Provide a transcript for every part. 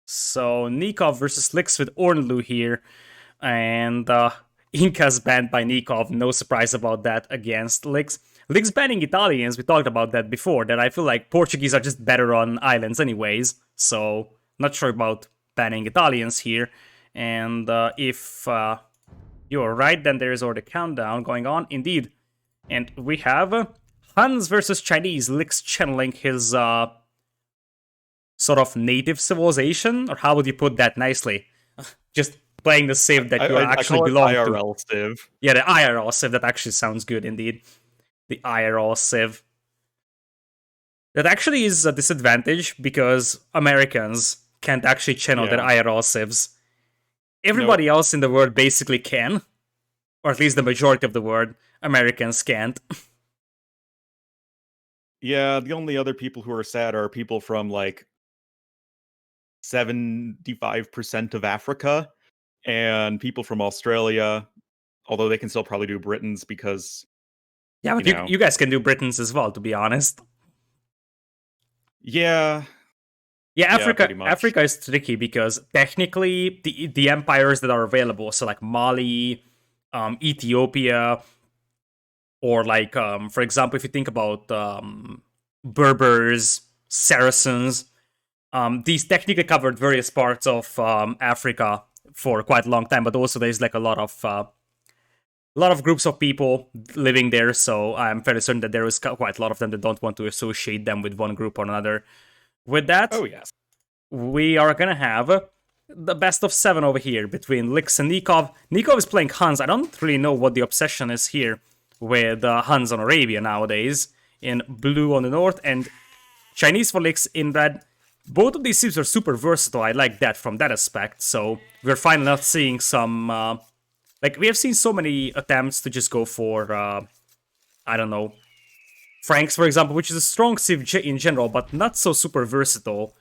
So Nicov versus Lix with Ornlu here, and Inca's banned by Nicov. No surprise about that against Lix. Lix banning Italians. We talked about that before. That I feel like Portuguese are just better on islands, anyways. So not sure about banning Italians here. And if you're right, then there is already countdown going on. Indeed, and we have Hans versus Chinese. Lix channeling his sort of native civilization, or how would you put that nicely? Just playing the civ that you actually belong to. IRL civ. Yeah, the IRL civ. That actually sounds good indeed. The IRL civ. That actually is a disadvantage because Americans can't actually channel their IRL civs. Everybody else in the world basically can, or at least the majority of the world. Americans can't. Yeah, the only other people who are sad are people from like 75% of Africa and people from Australia, although they can still probably do Britons because yeah, but you guys can do Britons as well, to be honest. Yeah, Africa is tricky because technically the empires that are available, so like Mali, Ethiopia, or like for example, if you think about Berbers, Saracens, these technically covered various parts of Africa for quite a long time, but also there's like a lot of groups of people living there, so I'm fairly certain that there is quite a lot of them that don't want to associate them with one group or another. With that, oh yes, we are gonna have the best of 7 over here between Lix and Nicov. Nicov is playing Hans. I don't really know what the obsession is here with Hans on Arabia nowadays, in blue on the north, and Chinese for Lix in red. Both of these civs are super versatile. I like that from that aspect, so we're finally not seeing some... like, we have seen so many attempts to just go for, I don't know, Franks, for example, which is a strong civ in general, but not so super versatile.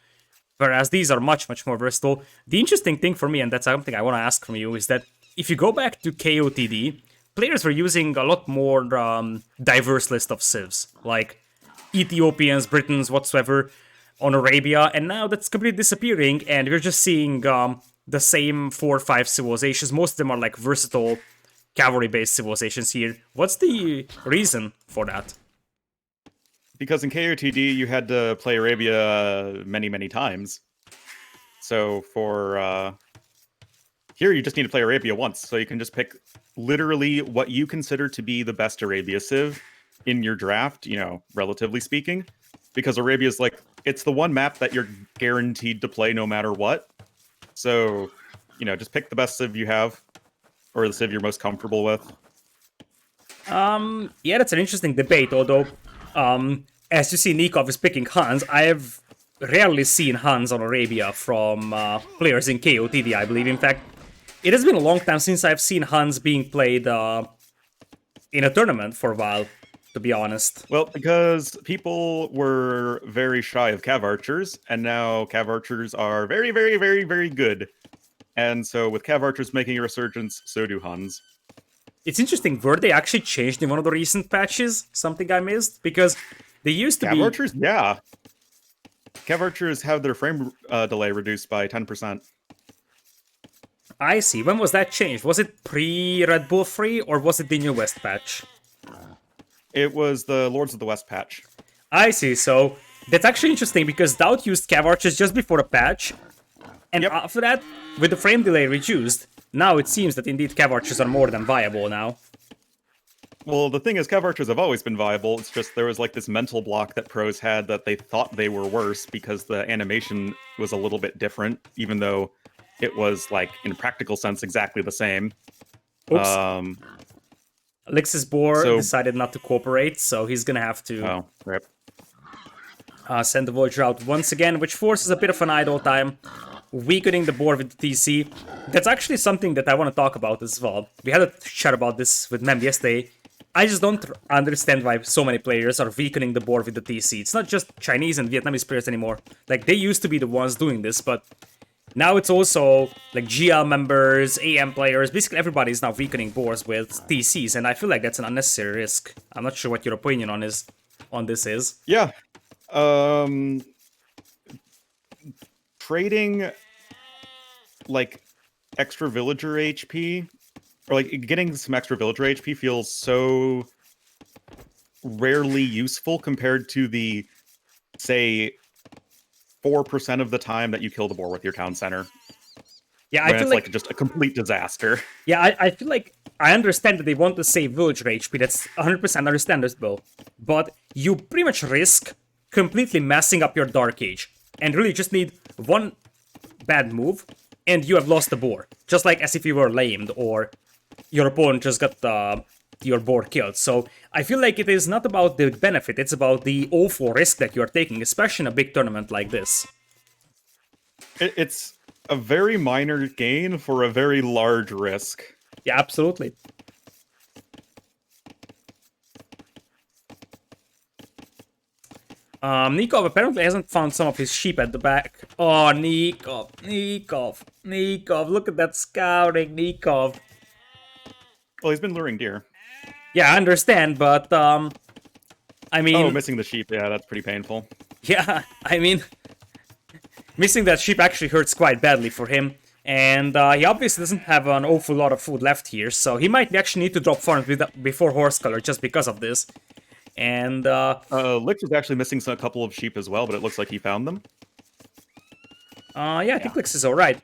Whereas these are much, much more versatile. The interesting thing for me, and that's something I want to ask from you, is that if you go back to KOTD, players were using a lot more diverse list of civs, like Ethiopians, Britons, whatsoever, on Arabia, and now that's completely disappearing, and we're just seeing the same 4 or 5 civilizations. Most of them are like versatile cavalry-based civilizations here. What's the reason for that? Because in KOTD you had to play Arabia many, many times. So for here you just need to play Arabia once, so you can just pick literally what you consider to be the best Arabia civ in your draft, relatively speaking. Because Arabia is like, it's the one map that you're guaranteed to play no matter what. So, just pick the best civ you have, or the civ you're most comfortable with. Yeah, that's an interesting debate, although, as you see, Nicov is picking Hans. I have rarely seen Hans on Arabia from players in KOTD, I believe. In fact, it has been a long time since I've seen Hans being played in a tournament for a while, to be honest. Well, because people were very shy of Cav Archers, and now Cav Archers are very, very, very, very good. And so with Cav Archers making a resurgence, so do Hans. It's interesting, were they actually changed in one of the recent patches? Something I missed? Because they used to be... Cav Archers? Yeah. Cav Archers have their frame delay reduced by 10%. I see. When was that changed? Was it pre-Red Bull Free, or was it the newest patch? It was the Lords of the West patch. I see, so that's actually interesting because Doubt used Cav Archers just before the patch, and after that, with the frame delay reduced, now it seems that indeed Cav Archers are more than viable now. Well, the thing is, Cav Archers have always been viable, it's just there was like this mental block that pros had that they thought they were worse because the animation was a little bit different, even though it was, like, in a practical sense, exactly the same. Oops. Alexis Bohr decided not to cooperate, so he's gonna have to send the Voyager out once again, which forces a bit of an idle time, weakening the board with the TC. That's actually something that I want to talk about as well. We had a chat about this with Mem yesterday. I just don't understand why so many players are weakening the board with the TC. It's not just Chinese and Vietnamese players anymore. Like, they used to be the ones doing this, but now it's also, like, GL members, AM players, basically everybody is now weakening boards with TCs, and I feel like that's an unnecessary risk. I'm not sure what your opinion on this is. Yeah. Trading like extra villager HP, or like getting some extra villager HP feels so rarely useful compared to the, say, 4% of the time that you kill the boar with your town center. Yeah, I When feel it's like like just a complete disaster. yeah, I feel like I understand that they want to save villager HP. That's 100% understandable. But you pretty much risk completely messing up your Dark Age, and really just need one bad move, and you have lost the boar. Just like as if you were lamed, or your opponent just got your boar killed. So I feel like it is not about the benefit, it's about the awful risk that you are taking, especially in a big tournament like this. It's a very minor gain for a very large risk. Yeah, absolutely. Nicov apparently hasn't found some of his sheep at the back. Oh, Nicov, look at that scouting, Nicov. Well, he's been luring deer. Yeah, I understand, but, I Oh, mean, missing the sheep. Yeah, that's pretty painful. yeah, I mean, missing that sheep actually hurts quite badly for him. And he obviously doesn't have an awful lot of food left here, so he might actually need to drop farms before horse color just because of this. And Lich is actually missing a couple of sheep as well, but it looks like he found them. yeah, I think Lix is alright.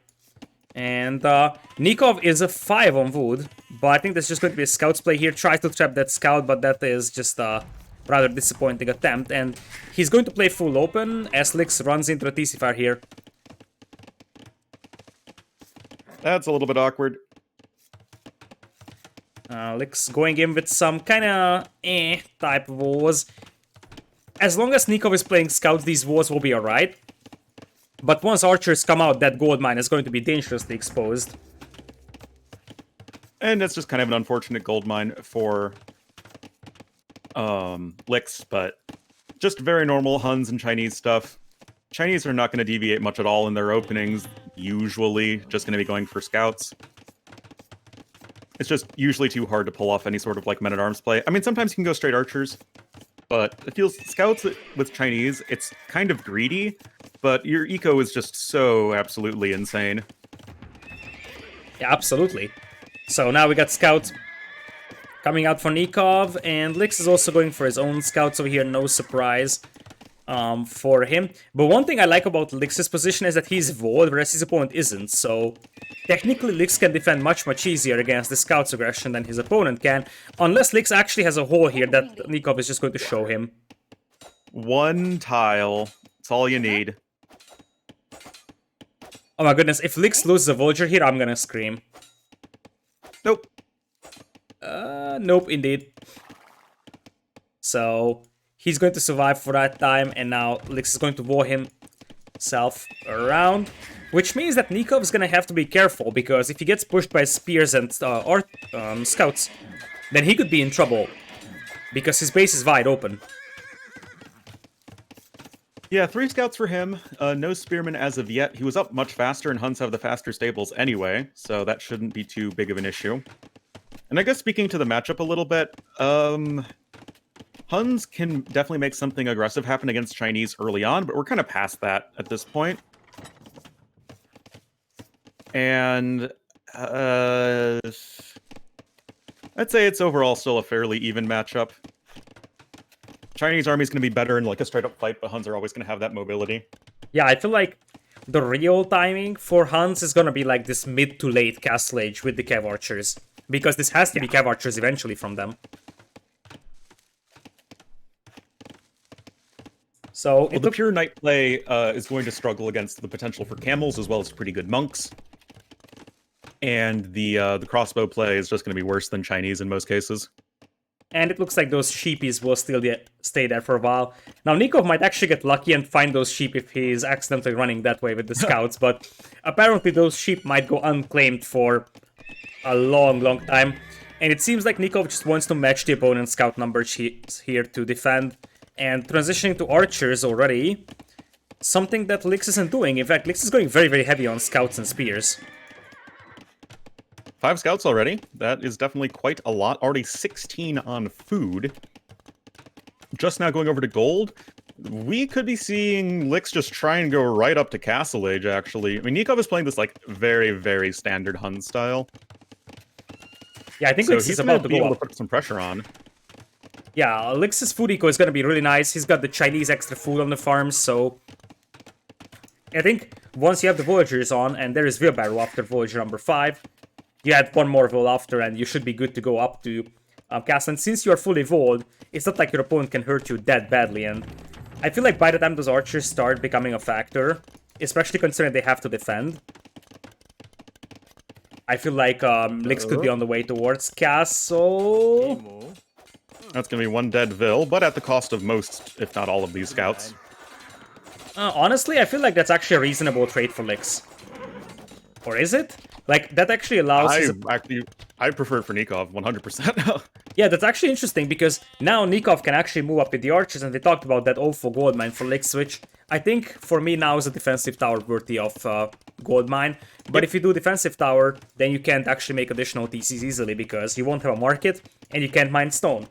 And Nicov is a 5 on wood, but I think that's just going to be a scout's play here. Tries to trap that scout, but that is just a rather disappointing attempt. And he's going to play full open as Lix runs into a TC fire here. That's a little bit awkward. Lix going in with some kind of type of wars. As long as Nicov is playing scouts, these wars will be alright. But once archers come out, that gold mine is going to be dangerously exposed. And that's just kind of an unfortunate gold mine for Licks, but just very normal Huns and Chinese stuff. Chinese are not going to deviate much at all in their openings, usually just going to be going for scouts. It's just usually too hard to pull off any sort of like men-at-arms play. I mean, sometimes you can go straight archers, but it feels scouts with Chinese, it's kind of greedy, but your eco is just so absolutely insane. Yeah, absolutely. So now we got scouts coming out for Nicov, and Lix is also going for his own scouts over here, no surprise for him. But one thing I like about Lix's position is that he's Void, whereas his opponent isn't, so technically Lix can defend much easier against the scout's aggression than his opponent can, unless Lix actually has a hole here that Nicov is just going to show him. One tile, that's all you need. Oh my goodness, if Lix loses a Vulture here, I'm gonna scream. Nope. Nope, indeed. So he's going to survive for that time, and now Lix is going to war himself around, which means that Nicov is gonna have to be careful, because if he gets pushed by spears and scouts, then he could be in trouble, because his base is wide open. Yeah, 3 scouts for him. No spearmen as of yet. He was up much faster, and Huns have the faster stables anyway, so that shouldn't be too big of an issue. And I guess speaking to the matchup a little bit, Huns can definitely make something aggressive happen against Chinese early on, but we're kind of past that at this point. And I'd say it's overall still a fairly even matchup. Chinese army is going to be better in like a straight up fight, but Huns are always going to have that mobility. Yeah, I feel like the real timing for Huns is gonna be like this mid to late castle age with the Cav Archers, because this has to be Cav Archers eventually from them. So well, the pure knight play is going to struggle against the potential for camels as well as pretty good monks. And the crossbow play is just going to be worse than Chinese in most cases. And it looks like those sheepies will still stay there for a while. Now, Nicov might actually get lucky and find those sheep if he's accidentally running that way with the scouts, but apparently those sheep might go unclaimed for a long time. And it seems like Nicov just wants to match the opponent's scout numbers here to defend. And transitioning to archers already, something that Lix isn't doing. In fact, Lix is going very heavy on scouts and spears. 5 scouts already. That is definitely quite a lot. Already 16 on food. just now going over to gold, we could be seeing Lix just try and go right up to Castle Age, actually. I mean, Nicov is playing this, like, very, very standard Hun style. Yeah, I think So Lix he's is gonna about to be go able up. to put some pressure on. Yeah, Lix's food eco is going to be really nice. He's got the Chinese extra food on the farm, so... I think once you have the villagers on, and there is wheelbarrow after villager number 5, you add one more will after, and you should be good to go up to Castle. And since you are fully evolved, it's not like your opponent can hurt you that badly, and I feel like by the time those archers start becoming a factor, especially considering they have to defend, I feel like Lix could be on the way towards Castle. That's going to be one dead Vil, but at the cost of most, if not all of these scouts. Honestly, I feel like that's actually a reasonable trade for Lix. Or is it? Like, that actually allows... I prefer it for Nicov, 100%. Yeah, that's actually interesting, because now Nicov can actually move up with the archers, and we talked about that awful gold mine for Lix, which I think, for me, now is a defensive tower worthy of gold mine. But if you do defensive tower, then you can't actually make additional TCs easily, because you won't have a market, and you can't mine stone.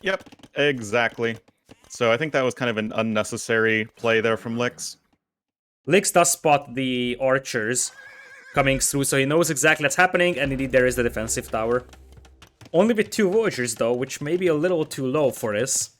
Yep, exactly. So I think that was kind of an unnecessary play there from Lix. Lix does spot the archers coming through, so he knows exactly what's happening, and indeed there is the defensive tower. Only with 2 villagers, though, which may be a little too low for this.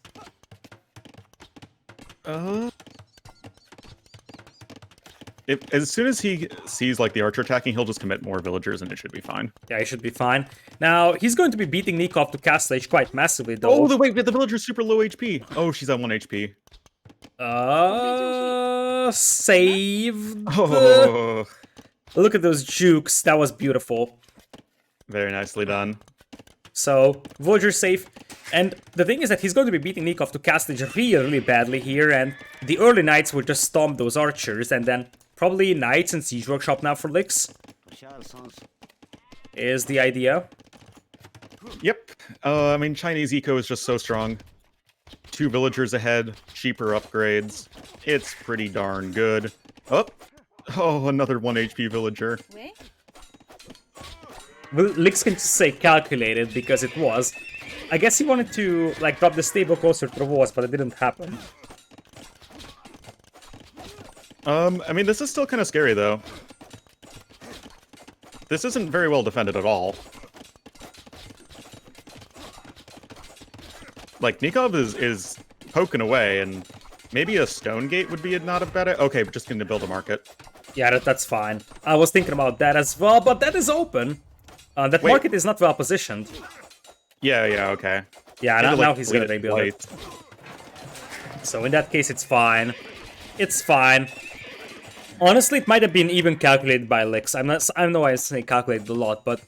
As soon as he sees, like, the archer attacking, he'll just commit more villagers, and it should be fine. Yeah, he should be fine. Now, he's going to be beating Nicov to Castle Age quite massively, though. Oh, wait, the villager's super low HP. Oh, she's at 1 HP. Saved. Oh. Look at those jukes. That was beautiful. Very nicely done. So, Voyager safe. And the thing is that he's going to be beating Nicov to Castle Age really, really badly here, and the early knights will just stomp those archers, and then probably knights and siege workshop now for Lix is the idea. Yep. I mean, Chinese eco is just so strong. 2 villagers ahead, cheaper upgrades. It's pretty darn good. Oh, another 1 HP villager. Well, Lix can just say calculated, because it was. I guess he wanted to, like, drop the stable closer to the walls, but it didn't happen. I mean, this is still kind of scary, though. This isn't very well defended at all. Like, Nicov is poking away, and maybe a stone gate would be not a bad... Okay, we're just going to build a market. Yeah, that's fine. I was thinking about that as well, but that is open. That market is not well positioned. Yeah, okay. Yeah, now he's going to rebuild it. So in that case, it's fine. It's fine. Honestly, it might have been even calculated by Lix. I know I say calculated a lot, but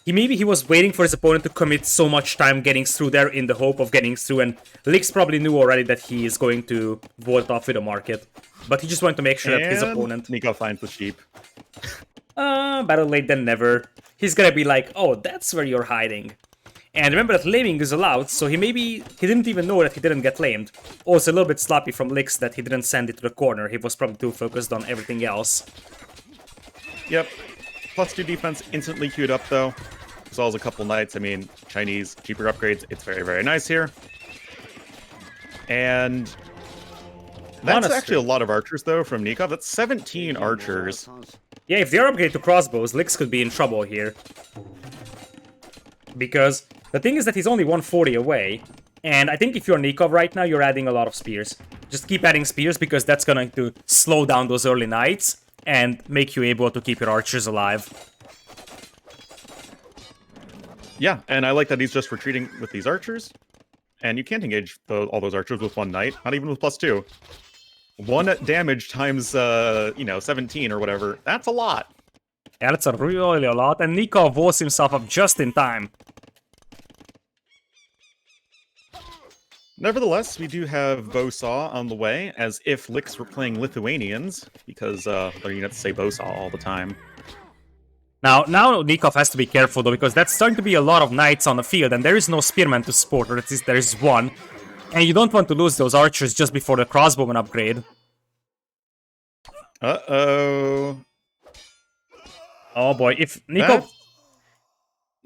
maybe he was waiting for his opponent to commit so much time getting through there in the hope of getting through, and Lix probably knew already that he is going to vault off with a market. But he just wanted to make sure that his opponent... Nicov finds the sheep. Better late than never. He's gonna be like, oh, that's where you're hiding. And remember that laming is allowed, so he didn't even know that he didn't get lamed. Also, a little bit sloppy from Lix that he didn't send it to the corner. He was probably too focused on everything else. Yep. +2 defense instantly queued up, though. As well as a couple knights. I mean, Chinese, cheaper upgrades. It's very, very nice here. And that's actually a lot of archers, though, from Nicov. That's 17 archers. Yeah, if they're upgraded to crossbows, Lix could be in trouble here. Because the thing is that he's only 140 away, and I think if you're Nicov right now, you're adding a lot of spears. Just keep adding spears, because that's going to slow down those early knights and make you able to keep your archers alive. Yeah, and I like that he's just retreating with these archers. And you can't engage all those archers with 1 knight, not even with +2. 1 damage times, 17 or whatever. That's a lot. Yeah, that's really a lot, and Nicov walls himself up just in time. Nevertheless, we do have Bowsaw on the way, as if Lix were playing Lithuanians, because their units say Bowsaw all the time. Now Nicov has to be careful, though, because that's starting to be a lot of knights on the field, and there is no spearman to support, or at least there is 1. And you don't want to lose those archers just before the crossbowman upgrade. Uh-oh. Oh boy, if Nicov...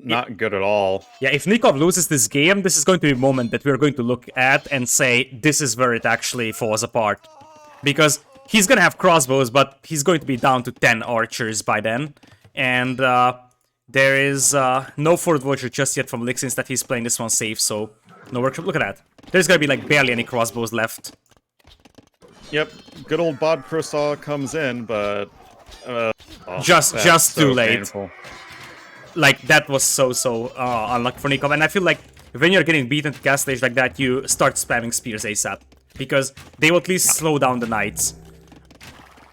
not good at all. Yeah, if Nicov loses this game, this is going to be a moment that we're going to look at and say, this is where it actually falls apart. Because he's gonna have crossbows, but he's going to be down to 10 archers by then. And there is no forward vulture just yet from Lix, since that he's playing this one safe, so no workshop. Look at that. There's gonna be like barely any crossbows left. Yep, good old Bod Prosaw comes in, but... just too late. Painful. Like, that was so unlucky for Nicov, and I feel like when you're getting beaten to cast stage like that, you start spamming spears ASAP, because they will at least slow down the knights.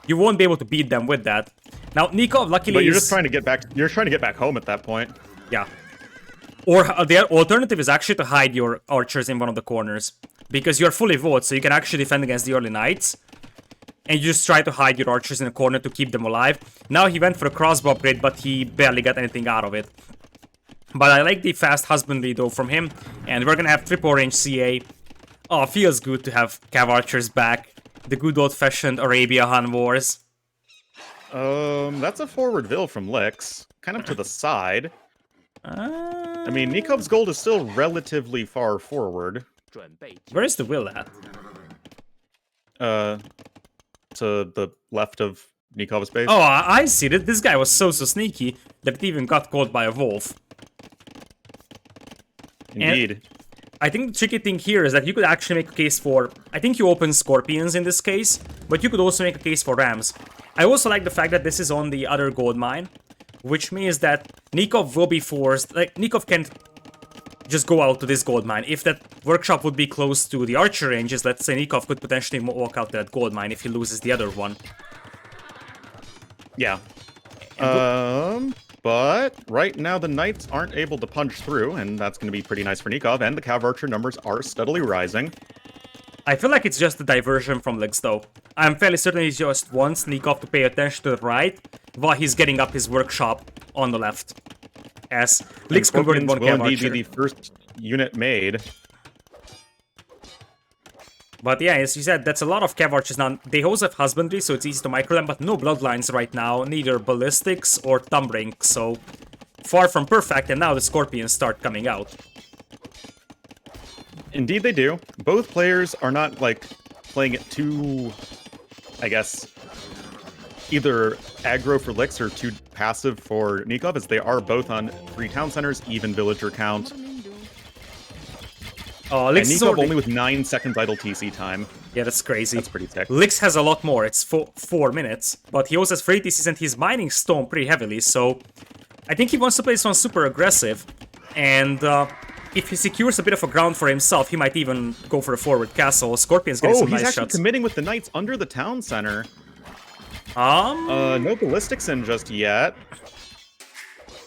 You won't be able to beat them with that. Now, Nicov luckily But you're just trying to get back. You're trying to get back home at that point. Yeah. Or the alternative is actually to hide your archers in one of the corners, because you're fully vote, so you can actually defend against the early knights. And you just try to hide your archers in a corner to keep them alive. Now he went for a crossbow upgrade, but he barely got anything out of it. But I like the fast husbandry though from him. And we're gonna have triple range CA. Oh, feels good to have cav archers back. The good old-fashioned Arabia Han Wars. That's a forward Vil from Lix. Kind of to the side. I mean, Nikov's gold is still relatively far forward. Where is the will at? To the left of Nikov's base. Oh, I see that. This guy was so sneaky that it even got caught by a wolf. Indeed. And I think the tricky thing here is that you could actually make a case for... I think you open scorpions in this case, but you could also make a case for rams. I also like the fact that this is on the other gold mine, which means that Nicov will be forced... Like, Nicov can't just go out to this gold mine. If that workshop would be close to the archer ranges, let's say Nicov could potentially walk out to that gold mine if he loses the other one. Yeah. But right now the knights aren't able to punch through, and that's going to be pretty nice for Nicov, and the cav archer numbers are steadily rising. I feel like it's just a diversion from Lix though. I'm fairly certain he just wants Nicov to pay attention to the right, while he's getting up his workshop on the left. As Lix converted one cav archer. Will be the first unit made. But yeah, as you said, that's a lot of cav archers now. They also have husbandry, so it's easy to micro them, but no bloodlines right now, neither ballistics or thumbbrink, so far from perfect, and now the scorpions start coming out. Indeed they do. Both players are not, like, playing it too, I guess, either aggro for Lix or too passive for Nicov, as they are both on 3 town centers, even villager count. Lix and is Nicov only with 9 seconds idle TC time. Yeah, that's crazy. That's pretty tick. Lix has a lot more, it's 4 minutes, but he also has 3 TCs and he's mining stone pretty heavily, so I think he wants to play this one super aggressive, and if he secures a bit of a ground for himself, he might even go for a forward castle. Scorpion's getting some nice shots. Oh, he's actually committing with the knights under the town center. No ballistics in just yet.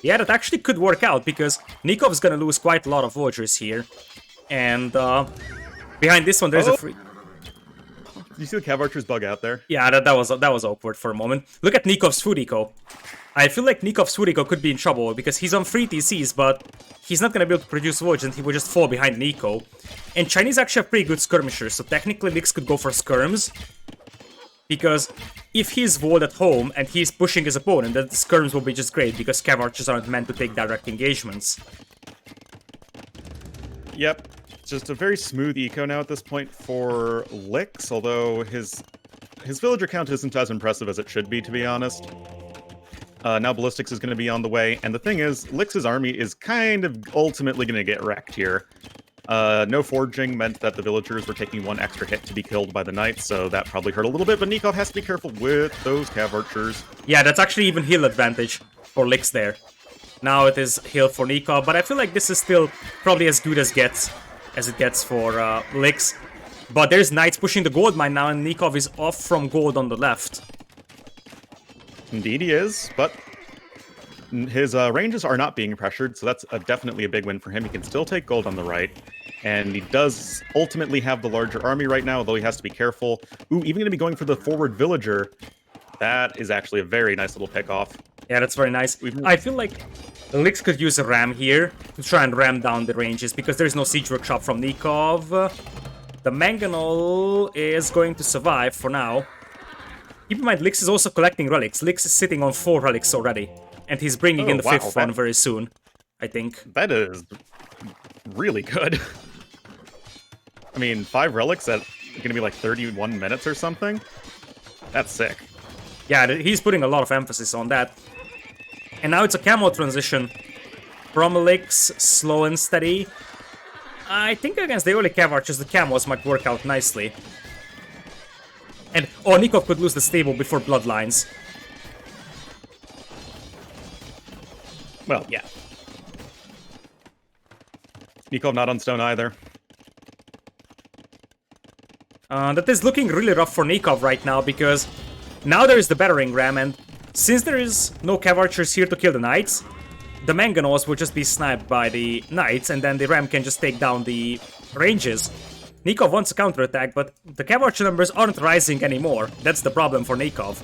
Yeah, that actually could work out, because Nikov's gonna lose quite a lot of villagers here. And behind this one, there's a free... Did you see the cav archers bug out there? Yeah, that was awkward for a moment. Look at Nikov's food eco. I feel like Nikov's food eco could be in trouble, because he's on 3 TCs, but he's not gonna be able to produce villagers, and he will just fall behind Nico. And Chinese actually have pretty good skirmishers, so technically Lix could go for skirms. Because if he's walled at home and he's pushing his opponent, then the skirms will be just great, because cav archers aren't meant to take direct engagements. Yep. Just a very smooth eco now at this point for Lix, although his villager count isn't as impressive as it should be, to be honest. Now ballistics is going to be on the way, and the thing is, Lix's army is kind of ultimately going to get wrecked here. No forging meant that the villagers were taking 1 extra hit to be killed by the knights, so that probably hurt a little bit, but Nicov has to be careful with those cav archers. Yeah, that's actually even heal advantage for Lix there. Now it is heal for Nicov, but I feel like this is still probably as good as it gets for Lix. But there's knights pushing the gold mine now, and Nicov is off from gold on the left. Indeed he is, but his ranges are not being pressured, so that's definitely a big win for him. He can still take gold on the right, and he does ultimately have the larger army right now, although he has to be careful. Ooh, even going to be going for the forward villager. That is actually a very nice little pick-off. Yeah, that's very nice. I feel like Lix could use a ram here to try and ram down the ranges, because there's no siege workshop from Nicov. The Mangonel is going to survive for now. Keep in mind, Lix is also collecting relics. Lix is sitting on 4 relics already, and he's bringing in the 5th one very soon. I think. That is really good. I mean, 5 relics at gonna be like 31 minutes or something? That's sick. Yeah, he's putting a lot of emphasis on that. And now it's a camo transition. From Licks, slow and steady. I think against the early Cav Archers, the camos might work out nicely. And, oh, Nicov could lose the stable before Bloodlines. Well, yeah. Nicov not on stone either. That is looking really rough for Nicov right now, because now there is the battering ram, and since there is no Cav Archers here to kill the Knights, the Mangonels will just be sniped by the Knights, and then the ram can just take down the ranges. Nicov wants a counterattack, but the Cav Archer numbers aren't rising anymore. That's the problem for Nicov.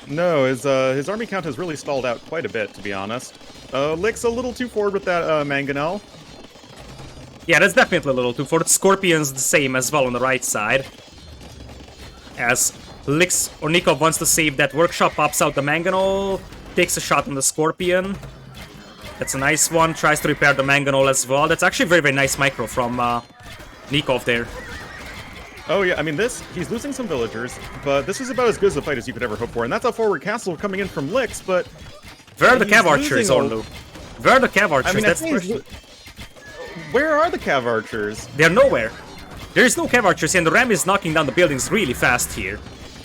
No, his army count has really stalled out quite a bit, to be honest. Lick's a little too forward with that Mangonel. Yeah, that's definitely a little too forward. Scorpion's the same as well on the right side. As Lix or Nicov wants to save that workshop, pops out the Mangonel, takes a shot on the Scorpion. That's a nice one. Tries to repair the Mangonel as well. That's actually a very, very nice micro from Nicov there. Oh yeah, I mean he's losing some villagers, but this is about as good as a fight as you could ever hope for. And that's a forward castle coming in from Lix, but... Where are the Cav Archers, Ornlu? Where are the Cav Archers? I mean, That's the question. Where are the Cav Archers? They're nowhere. There is no Cav Archers, and the ram is knocking down the buildings really fast here.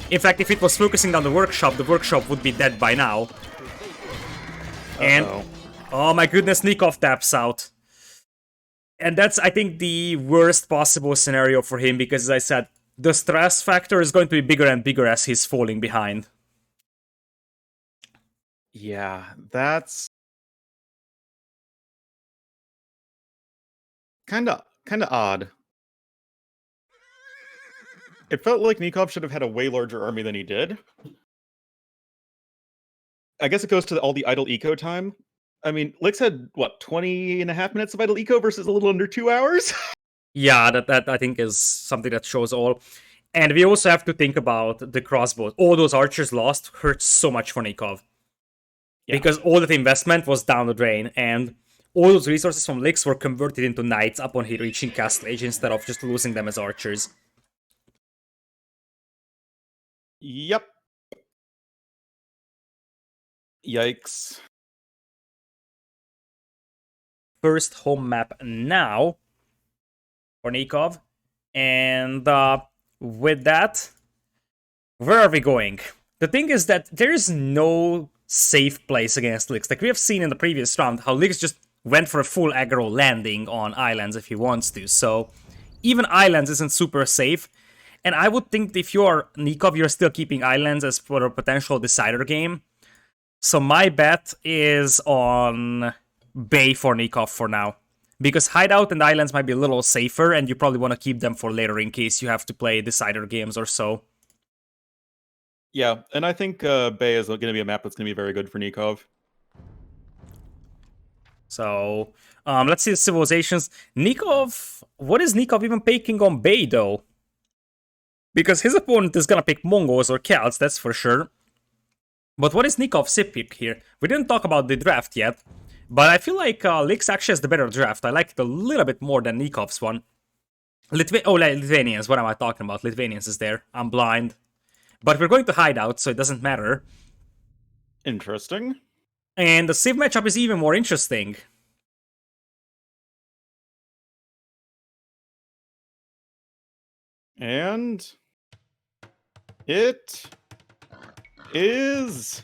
In fact, if it was focusing down the workshop would be dead by now. And, oh my goodness, Nicov taps out. And that's, I think, the worst possible scenario for him, because, as I said, the stress factor is going to be bigger and bigger as he's falling behind. Yeah, that's... Kinda odd. It felt like Nicov should have had a way larger army than he did. I guess it goes to all the idle eco time. I mean, Lix had, what, 20 and a half minutes of idle eco versus a little under 2 hours? Yeah, that I think is something that shows all. And we also have to think about the crossbows. All those archers lost hurts so much for Nicov. Yeah. Because all that investment was down the drain, and all those resources from Lix were converted into knights upon he reaching Castle Age instead of just losing them as archers. Yep. Yikes. First home map now for Nicov. And with that, where are we going? The thing is that there is no safe place against Lix. Like we have seen in the previous round, how Lix just went for a full aggro landing on islands if he wants to. So even islands isn't super safe. And I would think if you're Nicov, you're still keeping islands as for a potential decider game. So my bet is on Bay for Nicov for now. Because Hideout and Islands might be a little safer, and you probably want to keep them for later in case you have to play decider games or so. Yeah, and I think Bay is going to be a map that's going to be very good for Nicov. So, let's see the civilizations. Nicov, what is Nicov even picking on Bay, though? Because his opponent is going to pick Mongols or Celts, that's for sure. But what is Nikov's pick here? We didn't talk about the draft yet. But I feel like Lix actually has the better draft. I like it a little bit more than Nikov's one. Lithuanians, what am I talking about? Lithuanians is there. I'm blind. But we're going to Hideout, so it doesn't matter. Interesting. And the Civ matchup is even more interesting. And it is...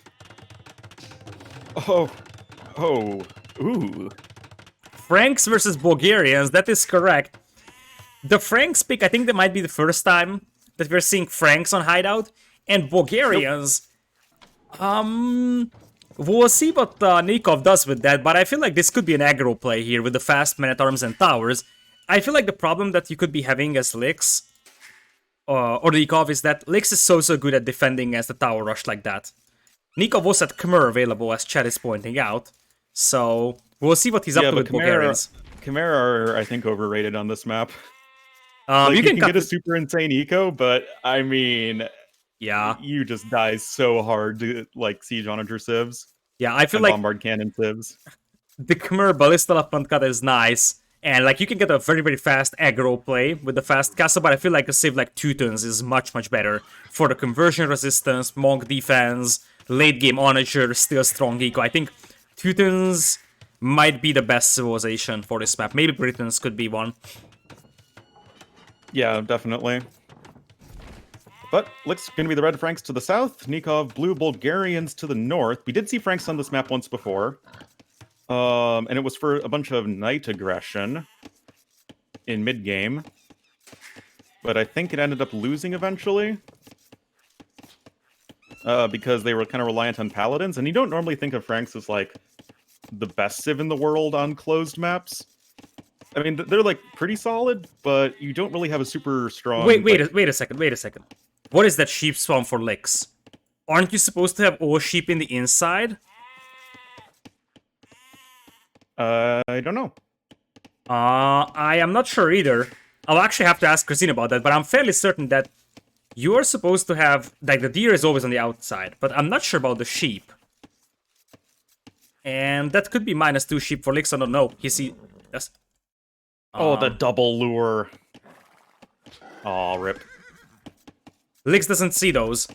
Ooh. Franks versus Bulgarians, that is correct. The Franks pick, I think that might be the first time that we're seeing Franks on Hideout. And Bulgarians... We'll see what Nicov does with that, but I feel like this could be an aggro play here with the fast men-at-arms and towers. I feel like the problem that you could be having as Lix, or Nicov, is that Lix is so good at defending against the tower rush like that. Nicov was at Khmer available, as Chad is pointing out, so we'll see what he's up to with Bulgarians. Khmer are, I think, overrated on this map. You can get a super insane eco, but I mean... Yeah. You just die so hard to, like, siege onager civs. Yeah, I feel like... bombard cannon civs. the Khmer Ballista uppercut is nice. And like you can get a very, very fast aggro play with the fast castle, but I feel like a save like 2 turns is much, much better for the conversion resistance, monk defense, late game onager, still strong eco. I think 2 turns might be the best civilization for this map. Maybe Britons could be one. Yeah, definitely. But looks going to be the red Franks to the south, Nicov blue Bulgarians to the north. We did see Franks on this map once before. And it was for a bunch of knight aggression in mid-game. But I think it ended up losing eventually. Because they were kind of reliant on paladins. And you don't normally think of Franks as, like, the best civ in the world on closed maps. I mean, they're, like, pretty solid, but you don't really have a super strong... Wait a second. What is that sheep spawn for licks? Aren't you supposed to have all sheep in the inside? I don't know. I am not sure either. I'll actually have to ask Christine about that, but I'm fairly certain that you are supposed to have... Like, the deer is always on the outside, but I'm not sure about the sheep. And that could be -2 sheep for licks, I don't know. Yes. Oh, the double lure. Aw, rip. Licks doesn't see those.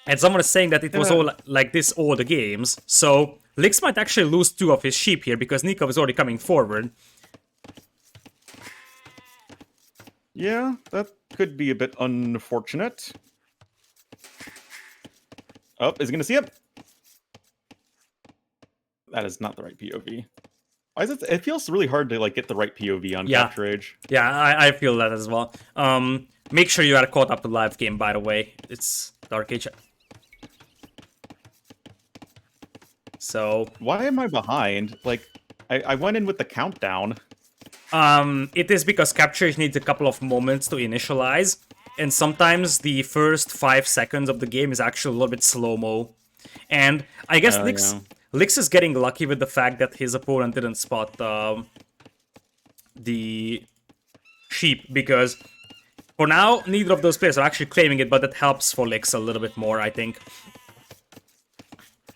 And someone is saying that it was all like this all the games, so Licks might actually lose 2 of his sheep here because Nicov is already coming forward. Yeah, that could be a bit unfortunate. Oh, is he gonna see him? That is not the right POV. Why is it? It feels really hard to like get the right POV on Capture Age. Yeah, I feel that as well. Make sure you are caught up to live game, by the way. It's Dark Age. So why am I behind? Like, I went in with the countdown. It is because Capture Age needs a couple of moments to initialize, and sometimes the first 5 seconds of the game is actually a little bit slow-mo. And I guess Lix is getting lucky with the fact that his opponent didn't spot the sheep, because for now, neither of those players are actually claiming it, but that helps for Lix a little bit more, I think.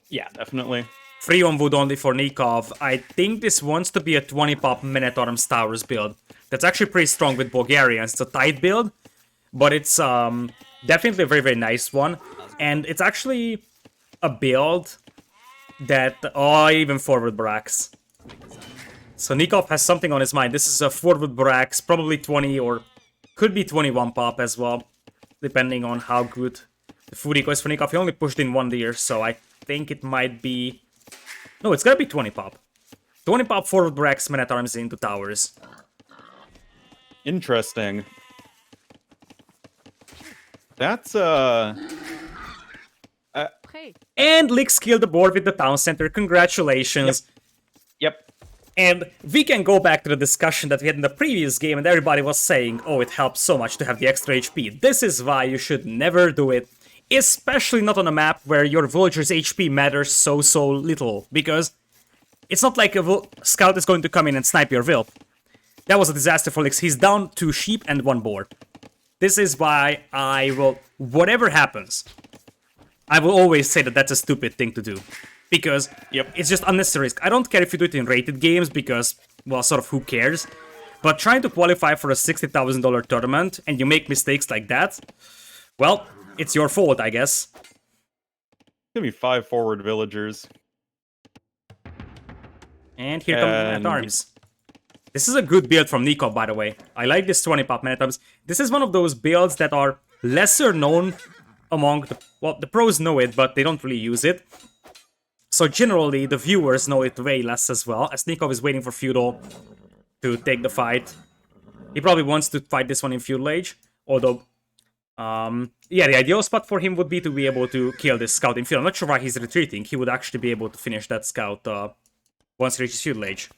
Yeah, definitely. 3 on wood only for Nicov. I think this wants to be a 20-pop Man-at-Arms Towers build. That's actually pretty strong with Bulgarians. It's a tight build, but it's definitely a very, very nice one. And it's actually a build that... Oh, even forward Brax. So Nicov has something on his mind. This is a forward Brax, probably 20 or could be 21 pop as well, depending on how good the food eco is for Nicov. He only pushed in 1 deer, so I think it might be... No, it's gotta be 20 pop. 20 pop forward Brax, Man-at-Arms into towers. Interesting. That's And Lix killed the board with the town center. Congratulations. Yep. And we can go back to the discussion that we had in the previous game, and everybody was saying, oh, it helps so much to have the extra HP. This is why you should never do it. Especially not on a map where your villager's HP matters so little. Because it's not like a scout is going to come in and snipe your Vilp. That was a disaster for Lix. He's down 2 sheep and 1 boar. This is why I will, whatever happens, I will always say that that's a stupid thing to do. Because it's just unnecessary risk. I don't care if you do it in rated games because, well, sort of who cares. But trying to qualify for a $60,000 tournament and you make mistakes like that, well, it's your fault, I guess. It's gonna be 5 forward villagers. And here comes Man-at-Arms. This is a good build from Nicov, by the way. I like this 20-pop Man-at-Arms. This is one of those builds that are lesser known among the... Well, the pros know it, but they don't really use it. So generally, the viewers know it way less as well, as Nicov is waiting for Feudal to take the fight. He probably wants to fight this one in Feudal Age, although... yeah, the ideal spot for him would be to be able to kill this scout in Feudal. I'm not sure why he's retreating. He would actually be able to finish that scout once he reaches Feudal Age.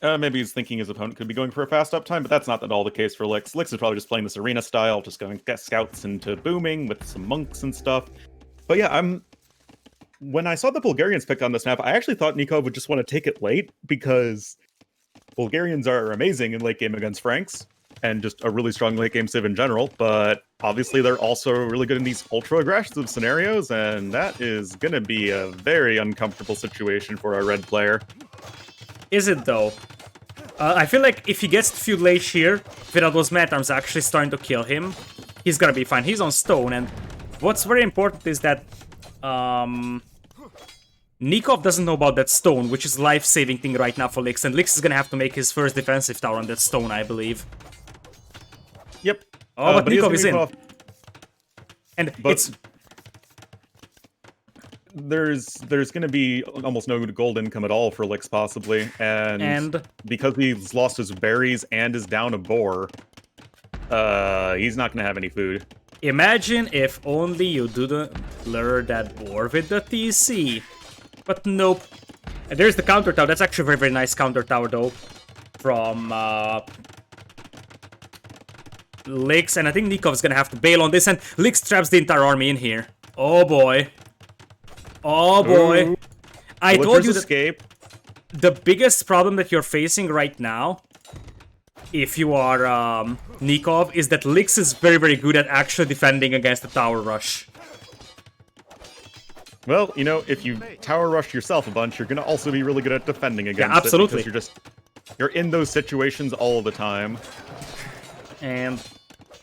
Maybe he's thinking his opponent could be going for a fast uptime, but that's not at all the case for Lix. Lix is probably just playing this arena style, just going get scouts into booming with some monks and stuff. But yeah, when I saw the Bulgarians picked on this map, I actually thought Nicov would just want to take it late, because Bulgarians are amazing in late game against Franks. and just a really strong late game civ in general, but obviously they're also really good in these ultra aggressive scenarios, and that is going to be a very uncomfortable situation for a red player. Is it though? I feel like if he gets to few late here, without those Matarms actually starting to kill him, he's gonna be fine. He's on stone, and what's very important is that Nicov doesn't know about that stone, which is a life-saving thing right now for Lix, and Lix is gonna have to make his first defensive tower on that stone, I believe. Yep. Oh, but Nicov is in. And it's... There's going to be almost no gold income at all for Lix, possibly, and because he's lost his berries and is down a boar, he's not going to have any food. Imagine if only you didn't lure that boar with the TC. But nope. And there's the counter tower. That's actually a very, very nice counter tower, though, from Lix, and I think Nikov's gonna have to bail on this, and Lix traps the entire army in here. Oh boy. Oh boy. Ooh. I told you that escape. The biggest problem that you're facing right now, if you are Nicov, is that Lix is very, very good at actually defending against the tower rush. Well, you know, if you tower rush yourself a bunch, you're gonna also be really good at defending against absolutely. it, because you're in those situations all the time. And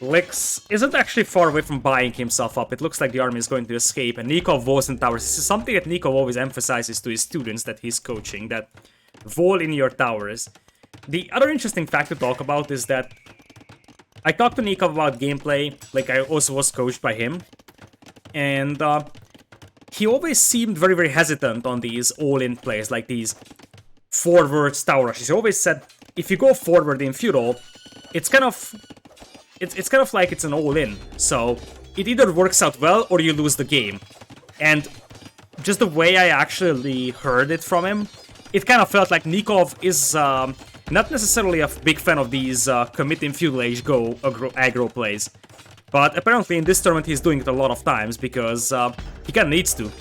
Lix isn't actually far away from buying himself up. It looks like the army is going to escape, and Nicov walls in towers. This is something that Nicov always emphasizes to his students that he's coaching, that wall in your towers. The other interesting fact to talk about is that I talked to Nicov about gameplay, like I also was coached by him, and he always seemed very, very hesitant on these all-in plays, like these forward tower rushes. He always said, if you go forward in feudal, it's kind of like it's an all-in. So it either works out well or you lose the game. And just the way I actually heard it from him, it kind of felt like Nicov is not necessarily a big fan of these commit in feudal age go aggro plays. But apparently in this tournament he's doing it a lot of times because he kind of needs to.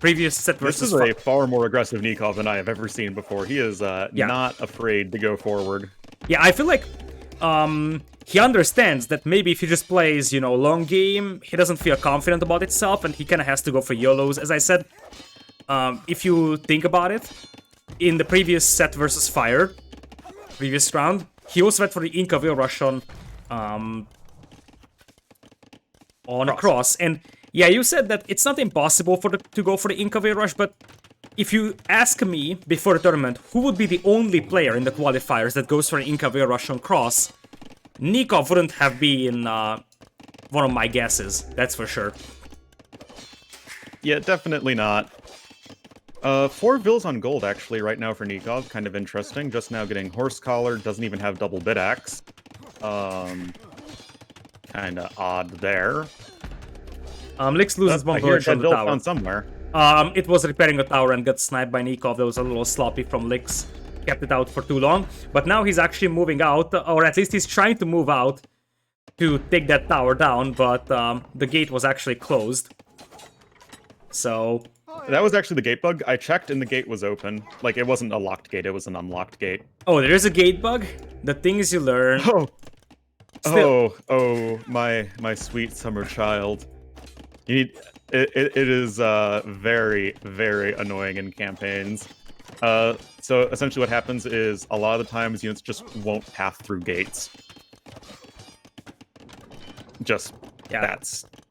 Previous set versus... This is a far more aggressive Nicov than I have ever seen before. He is not afraid to go forward. Yeah, I feel like he understands that maybe if he just plays, you know, long game, he doesn't feel confident about itself, and he kind of has to go for YOLOs. As I said, if you think about it, in the previous set versus Fire, previous round, he also went for the Inca Wheel Rush on a cross. And yeah, you said that it's not impossible to go for the Inca Wheel Rush, but if you ask me before the tournament who would be the only player in the qualifiers that goes for an Inca Wheel Rush on cross, Nicov wouldn't have been one of my guesses, that's for sure. Yeah, definitely not. 4 vills on gold, actually, right now for Nicov. Kind of interesting. Just now getting Horse Collar, doesn't even have double bit axe. Kind of odd there. Lix loses one village on the tower. Found somewhere. It was repairing a tower and got sniped by Nicov. That was a little sloppy from Lix. Kept it out for too long. But now he's actually moving out, or at least he's trying to move out to take that tower down, but the gate was actually closed. So... That was actually the gate bug. I checked and the gate was open. Like, it wasn't a locked gate, it was an unlocked gate. Oh, there is a gate bug? The things you learn... Oh, my sweet summer child. You need... It is very, very annoying in campaigns. So essentially what happens is a lot of the times units just won't path through gates. Yeah,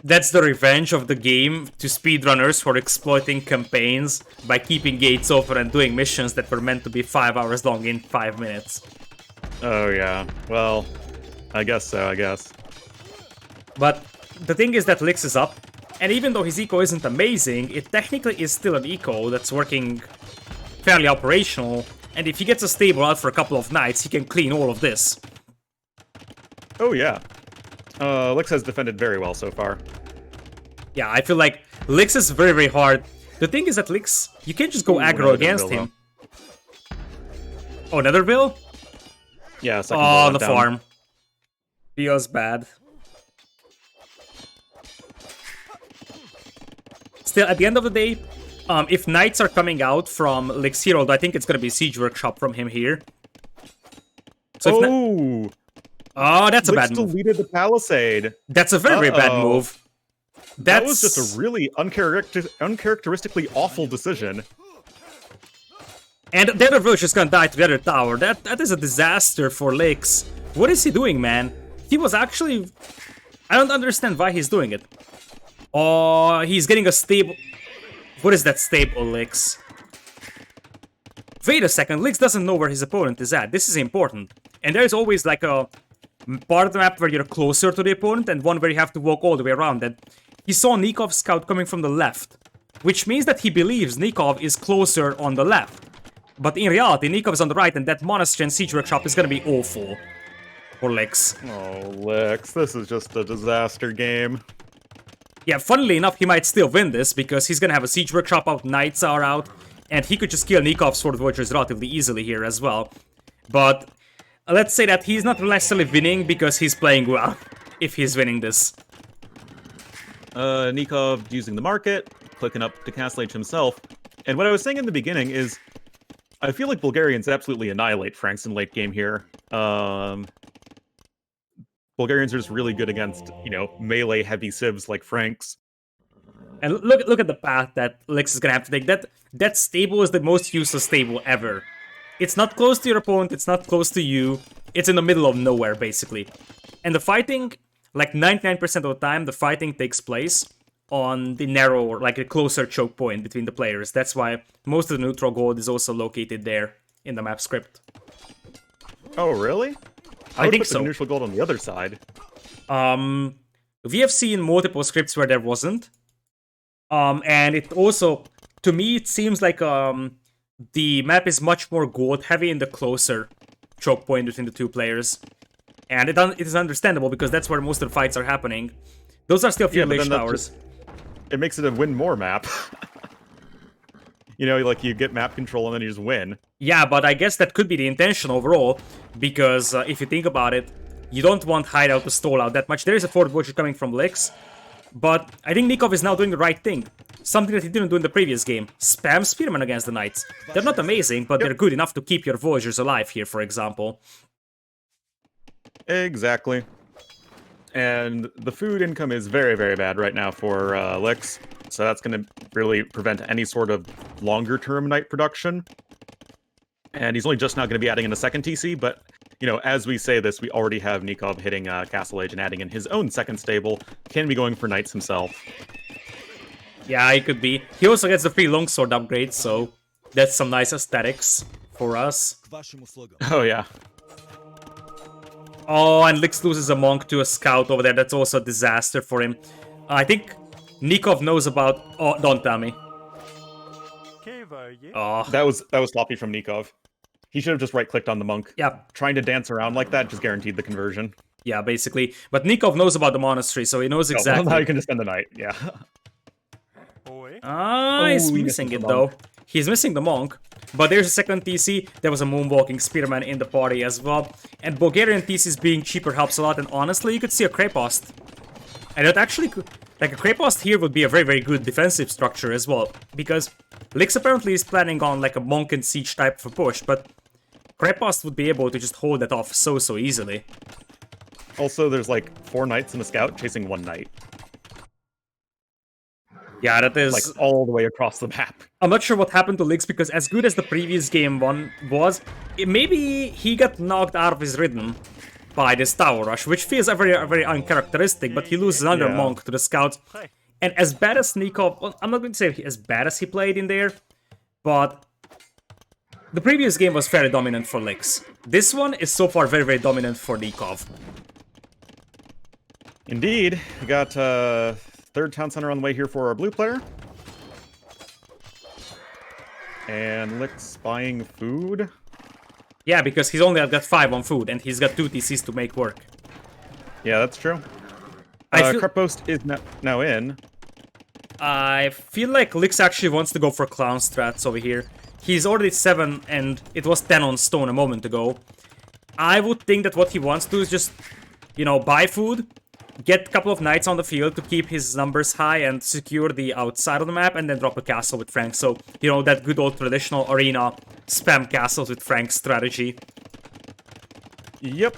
that's the revenge of the game to speedrunners for exploiting campaigns by keeping gates open and doing missions that were meant to be 5 hours long in 5 minutes. Oh yeah, well, I guess so, I guess. But the thing is that Lix is up, and even though his eco isn't amazing, it technically is still an eco that's working fairly operational, and if he gets a stable out for a couple of nights, he can clean all of this. Oh yeah. Lix has defended very well so far. Yeah, I feel like Lix is very, very hard. The thing is that Lix, you can't just go aggro against him. Oh, another bill? Yeah, oh, the farm. Feels bad. Still, at the end of the day, if knights are coming out from Lix Herald, I think it's gonna be Siege Workshop from him here. So Oh, that's a Licks bad move. deleted the palisade. That's a very, very bad move. That was just a really uncharacteristically awful decision. And the other village is gonna die to the other tower. That is a disaster for Licks. What is he doing, man? He was actually... I don't understand why he's doing it. Oh, he's getting a stable... What is that stable, Licks? Wait a second, Licks doesn't know where his opponent is at. This is important. And there's always like a part of the map where you're closer to the opponent and one where you have to walk all the way around. And he saw Nikov's scout coming from the left, which means that he believes Nicov is closer on the left. But in reality, Nicov is on the right, and that monastery and siege workshop is gonna be awful for Licks. Oh, Licks, this is just a disaster game. Yeah, funnily enough, he might still win this, because he's gonna have a siege workshop out, knights are out, and he could just kill Nikov's Sword Vultures relatively easily here as well. But let's say that he's not necessarily winning because he's playing well, if he's winning this. Nicov using the market, clicking up to Castle Age himself. And what I was saying in the beginning is, I feel like Bulgarians absolutely annihilate Franks in late game here. Bulgarians are just really good against, you know, melee heavy civs like Franks. And look at the path that Licks is gonna have to take. That stable is the most useless stable ever. It's not close to your opponent, it's not close to you. It's in the middle of nowhere, basically. And the fighting, like 99% of the time, the fighting takes place on the narrow, or like a closer choke point between the players. That's why most of the neutral gold is also located there in the map script. Oh, really? I think put so. The neutral gold on the other side. We have seen multiple scripts where there wasn't. And it also, to me, it seems like the map is much more gold heavy in the closer choke point between the two players. And it is understandable because that's where most of the fights are happening. Those are still few village towers. It makes it a win more map. You know, like you get map control and then you just win. Yeah, but I guess that could be the intention overall, because if you think about it, you don't want Hideout to stall out that much. There is a Fort Vulture coming from Licks, but I think Nicov is now doing the right thing. Something that he didn't do in the previous game. Spam Spearmen against the Knights. They're not amazing, but they're good enough to keep your Vultures alive here, for example. Exactly. And the food income is very, very bad right now for Licks, so that's going to really prevent any sort of longer-term Knight production. And he's only just now going to be adding in a second TC, but, you know, as we say this, we already have Nicov hitting Castle Age and adding in his own second stable. Can be going for Knights himself. Yeah, he could be. He also gets the free longsword upgrade, so that's some nice aesthetics for us. Oh, yeah. Oh, and Licks loses a monk to a scout over there. That's also a disaster for him. I think Nicov knows about... Oh, don't tell me. Oh. That was sloppy from Nicov. He should have just right-clicked on the monk. Yeah. Trying to dance around like that just guaranteed the conversion. Yeah, basically. But Nicov knows about the monastery, so he knows exactly... Well, now you can just spend the night, yeah. He's missing it, though. He's missing the monk. But there's a second TC. There was a moonwalking spearman in the party as well. And Bulgarian TCs being cheaper helps a lot. And honestly, you could see a Crepost. And it actually could... Like, a Crepost here would be a very, very good defensive structure as well. Because Licks apparently is planning on, like, a monk and siege type of push. But Crepost would be able to just hold that off so easily. Also, there's, like, 4 knights and a scout chasing 1 knight. Yeah, that is... Like, all the way across the map. I'm not sure what happened to Licks, because as good as the previous game one was, maybe he got knocked out of his rhythm by this tower rush, which feels very uncharacteristic, but he loses another monk to the scouts. And as bad as Nicov... Well, I'm not going to say as bad as he played in there, but the previous game was very dominant for Licks. This one is so far very dominant for Nicov. Indeed. We got... third town center on the way here for our blue player. And Licks buying food. Yeah, because he's only got 5 on food, and he's got 2 TCs to make work. Yeah, that's true. Crepost is now in. I feel like Licks actually wants to go for clown strats over here. He's already 7, and it was 10 on stone a moment ago. I would think that what he wants to do is just, you know, buy food, get a couple of knights on the field to keep his numbers high and secure the outside of the map, and then drop a castle with Frank. So, you know, that good old traditional arena spam castles with Frank strategy. Yep.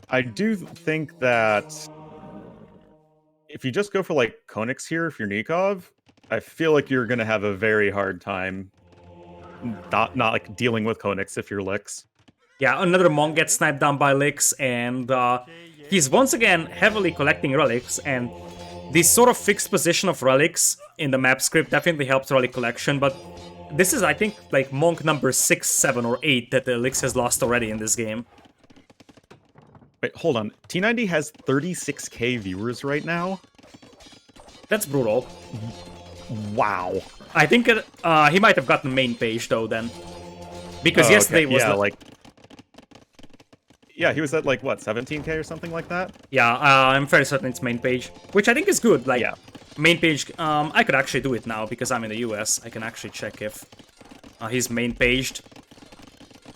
I do think that if you just go for like Konix here, if you're Nicov, I feel like you're gonna have a very hard time not like dealing with Konix if you're Lix. Yeah, another monk gets sniped down by Lix, and he's once again heavily collecting relics, and this sort of fixed position of relics in the map script definitely helps relic collection, but this is, I think, like monk number 6, 7, or 8 that the Lix has lost already in this game. Wait, hold on. T90 has 36k viewers right now? That's brutal. Wow. I think he might have gotten main page, though, then. Because yesterday was... Yeah, like... Yeah, he was at, like, what, 17k or something like that? Yeah, I'm fairly certain it's main page, which I think is good. Like, yeah. Main page, I could actually do it now, because I'm in the US. I can actually check if he's main paged.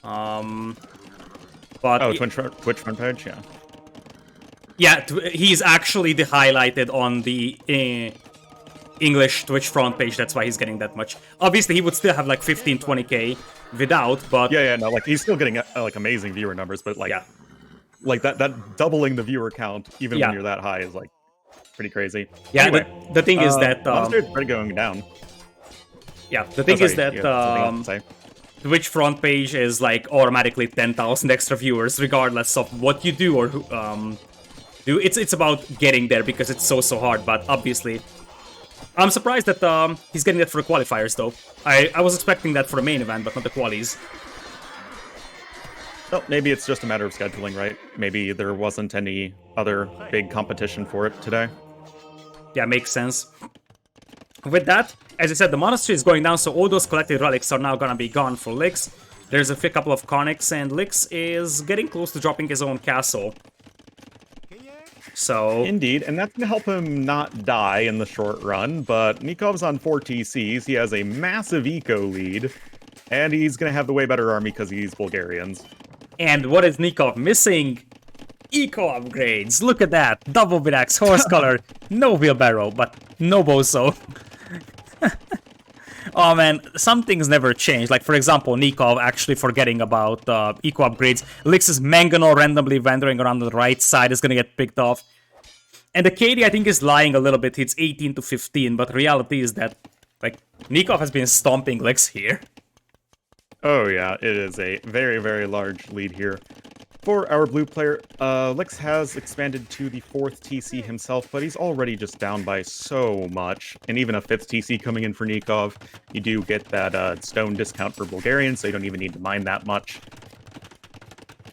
But oh, Twitch front page, yeah. Yeah, he's actually the highlighted on the English Twitch front page, that's why he's getting that much. Obviously, he would still have like 15, 20k without, but... Yeah, no, like, he's still getting, like, amazing viewer numbers, but, like... Yeah. Like, that doubling the viewer count, even Yeah. when you're that high, is, like, pretty crazy. Yeah, anyway, the thing is that... Monster's pretty going down. Yeah, the thing is that... Twitch front page is, like, automatically 10,000 extra viewers, regardless of what you do or who... do. It's about getting there, because it's so hard, but obviously... I'm surprised that he's getting that for the qualifiers, though. I was expecting that for the main event, but not the qualies. Well, maybe it's just a matter of scheduling, right? Maybe there wasn't any other big competition for it today. Yeah, makes sense. With that, as I said, the monastery is going down, so all those collected relics are now gonna be gone for Lix. There's a couple of Conics, and Lix is getting close to dropping his own castle. So... Indeed, and that's gonna help him not die in the short run, but Nikov's on 4 TCs, he has a massive eco lead, and he's gonna have the way better army because he's Bulgarians. And what is Nicov missing? Eco upgrades. Look at that. Double Virax, horse color, no wheelbarrow, but no bozo. Oh man, some things never change. Like, for example, Nicov actually forgetting about eco upgrades. Lix's Mangonel randomly wandering around the right side is gonna get picked off. And the KD, I think, is lying a little bit. It's 18 to 15, but reality is that, like, Nicov has been stomping Lix here. Oh yeah, it is a very large lead here. For our blue player, Lix has expanded to the 4th TC himself, but he's already just down by so much. And even a 5th TC coming in for Nicov, you do get that stone discount for Bulgarians, so you don't even need to mine that much.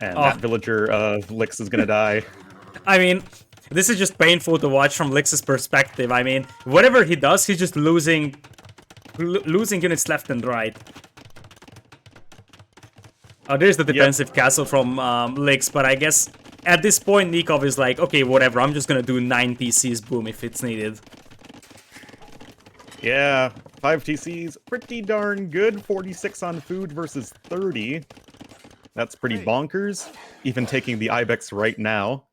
And that villager of Lix is gonna die. I mean, this is just painful to watch from Lix's perspective. I mean, whatever he does, he's just losing units left and right. Oh, there's the defensive castle from Lix, but I guess at this point Nicov is like, okay, whatever, I'm just gonna do 9 TCs, boom, if it's needed. Yeah, 5 TCs, pretty darn good. 46 on food versus 30. That's pretty bonkers, even taking the Ibex right now.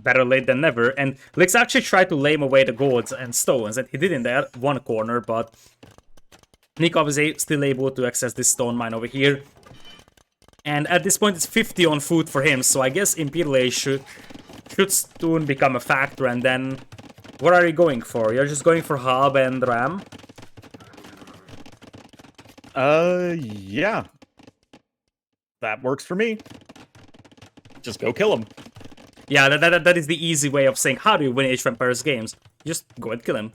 Better late than never, and Lix actually tried to lame away the golds and stones, and he did in that one corner, but Nicov is still able to access this stone mine over here. And at this point, it's 50 on food for him, so I guess Imperial Age should soon become a factor. And then, what are you going for? You're just going for Hub and Ram? Yeah. That works for me. Just go kill him. Yeah, that is the easy way of saying, how do you win Age of Empires games? Just go and kill him.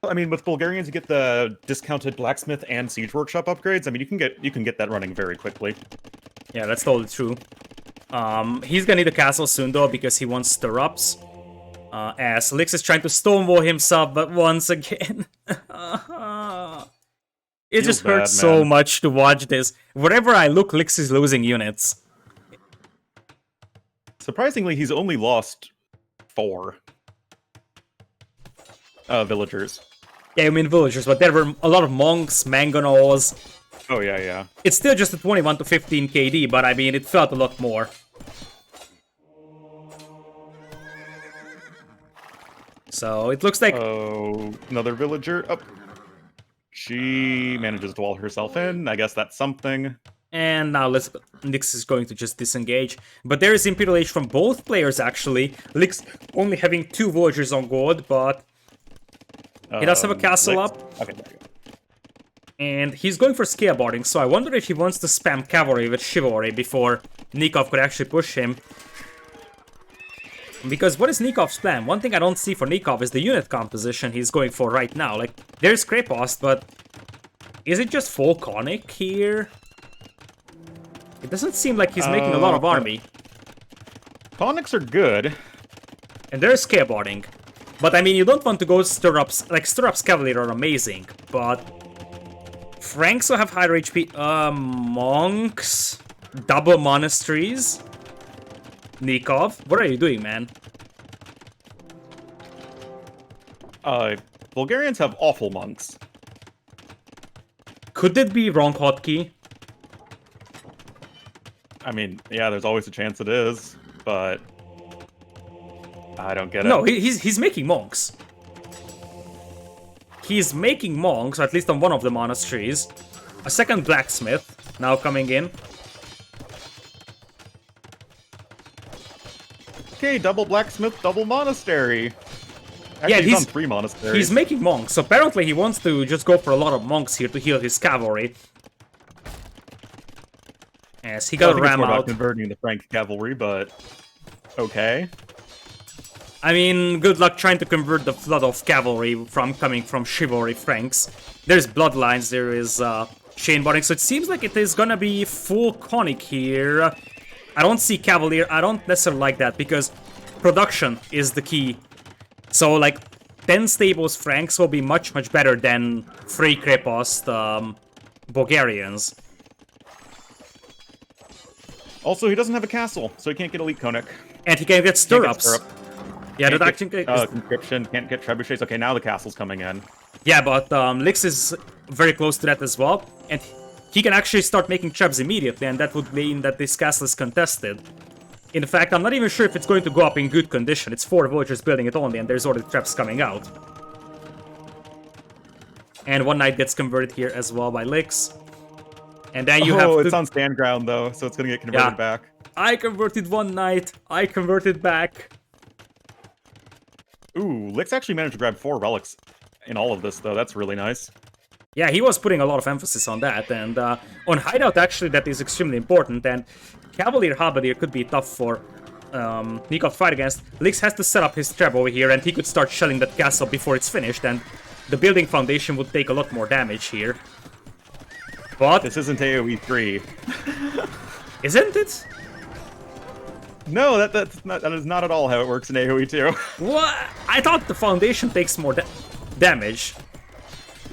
I mean, with Bulgarians, you get the discounted blacksmith and siege workshop upgrades. I mean, you can get that running very quickly. Yeah, that's totally true. He's gonna need a castle soon though, because he wants stirrups. As Lix is trying to stonewall himself, but once again, it just hurts so much to watch this. Wherever I look, Lix is losing units. Surprisingly, he's only lost 4 villagers. Yeah, I mean villagers, but there were a lot of monks, mangonels. Oh yeah. It's still just a 21 to 15 KD, but I mean, it felt a lot more. So, it looks like... Oh, another villager up. She manages to wall herself in. I guess that's something. And now Lix is going to just disengage. But there is Imperial Age from both players, actually. Lix only having 2 villagers on gold, but he does have a castle Lix. up. Okay, there you go. And he's going for skateboarding, so I wonder if he wants to spam cavalry with chivalry before Nicov could actually push him. Because what is Nikov's plan? One thing I don't see for Nicov is the unit composition he's going for right now. Like, there's Krepost, but is it just full conic here? It doesn't seem like he's making a lot of army. Conics are good. And there's skateboarding. But I mean, you don't want to go stirrups. Like, stirrups cavalry are amazing, but Franks will have higher HP. Monks, double monasteries. Nicov, what are you doing, man? Bulgarians have awful monks. Could it be wrong hotkey? I mean, yeah, there's always a chance it is, but I don't get it. No, he's making monks. He's making monks, or at least on one of the monasteries. A second blacksmith now coming in. Okay, double blacksmith, double monastery. Actually, Yeah, he's on 3 monasteries. He's making monks. So apparently he wants to just go for a lot of monks here to heal his cavalry. Yes, he got a ram more out. about converting the Frank cavalry, but okay. I mean, good luck trying to convert the flood of cavalry coming from chivalry Franks. There's bloodlines, there is chain bonding, so it seems like it is gonna be full conic here. I don't see cavalier, I don't necessarily like that, because production is the key. So, like, 10 stables Franks will be much, much better than 3 Krepost Bulgarians. Also, he doesn't have a castle, so he can't get elite conic. And he can get stirrups. Can't Yeah, that get, actually conscription, can't get trebuchets. Okay, now the castle's coming in. Yeah, but Lix is very close to that as well, and he can actually start making trebs immediately, and that would mean that this castle is contested. In fact, I'm not even sure if it's going to go up in good condition. It's 4 villagers building it only, and there's already trebs coming out. And one knight gets converted here as well by Lix. And then you have it's on stand ground, though, so it's gonna get converted back. I converted one knight, I converted back. Ooh, Lix actually managed to grab 4 relics in all of this, though. That's really nice. Yeah, he was putting a lot of emphasis on that, and on hideout actually that is extremely important, and Cavalier Halberdier could be tough for Nicov to fight against. Lix has to set up his trap over here, and he could start shelling that castle before it's finished, and the building foundation would take a lot more damage here. But This isn't AoE 3. isn't it? No, that is not at all how it works in AoE 2. What? I thought the foundation takes more damage.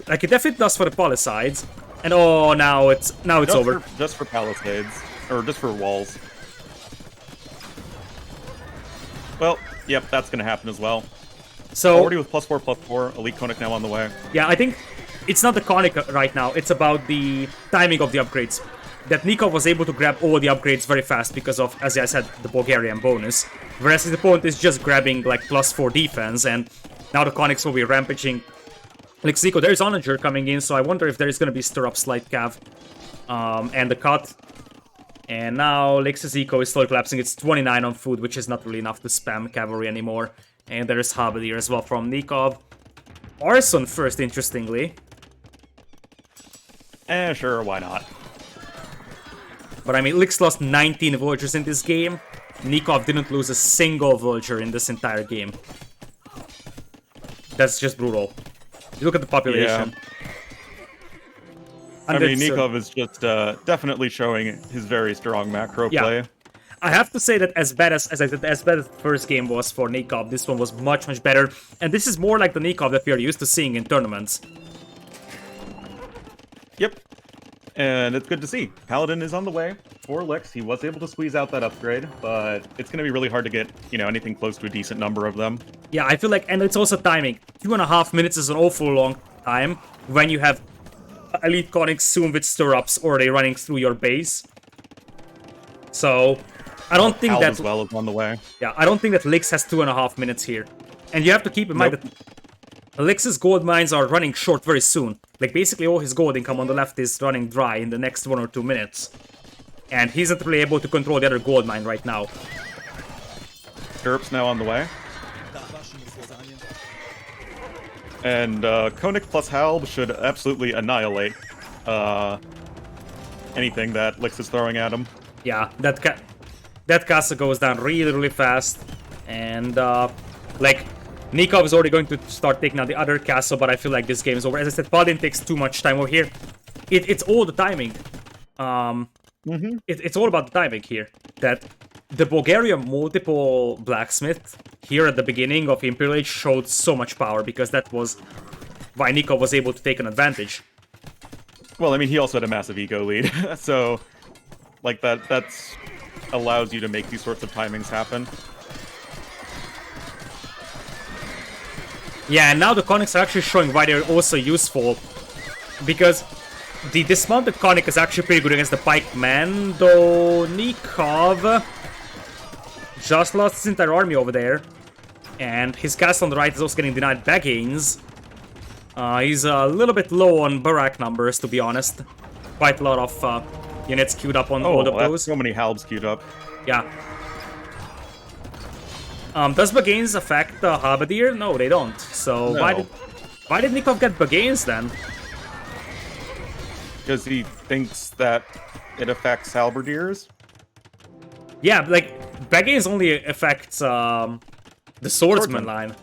Like, it definitely does for the palisades. And oh, now it's over. Just for palisades. Or just for walls. Well, yep, that's gonna happen as well. So Already with +4/+4, Elite Conic now on the way. yeah, I think it's not the conic right now. It's about the timing of the upgrades. That Nicov was able to grab all the upgrades very fast because of, as I said, the Bulgarian bonus. Whereas his opponent is just grabbing like +4 defense, and now the conics will be rampaging. Like Zico, there's Onager coming in, so I wonder if there is going to be stirrups light cav and the cut. And now Lix's eco is slowly collapsing. It's 29 on food, which is not really enough to spam cavalry anymore. And there's Halberdier as well from Nicov. Arson first, interestingly. Sure, why not? But I mean, Lix lost 19 villagers in this game. Nicov didn't lose a single villager in this entire game. That's just brutal. You look at the population. Yeah. I mean, Nicov is just definitely showing his very strong macro play. I have to say that as bad as the first game was for Nicov, this one was much, much better. And this is more like the Nicov that we are used to seeing in tournaments. Yep. And it's good to see. Paladin is on the way for Lix. He was able to squeeze out that upgrade, but it's going to be really hard to get, anything close to a decent number of them. Yeah, I feel like, and it's also timing. 2.5 minutes is an awful long time when you have Elite Conics soon with stirrups already running through your base. So, I don't think that... as well is on the way. Yeah, I don't think that Lix has 2.5 minutes here. And you have to keep in mind that Lix's gold mines are running short very soon. Like, basically all his gold income on the left is running dry in the next 1 or 2 minutes. And he's not really able to control the other gold mine right now. Stirrups now on the way. And Koenig plus Halb should absolutely annihilate anything that Lix is throwing at him. Yeah, that castle goes down really, really fast. And, like, Nicov is already going to start taking out the other castle, but I feel like this game is over. As I said, Paladin takes too much time over here. It's all the timing. It's all about the timing here. That the Bulgarian multiple blacksmith here at the beginning of Imperial Age showed so much power, because that was why Nicov was able to take an advantage. Well, I mean, he also had a massive eco lead, so like that's allows you to make these sorts of timings happen. Yeah, and now the conics are actually showing why they're also useful, because the dismounted conic is actually pretty good against the pikeman, though Nicov just lost his entire army over there, and his castle on the right is also getting denied baggings. He's a little bit low on barrack numbers, to be honest. Quite a lot of units queued up on all of those. So many Halbs queued up. Yeah. Does Bagains affect the Halberdier? No, they don't. So No. why did Nicov get Bagains then? Because he thinks that it affects Halberdiers. Yeah, like, Bagains only affects the swordsman line.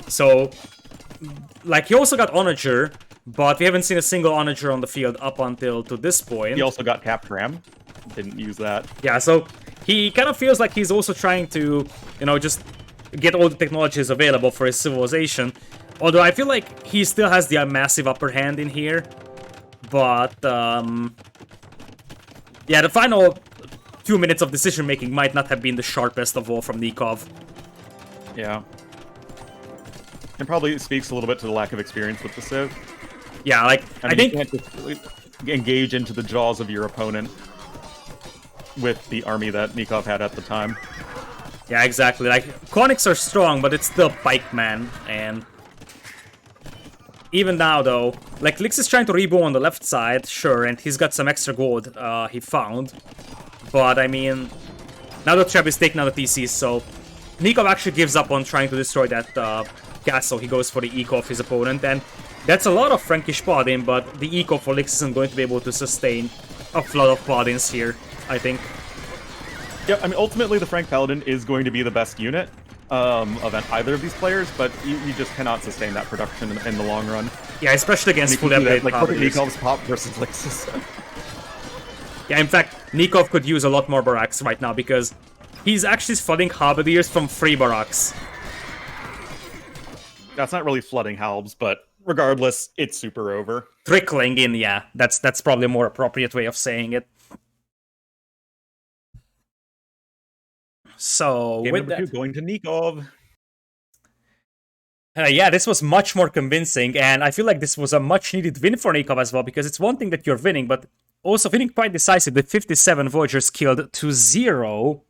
So, like, he also got Onager, but we haven't seen a single Onager on the field up until to this point. He also got Capped Ram. Didn't use that. Yeah, so he kind of feels like he's also trying to, you know, just get all the technologies available for his civilization. Although I feel like he still has the massive upper hand in here. But, yeah, the final 2 minutes of decision-making might not have been the sharpest of all from Nicov. Yeah. And probably speaks a little bit to the lack of experience with the Civ. Yeah, like, I think... you can't just engage into the jaws of your opponent with the army that Nicov had at the time. Yeah, exactly. Like, conics are strong, but it's still pikeman, and... Even now, though, like, Lix is trying to reboot on the left side, sure, and he's got some extra gold he found. But, I mean, now the trap is taking out the TCs, so Nicov actually gives up on trying to destroy that castle. He goes for the eco of his opponent, and that's a lot of Frankish Paladin, but the eco for Lix isn't going to be able to sustain a flood of Paladins here, I think. Yeah, I mean, ultimately the Frank Paladin is going to be the best unit of either of these players, but you just cannot sustain that production in the long run. Yeah, especially against fully upgraded like, look at Paladins. Nikov's pop versus Lix's. Yeah, in fact, Nicov could use a lot more barracks right now, because he's actually flooding Halberdiers from free barracks. That's not really flooding Halbs, but regardless, it's super over. Trickling in, yeah. That's probably a more appropriate way of saying it. So, Game with number that... 2 going to Nicov. Yeah, this was much more convincing, and I feel like this was a much-needed win for Nicov as well, because it's one thing that you're winning, but also winning quite decisive, with 57 Voyagers killed to 0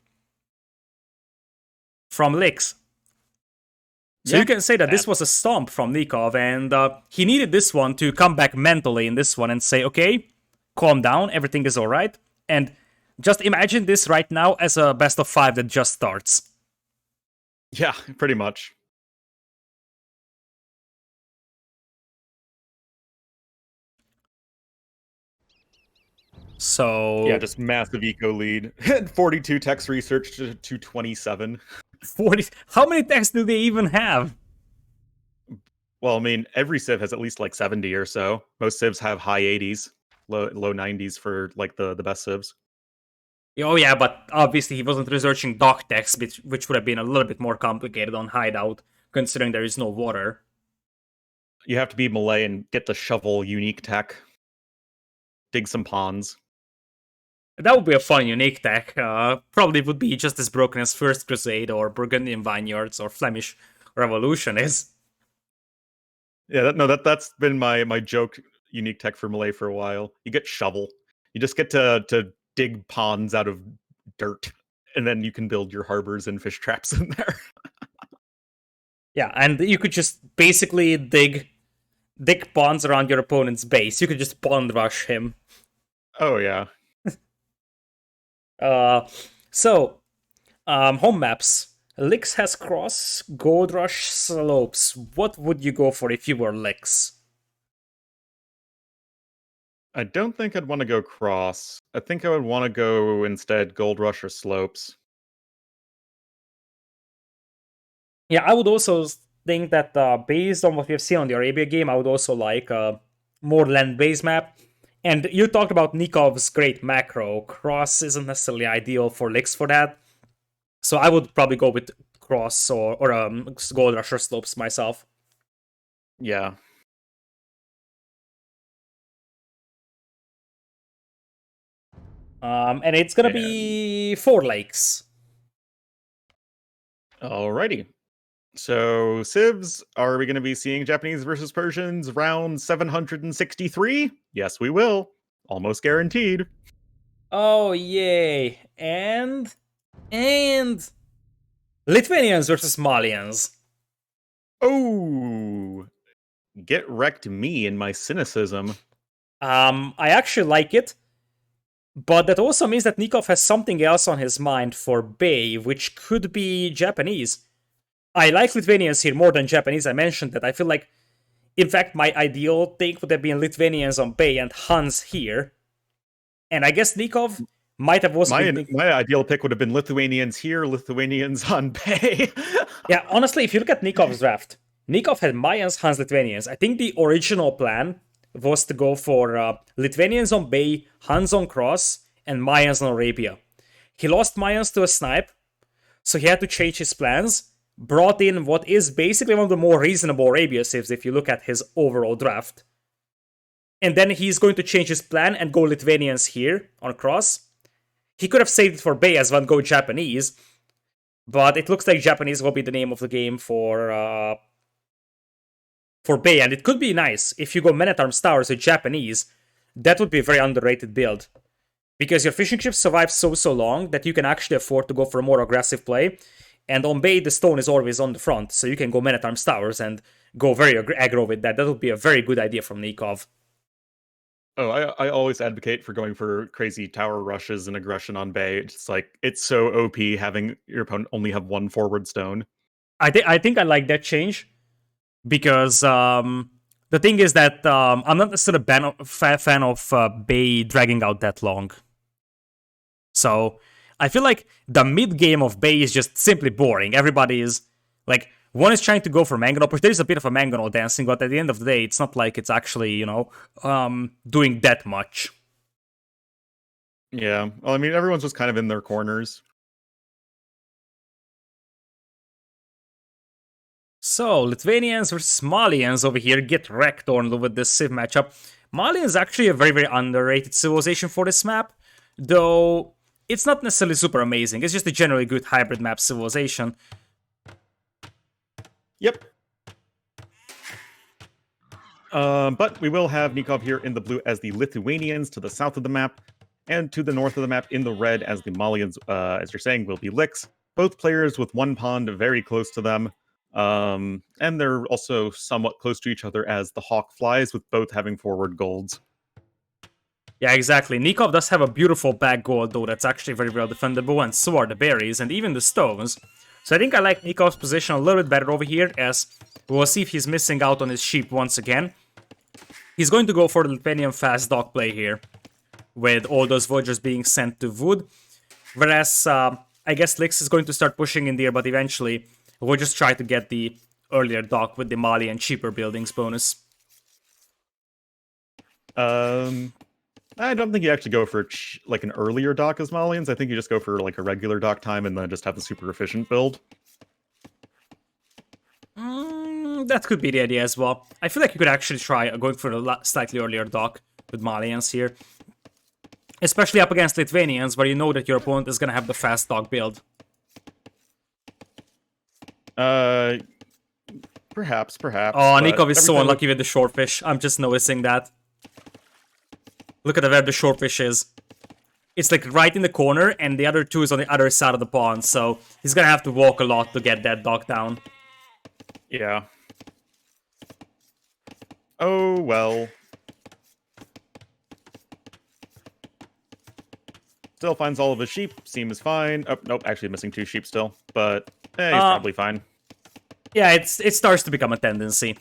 from Lix. So you can say that this was a stomp from Nicov, and he needed this one to come back mentally in this one and say, okay, calm down, everything is alright, and just imagine this right now as a best of 5 that just starts. Yeah, pretty much. So... Yeah, just massive eco lead. 42 text research to 27. 40... How many techs do they even have? Well, I mean, every Civ has at least like 70 or so. Most Civs have high 80s, low 90s for like the best Civs. Oh yeah, but obviously he wasn't researching dock techs, which would have been a little bit more complicated on Hideout, considering there is no water. You have to be Malay and get the shovel unique tech. Dig some ponds. That would be a fun unique tech. Probably would be just as broken as First Crusade or Burgundian Vineyards or Flemish Revolution is. Yeah, that's been my joke unique tech for Malay for a while. You get shovel. You just get to dig ponds out of dirt, and then you can build your harbors and fish traps in there. Yeah, and you could just basically dig dig pawns around your opponent's base. You could just pawn rush him. Oh yeah. So, home maps. Lix has cross, gold rush, slopes. What would you go for if you were Lix? I don't think I'd want to go cross. I think I would want to go instead gold rush or slopes. Yeah, I would also think that based on what we've seen on the Arabia game, I would also like a more land-based map. And you talked about Nikov's great macro. Cross isn't necessarily ideal for Lix for that. So I would probably go with cross or gold rush or slopes myself. Yeah. And it's gonna be 4 lakes. Alrighty. So, Civs, are we going to be seeing Japanese versus Persians round 763? Yes, we will. Almost guaranteed. Oh yay! And Lithuanians versus Malians. Oh, get wrecked me in my cynicism. I actually like it, but that also means that Nicov has something else on his mind for Bay, which could be Japanese. I like Lithuanians here more than Japanese. I mentioned that. I feel like, in fact, my ideal take would have been Lithuanians on Bay and Huns here. And I guess Nicov might have also been My ideal pick would have been Lithuanians here, Lithuanians on Bay. Yeah, honestly, if you look at Nikov's draft, Nikov had Mayans, Huns, Lithuanians. I think the original plan was to go for Lithuanians on Bay, Huns on Cross, and Mayans on Arabia. He lost Mayans to a snipe, so he had to change his plans. Brought in what is basically one of the more reasonable Arabia civs if you look at his overall draft. And then he's going to change his plan and go Lithuanians here on Cross. He could have saved it for Bay as one go Japanese, but it looks like Japanese will be the name of the game for Bay, and it could be nice if you go Men at Arms Towers with Japanese. That would be a very underrated build, because your fishing ships survive so long that you can actually afford to go for a more aggressive play. And on Bay, the stone is always on the front, so you can go Men at Arms Towers and go very aggro with that. That would be a very good idea from Nicov. Oh, I always advocate for going for crazy tower rushes and aggression on Bay. It's like, it's so OP having your opponent only have one forward stone. I think I like that change, because the thing is that I'm not necessarily a fan of Bay dragging out that long. So I feel like the mid game of Bay is just simply boring. Everybody is like, one is trying to go for Mangonel, but there's a bit of a Mangonel dancing, but at the end of the day, it's not like it's actually, doing that much. Yeah. Well, I mean, everyone's just kind of in their corners. So, Lithuanians versus Malians over here get wrecked Ornlu with this Civ matchup. Mali is actually a very, very underrated civilization for this map, though it's not necessarily super amazing. It's just a generally good hybrid map civilization. Yep. But we will have Nicov here in the blue as the Lithuanians to the south of the map, and to the north of the map in the red as the Malians, as you're saying, will be Lix. Both players with one pond very close to them. And they're also somewhat close to each other as the Hawk flies, with both having forward golds. Yeah, exactly. Nicov does have a beautiful back gold, though, that's actually very well defendable, and so are the berries, and even the stones. So I think I like Nikov's position a little bit better over here, as we'll see if he's missing out on his sheep once again. He's going to go for the Lithuanian fast dock play here, with all those villagers being sent to wood. Whereas, I guess Lix is going to start pushing in there, but eventually we'll just try to get the earlier dock with the Mali and cheaper buildings bonus. I don't think you actually go for like an earlier dock as Malians. I think you just go for like a regular dock time and then just have a super efficient build. That could be the idea as well. I feel like you could actually try going for a slightly earlier dock with Malians here. Especially up against Lithuanians, where you know that your opponent is going to have the fast dock build. Perhaps. Oh, Nicov is so unlucky with the shorefish. I'm just noticing that. Look at where the shorefish is. It's like right in the corner, and the other two is on the other side of the pond, so he's gonna have to walk a lot to get that dock down. Yeah. Oh, well. Still finds all of his sheep. Seems fine. Oh, nope, actually missing 2 sheep still. But, he's probably fine. Yeah, it starts to become a tendency.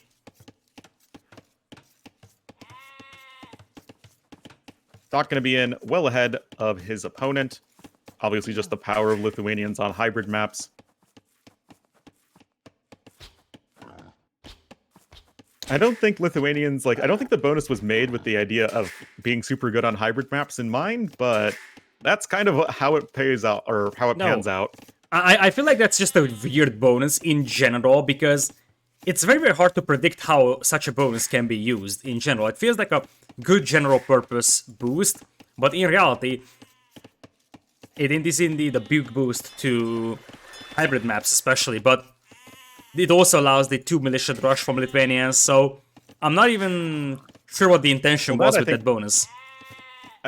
Doc going to be in well ahead of his opponent. Obviously, just the power of Lithuanians on hybrid maps. I don't think Lithuanians, I don't think the bonus was made with the idea of being super good on hybrid maps in mind, but that's kind of how it pays out, or how it pans out. I feel like that's just a weird bonus in general, because it's very, very hard to predict how such a bonus can be used in general. It feels like a good general purpose boost, but in reality, it is indeed a big boost to hybrid maps especially, but it also allows the 2 militia rush from Lithuanians, so I'm not even sure what the intention was with that bonus.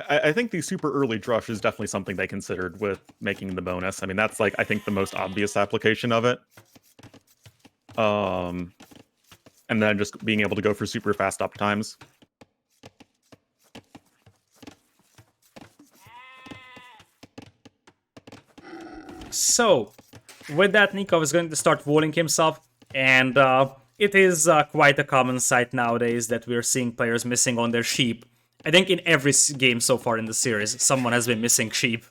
I think the super early drush is definitely something they considered with making the bonus. I mean, that's I think the most obvious application of it. And then just being able to go for super fast uptimes. So, with that, Nicov is going to start walling himself, and it is quite a common sight nowadays that we're seeing players missing on their sheep. I think in every game so far in the series, someone has been missing sheep.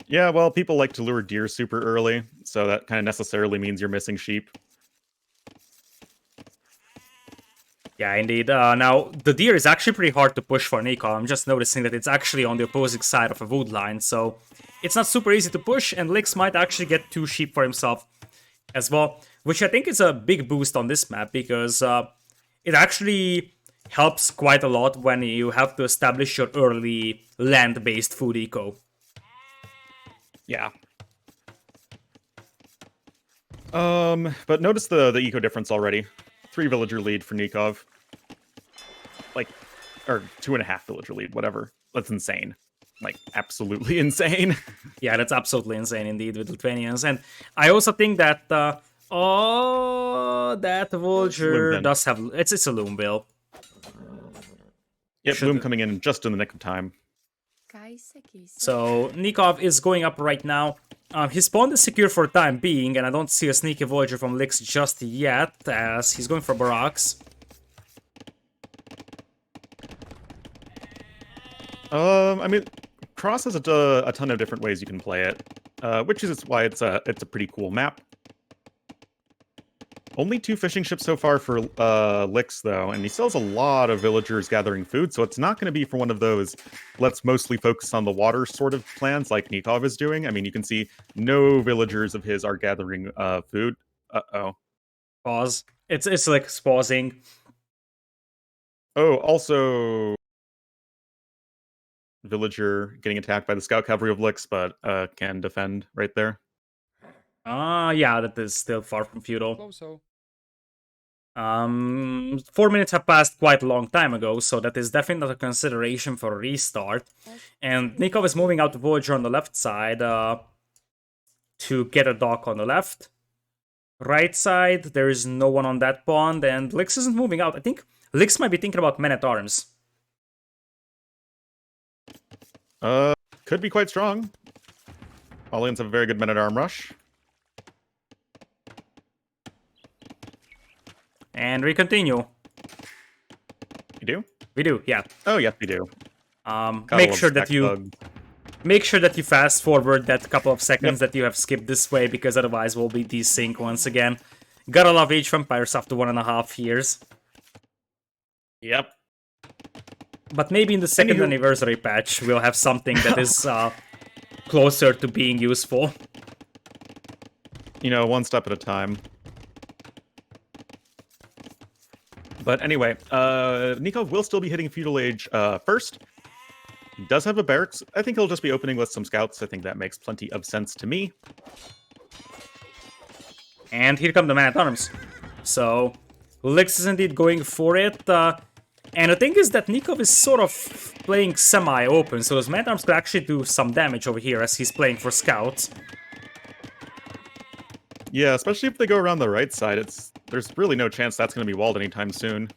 Yeah, well, people like to lure deer super early, so that kind of necessarily means you're missing sheep. Yeah, indeed. Now, the deer is actually pretty hard to push for Nicov. I'm just noticing that it's actually on the opposing side of a wood line, so it's not super easy to push, and Lix might actually get 2 sheep for himself as well, which I think is a big boost on this map, because it actually helps quite a lot when you have to establish your early land-based food eco. Yeah. But notice the eco difference already. 3 villager lead for Nicov. Or 2.5 villager lead, whatever. That's insane. Absolutely insane. Yeah, that's absolutely insane indeed with Lithuanians. And I also think that, that vulture does have, it's a loom bill. Yep, loom coming in just in the nick of time. So, Nicov is going up right now. His spawn is secure for the time being, and I don't see a sneaky voyager from Lix just yet, as he's going for barracks. I mean, Cross has a ton of different ways you can play it, which is why it's a pretty cool map. Only 2 fishing ships so far for Lix, though, and he still has a lot of villagers gathering food, so it's not going to be for one of those let's mostly focus on the water sort of plans like Nicov is doing. I mean, you can see no villagers of his are gathering food. Uh-oh. Pause. It's like pausing. Oh, also villager getting attacked by the scout cavalry of Lix, but can defend right there. Yeah, that is still far from feudal. 4 minutes have passed quite a long time ago, so that is definitely not a consideration for a restart. And Nicov is moving out the voyager on the left side to get a dock on the left. Right side, there is no one on that pond, and Lix isn't moving out. I think Lix might be thinking about men-at-arms. Could be quite strong. Aliens have a very good men-at-arm rush. And we continue. You do? We do, yeah. Oh, yes, we do. Make sure that you fast forward that couple of seconds that you have skipped this way, because otherwise we'll be desync once again. Gotta love Age of Empires after 1.5 years. Yep. But maybe in the second anniversary patch, we'll have something that is closer to being useful. You know, one step at a time. But anyway, Nicov will still be hitting Feudal Age first. He does have a barracks. I think he'll just be opening with some scouts. I think that makes plenty of sense to me. And here come the man-at-arms. So, Lix is indeed going for it. And the thing is that Nicov is sort of playing semi-open, so those man-at-arms could actually do some damage over here as he's playing for scouts. Yeah, especially if they go around the right side. It's there's really no chance that's going to be walled anytime soon.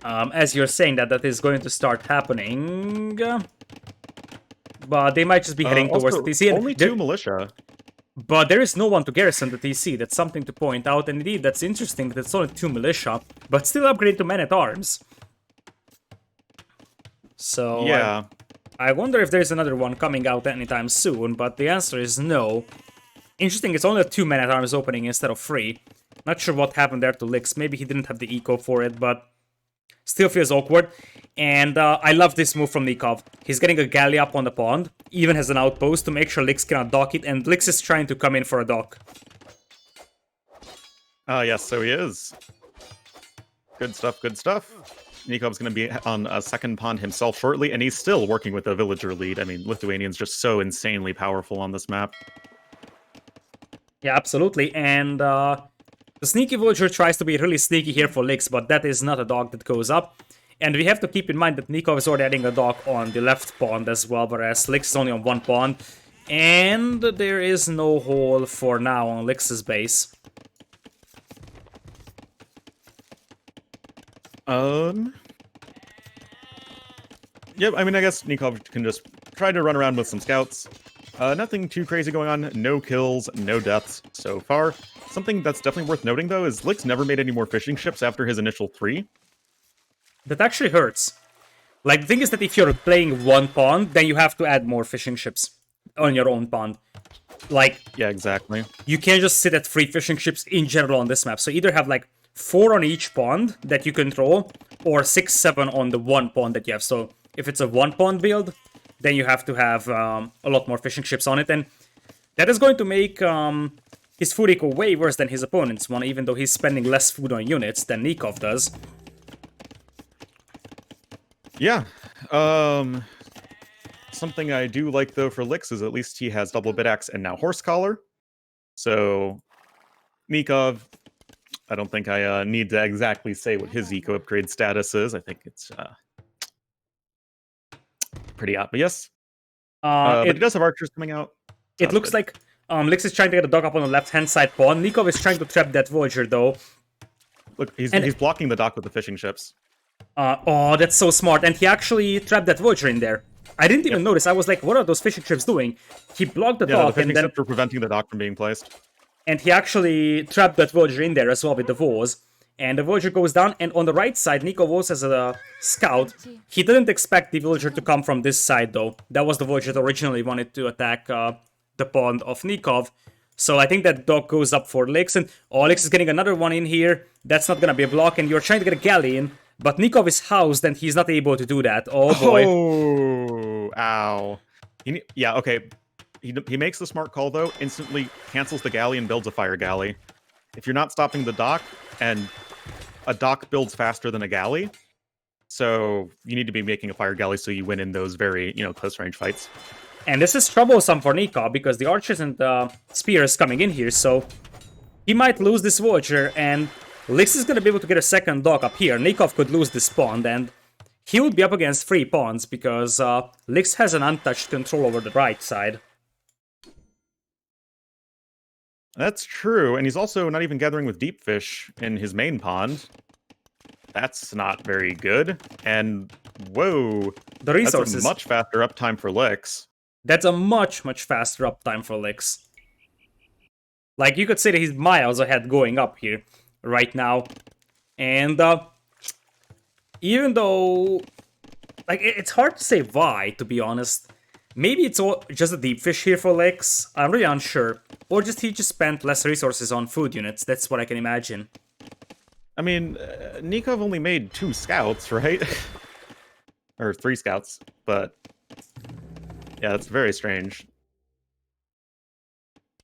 As you're saying that is going to start happening. But they might just be heading towards the TC. Only 2 militia. But there is no one to garrison the TC. That's something to point out. And indeed, that's interesting that it's only 2 militia, but still upgraded to men-at-arms. So yeah. I wonder if there's another one coming out anytime soon, but the answer is no. Interesting, it's only a 2 men-at-arms opening instead of 3. Not sure what happened there to Lix. Maybe he didn't have the eco for it, but still feels awkward. And I love this move from Nicov. He's getting a galley up on the pond, even has an outpost to make sure Lix cannot dock it, and Lix is trying to come in for a dock. Yes, so he is. Good stuff, good stuff. Nikov's going to be on a second pond himself shortly, and he's still working with the villager lead. I mean, Lithuanian's just so insanely powerful on this map. Yeah, absolutely, and the sneaky villager tries to be really sneaky here for Lix, but that is not a dock that goes up. And we have to keep in mind that Nicov is already adding a dock on the left pond as well, whereas Lix is only on 1 pond. And there is no hole for now on Lix's base. Yep, I mean, I guess Nicov can just try to run around with some scouts. Nothing too crazy going on. No kills, no deaths so far. Something that's definitely worth noting, though, is Lix never made any more fishing ships after his initial 3. That actually hurts. Like, the thing is that if you're playing 1 pond, then you have to add more fishing ships on your own pond. Like, yeah, exactly. You can't just sit at 3 fishing ships in general on this map. So either have, like, 4 on each pond that you control, or 6, 7 on the 1 pond that you have. So if it's a 1 pond build, then you have to have a lot more fishing ships on it. And that is going to make his food eco way worse than his opponent's one, even though he's spending less food on units than Nicov does. Yeah. Something I do like, though, for Lix is at least he has double bit axe and now horse collar. So, Nicov, I don't think I need to exactly say what his eco upgrade status is. I think it's pretty obvious. But he does have archers coming out. It looks like Lix is trying to get a dog up on the left-hand side pond. Nicov is trying to trap that villager, though. Look, he's blocking the dock with the fishing ships. Oh, that's so smart. And he actually trapped that villager in there. I didn't even notice. I was like, what are those fishing ships doing? He blocked the dock the and then... ships were preventing the dock from being placed. And he actually trapped that villager in there as well with the walls. And the villager goes down, and on the right side, Nicov also has a scout. He didn't expect the villager to come from this side, though. That was the villager that originally wanted to attack the pond of Nicov. So I think that dock goes up for Lix, and Lix is getting another one in here. That's not gonna be a block, and you're trying to get a galley in. But Nicov is housed, and he's not able to do that. Oh, boy. Oh, ow. Yeah, okay. He makes the smart call, though. Instantly cancels the galley and builds a fire galley. If you're not stopping the dock, and a dock builds faster than a galley, so you need to be making a fire galley so you win in those very, close-range fights. And this is troublesome for Nicov, because the archers and the spears coming in here, so he might lose this villager, and Lix is going to be able to get a second dock up here. Nicov could lose this pond, and he would be up against 3 pawns, because Lix has an untouched control over the right side. That's true, and he's also not even gathering with deep fish in his main pond. That's not very good. And, whoa, the resources. That's a much faster uptime for Lix. That's a much, much faster uptime for Lix. Like, you could say that he's miles ahead going up here right now. And, even though, like, it's hard to say why, to be honest. Maybe it's all just a deep fish here for Lix. I'm really unsure. Or he just spent less resources on food units. That's what I can imagine. I mean, Nicov only made 2 scouts, right? Or 3 scouts, but yeah, that's very strange.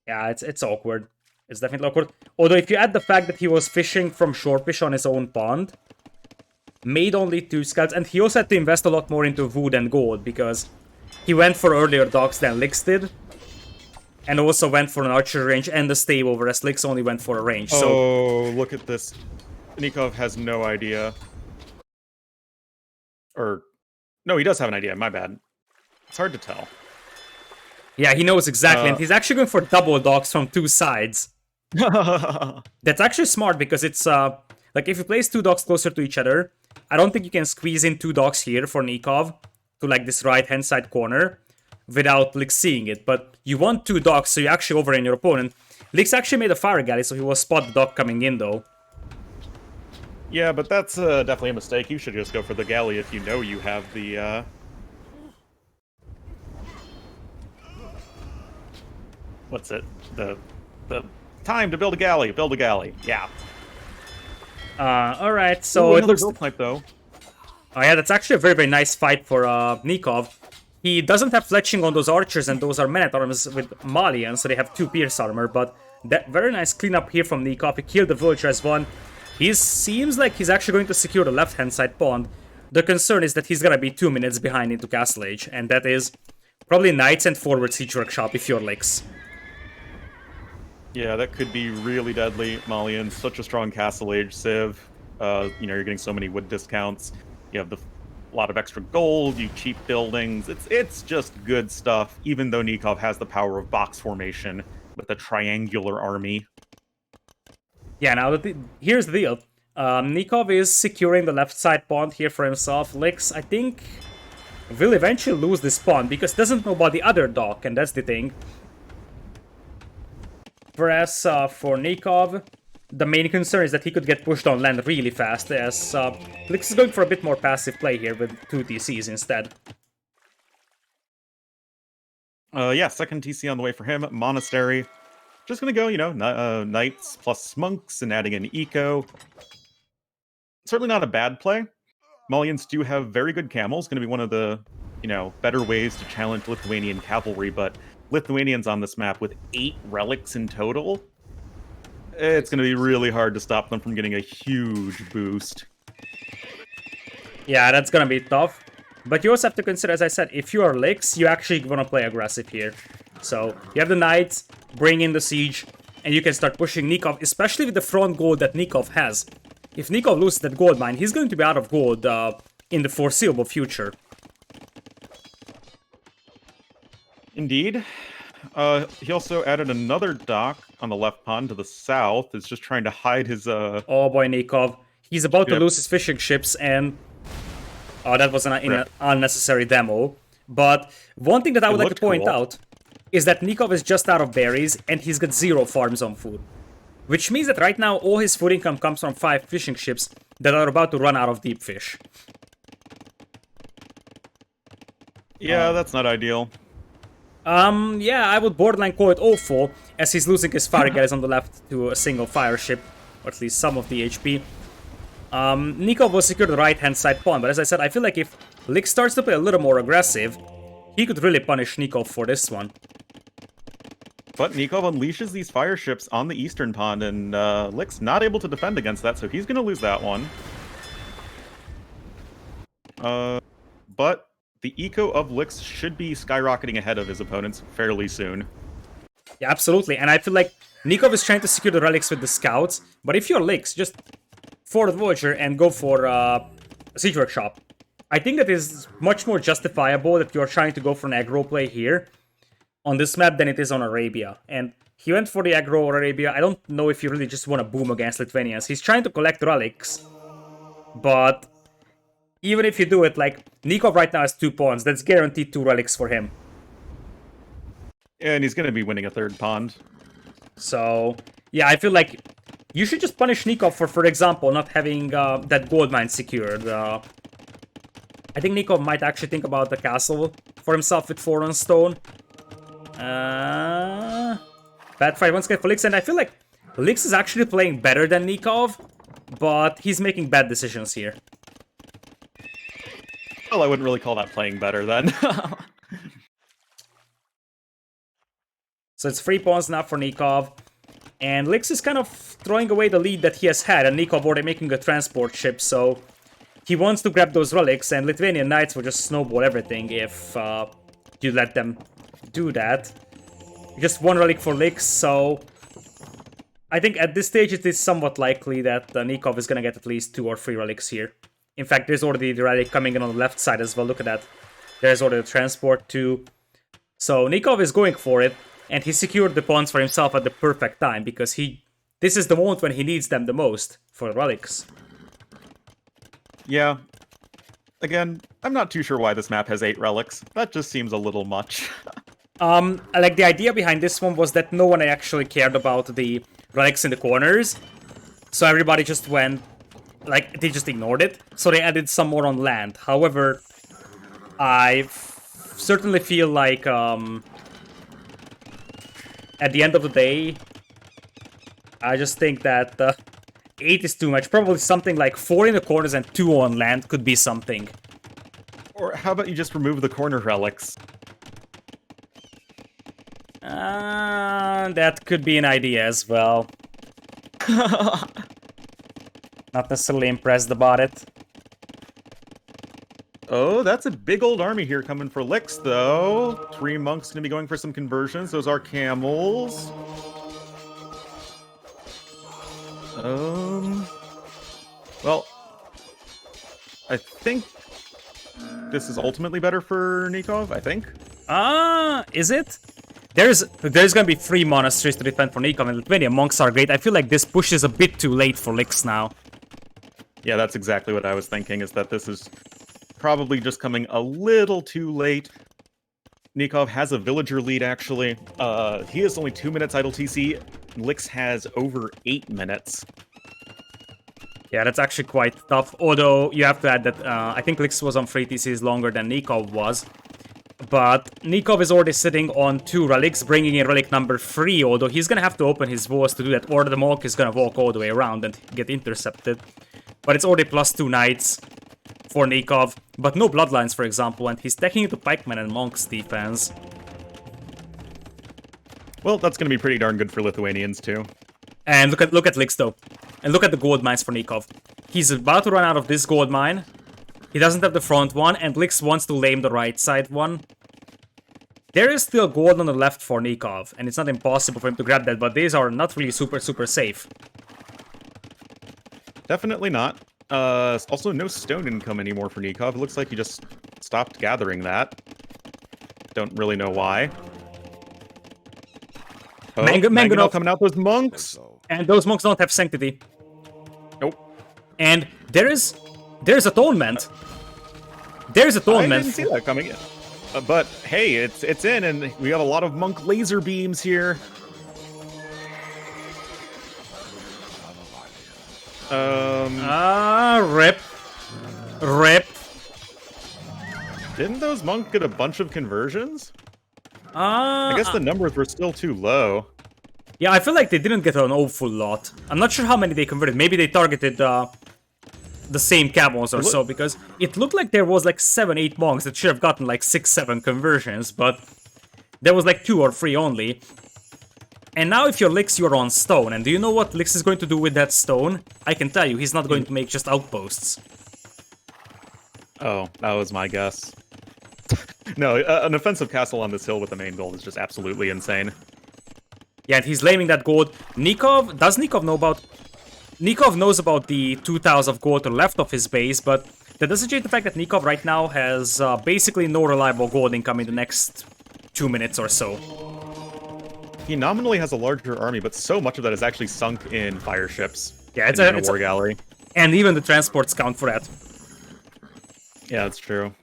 Yeah, it's awkward. It's definitely awkward. Although if you add the fact that he was fishing from shorefish on his own pond, made only 2 scouts, and he also had to invest a lot more into wood and gold, because he went for earlier docks than Lix did. And also went for an archer range and a stable, whereas Lix only went for a range. Oh, look at this. Nicov has no idea. Or, no, he does have an idea, my bad. It's hard to tell. Yeah, he knows exactly, and he's actually going for double docks from 2 sides. That's actually smart because it's like if you place two dogs closer to each other, I don't think you can squeeze in two dogs here for Nicov to like this right hand side corner without Lix seeing it. But you want two dogs, so you actually overrun your opponent. Lix actually made a fire galley, so he will spot the dog coming in though. Yeah, but that's definitely a mistake. You should just go for the galley if you know you have the what's it? The time to build a galley. Build a galley. Yeah. Alright, so Ooh, it another looks... build type though. Oh yeah, that's actually a very, very nice fight for Nicov. He doesn't have fletching on those archers, and those are men-at-arms with Malian, so they have 2 pierce armor, but that very nice cleanup here from Nicov. He killed the villager as one. He seems like he's actually going to secure the left-hand side pond. The concern is that he's gonna be 2 minutes behind into Castle Age, and that is probably Knights and forward Siege Workshop if you're Lix. Yeah, that could be really deadly. Malian's such a strong Castle Age civ. You know, you're getting so many wood discounts. You have a lot of extra gold, you cheap buildings. It's just good stuff, even though Nicov has the power of box formation with a triangular army. Yeah, now here's the deal. Nicov is securing the left side pond here for himself. Lix, I think, will eventually lose this pond because he doesn't know about the other dock, and that's the thing. Whereas for Nicov, the main concern is that he could get pushed on land really fast, as Lix is going for a bit more passive play here with 2 TCs instead. Yeah, second TC on the way for him. Monastery. Just gonna go, you know, knights plus monks and adding an eco. Certainly not a bad play. Malians do have very good camels. Going to be one of the, you know, better ways to challenge Lithuanian cavalry, but Lithuanians on this map with 8 relics in total, it's going to be really hard to stop them from getting a huge boost. Yeah, that's gonna be tough. But you also have to consider, as I said, if you are Lix, you actually want to play aggressive here. So you have the Knights, bring in the Siege, and you can start pushing Nicov, especially with the front gold that Nicov has. If Nicov loses that gold mine, he's going to be out of gold in the foreseeable future. Indeed. He also added another dock on the left pond to the south. It's just trying to hide his... Oh boy, Nicov. He's about to lose his fishing ships, and... Oh, that was an unnecessary demo. But one thing that I would like to point out is that Nicov is just out of berries, and he's got 0 farm zone food. Which means that right now all his food income comes from 5 fishing ships that are about to run out of deep fish. Yeah, that's not ideal. Yeah, I would borderline call it awful, as he's losing his fire guys on the left to a single fire ship, or at least some of the HP. Nicov will secure the right-hand side pawn, but as I said, I feel like if Lix starts to play a little more aggressive, he could really punish Nicov for this one. But Nicov unleashes these fire ships on the eastern pond, and Lix not able to defend against that, so he's going to lose that one. But the eco of Lix should be skyrocketing ahead of his opponents fairly soon. Yeah, absolutely, and I feel like Nicov is trying to secure the relics with the scouts, but if you're Lix, just forward Voyager and go for a Siege Workshop. I think that is much more justifiable that you're trying to go for an aggro play here on this map than it is on Arabia. And he went for the aggro on Arabia. I don't know if you really just want to boom against Lithuanians. He's trying to collect relics, but even if you do it, like, Nicov right now has 2 pawns. That's guaranteed 2 relics for him. And he's going to be winning a 3rd pond. So, yeah, I feel like you should just punish Nicov for example, not having that gold mine secured. I think Nicov might actually think about the castle for himself with 4 on stone. Bad fight once again for Lix, and I feel like Lix is actually playing better than Nicov, but he's making bad decisions here. Well, I wouldn't really call that playing better then. So it's 3 pawns now for Nicov, and Lix is kind of throwing away the lead that he has had, and Nicov already making a transport ship, so he wants to grab those relics, and Lithuanian Knights will just snowball everything if you let them do that. Just 1 relic for Lix, so I think at this stage it is somewhat likely that Nicov is gonna get at least 2 or 3 relics here. In fact, there's already the relic coming in on the left side as well. Look at that. There's already the transport too. So Nicov is going for it. And he secured the pawns for himself at the perfect time, because this is the moment when he needs them the most for relics. Yeah. Again, I'm not too sure why this map has 8 relics. That just seems a little much. Like, the idea behind this one was that no one actually cared about the relics in the corners. So everybody just went, like, they just ignored it. So they added some more on land. However, I certainly feel like, at the end of the day, I just think that 8 is too much. Probably something like 4 in the corners and 2 on land could be something. Or how about you just remove the corner relics? That could be an idea as well. Not necessarily impressed about it. Oh, that's a big old army here coming for licks, though. 3 monks gonna be going for some conversions. Those are camels. Well, I think this is ultimately better for Nicov, I think. Is it? There's gonna be 3 monasteries to defend for Nicov, and Lithuania monks are great. I feel like this push is a bit too late for Licks now. Yeah, that's exactly what I was thinking, is that this is probably just coming a little too late. Nicov has a villager lead, actually. He has only 2 minutes idle TC. Licks has over 8 minutes. Yeah, that's actually quite tough. Although, you have to add that I think Licks was on 3 TCs longer than Nicov was. But Nicov is already sitting on 2 relics, bringing in relic number 3, although he's gonna have to open his walls to do that, or the monk is gonna walk all the way around and get intercepted. But it's already +2 knights for Nicov, but no bloodlines, for example, and he's taking into pikemen and monks defense. Well, that's going to be pretty darn good for Lithuanians, too. And look at Licks, though. And look at the gold mines for Nicov. He's about to run out of this gold mine. He doesn't have the front one, and Licks wants to lame the right side one. There is still gold on the left for Nicov, and it's not impossible for him to grab that, but these are not really super safe. Definitely not. Also, no stone income anymore for Nicov. It looks like he just stopped gathering that. Don't really know why. Oh, Mangonel coming out those monks! And those monks don't have sanctity. Nope. And there's atonement. There's atonement. I didn't see that coming in. But hey, it's in, and we got a lot of monk laser beams here. Rip. Rip. Didn't those monks get a bunch of conversions? I guess the numbers were still too low. Yeah, I feel like they didn't get an awful lot. I'm not sure how many they converted. Maybe they targeted the same camels or so, because it looked like there was like 7-8 monks that should have gotten like 6-7 conversions, but there was like 2 or 3 only. And now if you're Licks, you're on stone. And do you know what Licks is going to do with that stone? I can tell you, he's not going to make just outposts. Oh, that was my guess. No, an offensive castle on this hill with the main gold is just absolutely insane. Yeah, and he's laming that gold. Nicov, does Nicov know about... Nicov knows about the 2,000 of gold to the left of his base, but that doesn't change the fact that Nicov right now has basically no reliable gold income in the next 2 minutes or so. He nominally has a larger army, but so much of that is actually sunk in fire ships. Yeah, it's a war gallery. And even the transports count for that. Yeah, that's true.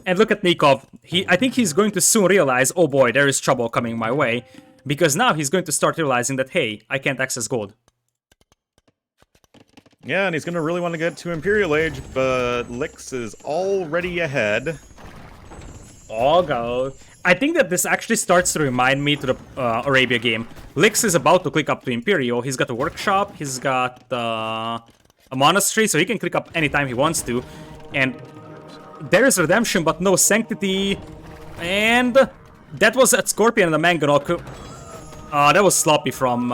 And look at Nicov. I think he's going to soon realize, oh boy, there is trouble coming my way. Because now he's going to start realizing that, hey, I can't access gold. Yeah, and he's going to really want to get to Imperial Age, but Licks is already ahead. Oh, go. I think that this actually starts to remind me to the Arabia game. Licks is about to click up to Imperial. He's got a workshop, he's got a monastery, so he can click up anytime he wants to. And there is redemption, but no sanctity. And that was at Scorpion and the Mangonok. That was sloppy from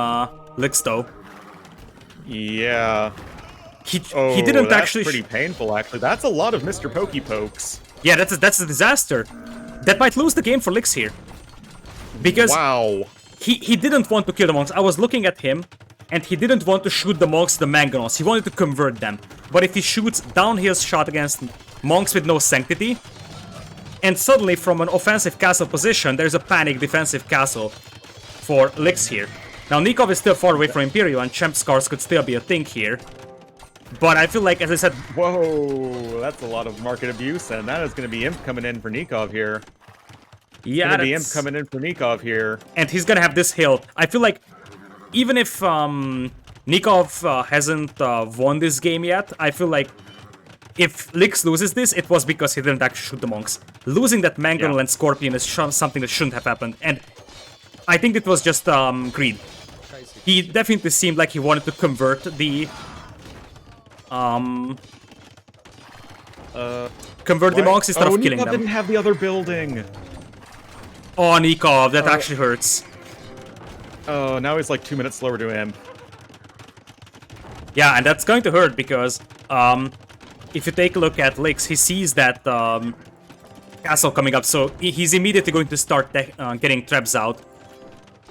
Licks, though. Yeah. He didn't actually... That's pretty painful, actually. That's a lot of Mr. Pokey Pokes. Yeah, that's a disaster. That might lose the game for Licks here. Because... Wow. He didn't want to kill the monks. I was looking at him, and he didn't want to shoot the monks, the Mangonels. He wanted to convert them. But if he shoots downhill shot against monks with no sanctity, And suddenly, from an offensive castle position, there's a panic defensive castle for Lix here. Now, Nicov is still far away from Imperial, and Champ Scars could still be a thing here. But I feel like, as I said... Whoa, that's a lot of market abuse, and that is going to be Imp coming in for Nicov here. Yeah, going to be Imp coming in for Nicov here. And he's going to have this hill. I feel like, even if Nicov hasn't won this game yet, I feel like if Lix loses this, it was because he didn't actually shoot the monks. Losing that Mangonel and Scorpion is something that shouldn't have happened, and I think it was just greed. He definitely seemed like he wanted to convert the... convert the monks instead of killing Nicov them. didn't have the other building. Oh, Nicov, that actually hurts. Oh, now he's like 2 minutes slower to Imp. Yeah, and that's going to hurt because... if you take a look at Lix, he sees that castle coming up, so he's immediately going to start getting traps out.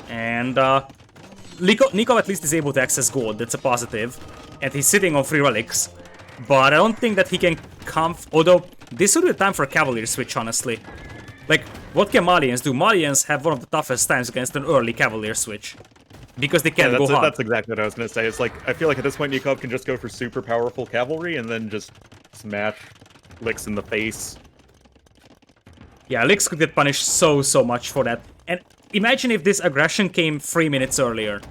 And Nicov at least is able to access gold, that's a positive. And he's sitting on 3 relics. But I don't think that he can come... Although, this would be the time for a Cavalier switch, honestly. Like, what can Malians do? Malians have one of the toughest times against an early Cavalier switch. Because they can't go hard. That's exactly what I was going to say. It's like, I feel like at this point Nicov can just go for super powerful cavalry and then just smash Lix in the face. Yeah, Lix could get punished so much for that. And imagine if this aggression came 3 minutes earlier.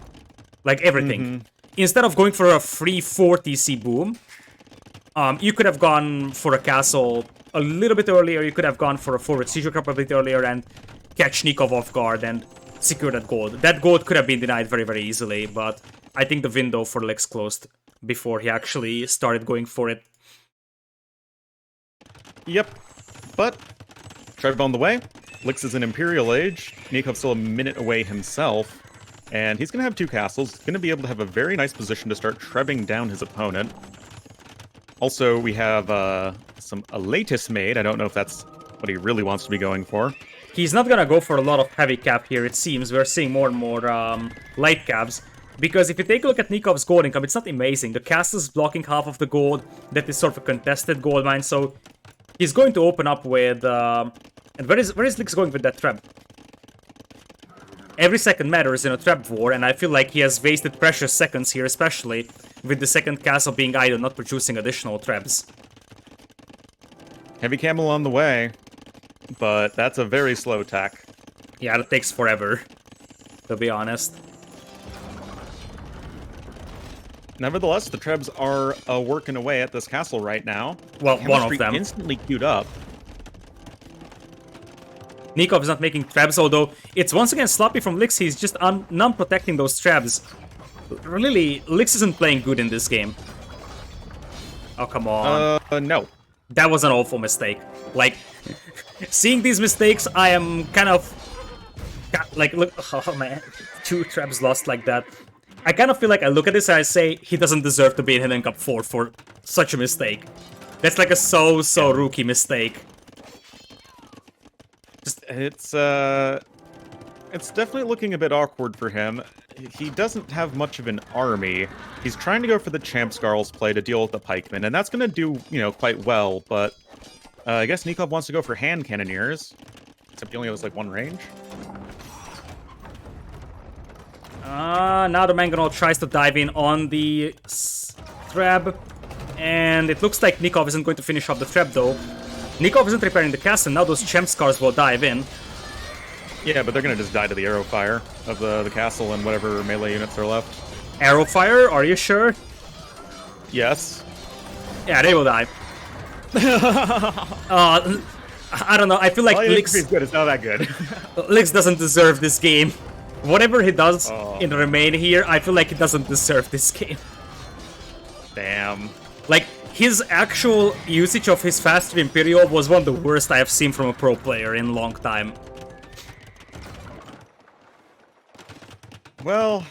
Like everything. Instead of going for a free 4 TC boom, you could have gone for a castle a little bit earlier, you could have gone for a forward siege crop a bit earlier and catch Nicov off guard and secure that gold. That gold could have been denied very easily, but I think the window for Lix closed before he actually started going for it. Yep, but Treb on the way. Lix is in Imperial Age. Nikov's still a minute away himself. And he's going to have 2 castles. He's going to be able to have a very nice position to start trebbing down his opponent. Also, we have a Latest made. I don't know if that's what he really wants to be going for. He's not gonna go for a lot of heavy cap here, it seems. We're seeing more and more light caps. Because if you take a look at Nikov's gold income, it's not amazing. The castle's blocking half of the gold. That is sort of a contested gold mine, so he's going to open up with... and where is Lix going with that trap? Every second matters in a trap war, and I feel like he has wasted precious seconds here, especially with the second castle being idle, not producing additional traps. Heavy camel on the way, but that's a very slow attack. Yeah, that takes forever, to be honest. Nevertheless, the trebs are working away at this castle right now. Well, one of them. Instantly queued up. Nicov is not making traps, although it's once again sloppy from Lix. He's just non-protecting those traps. Really, Lix isn't playing good in this game. Oh, come on. No. That was an awful mistake. Like, seeing these mistakes, I am kind of... Like, look... Oh, man. 2 traps lost like that. I kind of feel like I look at this and I say, he doesn't deserve to be in Hidden Cup 4 for such a mistake. That's like a so rookie mistake. It's definitely looking a bit awkward for him. He doesn't have much of an army. He's trying to go for the Champ Scarls play to deal with the pikemen, and that's going to do, quite well, but I guess Nicov wants to go for hand cannoneers, except he only has, like, 1 range. Now the Mangonel tries to dive in on the trap, and it looks like Nicov isn't going to finish off the trap, though. Nicov isn't repairing the castle, now those Champ Scars will dive in. Yeah, but they're gonna just die to the arrow fire of the castle and whatever melee units are left. Arrow fire? Are you sure? Yes. Yeah, they will die. I don't know, I feel like Lix... is good, it's not that good. Lix doesn't deserve this game. Whatever he does in the remaining here, I feel like he doesn't deserve this game. Damn. Like, his actual usage of his faster Imperial was one of the worst I have seen from a pro player in a long time. Well,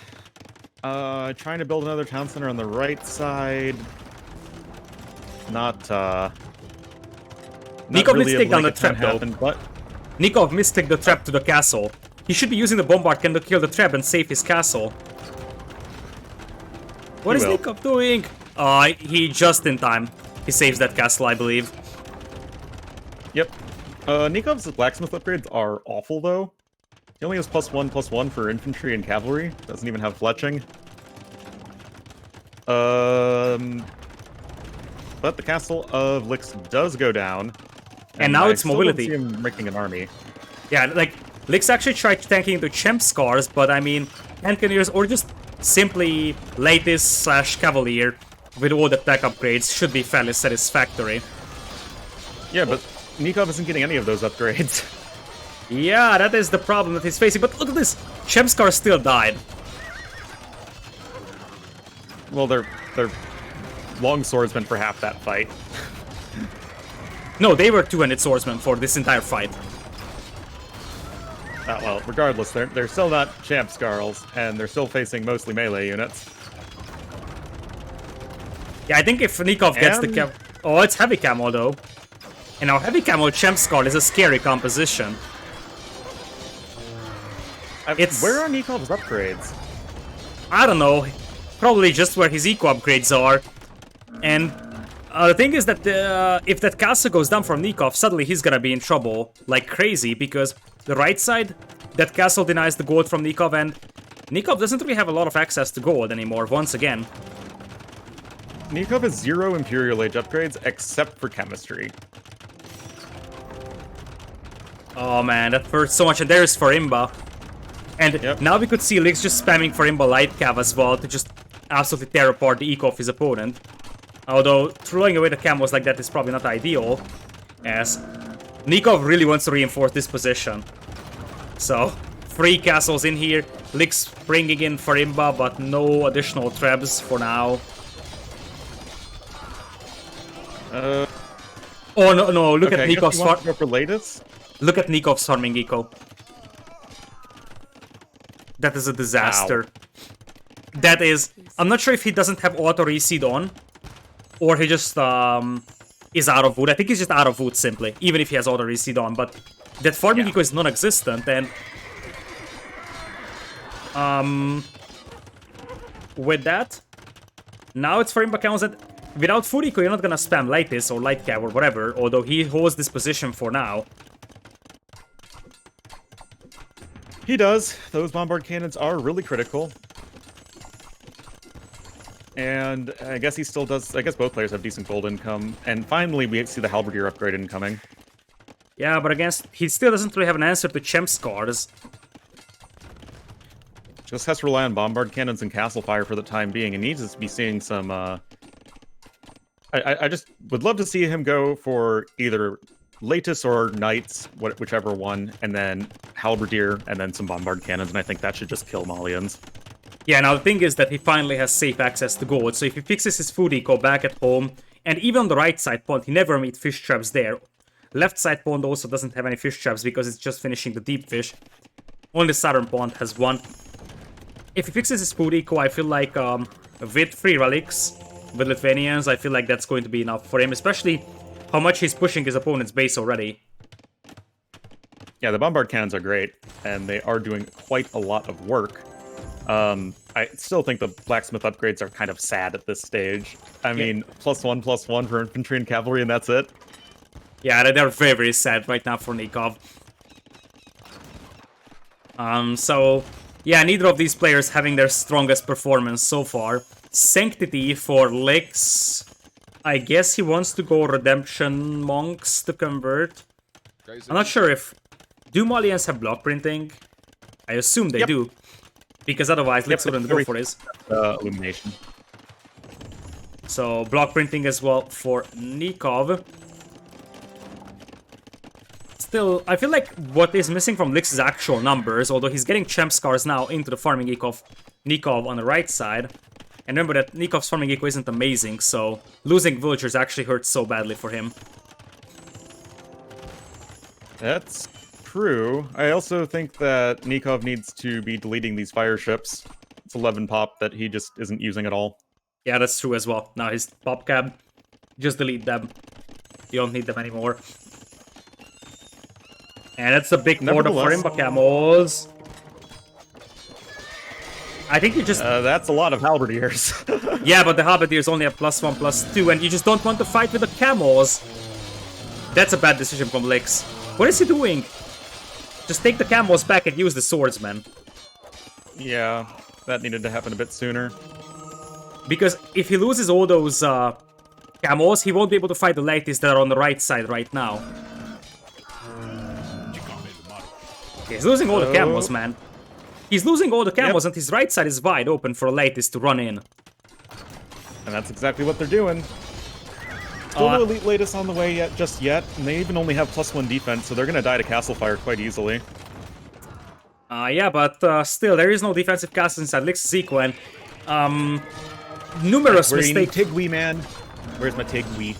trying to build another town center on the right side. Not Nicov really mistake down the trap, though. But Nicov mistake the trap to the castle. He should be using the bombard can to kill the trap and save his castle. What is Nicov doing? He just in time. He saves that castle, I believe. Yep. Nikov's blacksmith upgrades are awful, though. He only has +1/+1 for infantry and cavalry. Doesn't even have fletching. But the castle of Lix does go down. And now I it's still mobility. Don't see him making an army. Yeah, like, Lix actually tried tanking the Champ Scars, but I mean, Cannoneers or just simply Lattice/Cavalier with all the tech upgrades should be fairly satisfactory. Yeah, but Nicov isn't getting any of those upgrades. Yeah, that is the problem that he's facing, but look at this! Champ Scar still died. Well, they're long swordsmen for half that fight. No, they were two-handed swordsmen for this entire fight. Well, regardless, they're still not champ Scarls, and they're still facing mostly melee units. Yeah, I think if Nicov gets the cam... Oh, it's heavy camo though. And now heavy camo Champ Scar is a scary composition. Where are Nikov's upgrades? I don't know. Probably just where his eco upgrades are. And the thing is that if that castle goes down from Nicov, suddenly he's gonna be in trouble like crazy, because the right side, that castle denies the gold from Nicov, and Nicov doesn't really have a lot of access to gold anymore, once again. Nicov has 0 Imperial Age upgrades except for chemistry. Oh man, that hurts so much, and there's Farimba. And now we could see Lix just spamming Farimba Light Cav as well to just absolutely tear apart the eco of his opponent. Although, throwing away the camos like that is probably not ideal, as Nicov really wants to reinforce this position. So, 3 castles in here, Lix bringing in Farimba, but no additional trebs for now. Oh no, look at Nikov's Look at Nikov's farming eco. That is a disaster. Wow. That is... I'm not sure if he doesn't have auto reseed on, or he just is out of wood. I think he's just out of wood simply, even if he has auto reseed on, but that farming eco is non-existent, and with that, now it's Farimba counts that without food eco, you're not gonna spam Lightis or Light Cav or whatever, although he holds this position for now. He does. Those bombard cannons are really critical. And I guess he still does. I guess both players have decent gold income. And finally, we see the Halberdier upgrade incoming. Yeah, but against... he still doesn't really have an answer to Champ Scars. Just has to rely on bombard cannons and castle fire for the time being. And needs to be seeing some... I just would love to see him go for either Lattice or Knights, whichever one, and then Halberdier, and then some bombard cannons, and I think that should just kill Malians. Yeah, now the thing is that he finally has safe access to gold, so if he fixes his food eco back at home, and even on the right side pond, he never meet fish traps there. Left side pond also doesn't have any fish traps because it's just finishing the deep fish. Only southern pond has one. If he fixes his food eco, I feel like with 3 relics, with Lithuanians, I feel like that's going to be enough for him, especially how much he's pushing his opponent's base already. Yeah, the bombard cannons are great, and they are doing quite a lot of work. I still think the blacksmith upgrades are kind of sad at this stage. I mean, +1/+1 for infantry and cavalry, and that's it. Yeah, they're very, very sad right now for Nicov. So, yeah, neither of these players having their strongest performance so far. Sanctity for Lix. I guess he wants to go Redemption Monks to convert. I'm not sure if... do Malians have block printing? I assume they do. Because otherwise, Lix wouldn't go for his. Illumination. So, block printing as well for Nicov. Still, I feel like what is missing from Lix's actual numbers, although he's getting Champ Scars now into the farming eco of Nicov on the right side. And remember that Nikov's farming eco isn't amazing, so losing villagers actually hurts so badly for him. That's true. I also think that Nicov needs to be deleting these fire ships. It's 11 pop that he just isn't using at all. Yeah, that's true as well. Now his pop cab, just delete them. You don't need them anymore. And that's a big board of Farimba camos. I think you just... that's a lot of halberdiers. Yeah, but the halberdiers only have +1/+2, and you just don't want to fight with the camos. That's a bad decision from Lix. What is he doing? Just take the camos back and use the swordsman. Yeah, that needed to happen a bit sooner. Because if he loses all those camos, he won't be able to fight the ladies that are on the right side right now. He's losing all the camos, man. He's losing all the camos, and his right side is wide open for ladies to run in. And that's exactly what they're doing. Still no Elite Latest on the way just yet, and they even only have +1 defense, so they're gonna die to Castle Fire quite easily. Yeah, but still, there is no defensive castle inside Lix's eco, and numerous mistakes. Tigui, man. Where's my Tigui?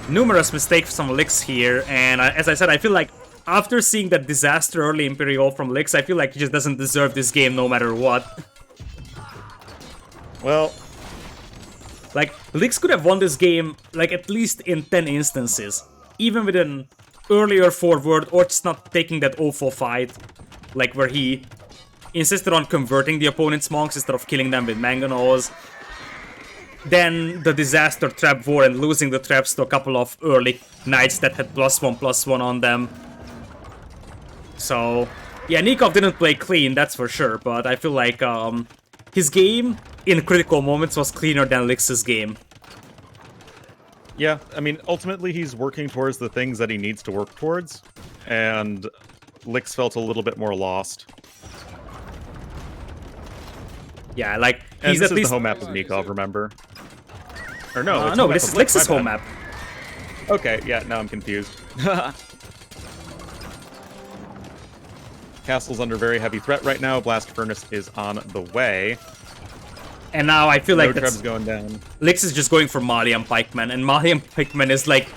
Numerous mistakes from Lix here, and as I said, I feel like after seeing that disaster early Imperial from Lix, I feel like he just doesn't deserve this game no matter what. Well, like, Lix could have won this game, like, at least in 10 instances. Even with an earlier forward, or just not taking that awful fight. Like, where he insisted on converting the opponent's monks instead of killing them with mangonels. Then the disaster trap war and losing the traps to a couple of early knights that had +1/+1 on them. So, yeah, Nicov didn't play clean, that's for sure, but I feel like his game in critical moments was cleaner than Lix's game. Yeah, I mean, ultimately he's working towards the things that he needs to work towards, and Lix felt a little bit more lost. Yeah, like, and he's this at is least the home map of Nicov, remember? Or no, no, this is Lix's home map. Okay, yeah, now I'm confused. Castle's under very heavy threat right now. Blast Furnace is on the way. And now I feel like Treb's going down. Lix is just going for Malian Pikeman, and Malian Pikeman is like...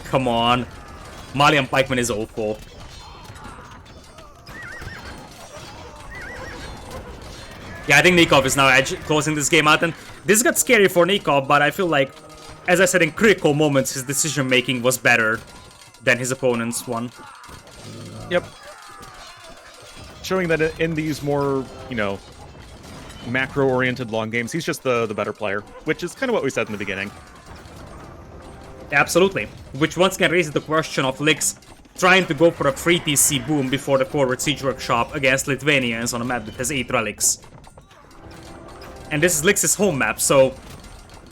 Come on. Malian Pikeman is awful. Yeah, I think Nicov is now closing this game out, and this got scary for Nicov, but I feel like, as I said, in critical moments, his decision-making was better than his opponent's one. Yep. Showing that in these more, you know, macro-oriented long games, he's just the better player, which is kind of what we said in the beginning. Absolutely. Which once again raises the question of Lix trying to go for a free TC boom before the forward siege workshop against Lithuanians on a map that has 8 relics. And this is Lix's home map, so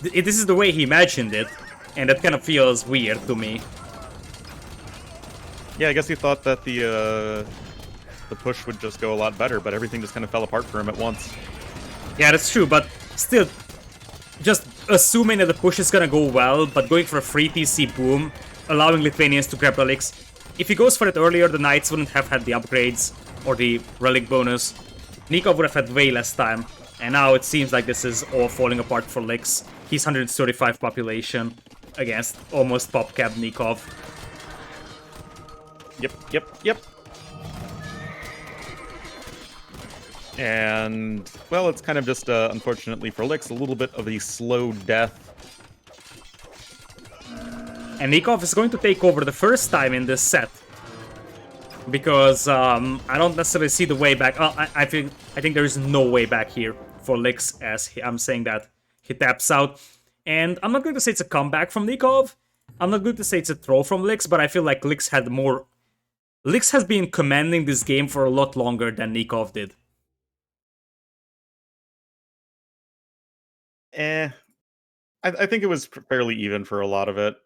this is the way he imagined it, and that kind of feels weird to me. Yeah, I guess he thought that the push would just go a lot better, but everything just kind of fell apart for him at once. Yeah, that's true, but still, just assuming that the push is gonna go well, but going for a free TC boom, allowing Lithuanians to grab relics. If he goes for it earlier, the knights wouldn't have had the upgrades or the relic bonus. Nicov would have had way less time, and now it seems like this is all falling apart for Lix. He's 135 population against almost pop-cap Nicov. Yep. And, well, it's kind of just, unfortunately for Lix, a little bit of a slow death. And Nicov is going to take over the first time in this set. Because, I don't necessarily see the way back. Oh, I think there is no way back here for Lix, as I'm saying that he taps out. And I'm not going to say it's a comeback from Nicov. I'm not going to say it's a throw from Lix, but I feel like Lix had more... Lix has been commanding this game for a lot longer than Nicov did. I think it was fairly even for a lot of it.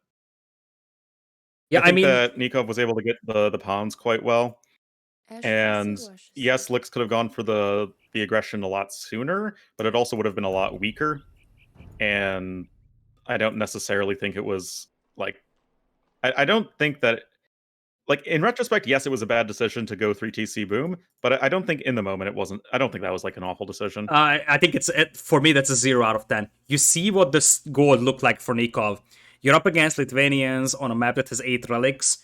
Yeah, I mean that Nicov was able to get the pawns quite well. And yes, Lix could have gone for the aggression a lot sooner, but it also would have been a lot weaker. And I don't necessarily think it was like I don't think that, like, in retrospect, yes, it was a bad decision to go 3 TC boom, but I don't think in the moment it wasn't. I don't think that was like an awful decision. I think it's, for me, that's a 0 out of 10. You see what this goal looked like for Nicov. You're up against Lithuanians on a map that has 8 relics.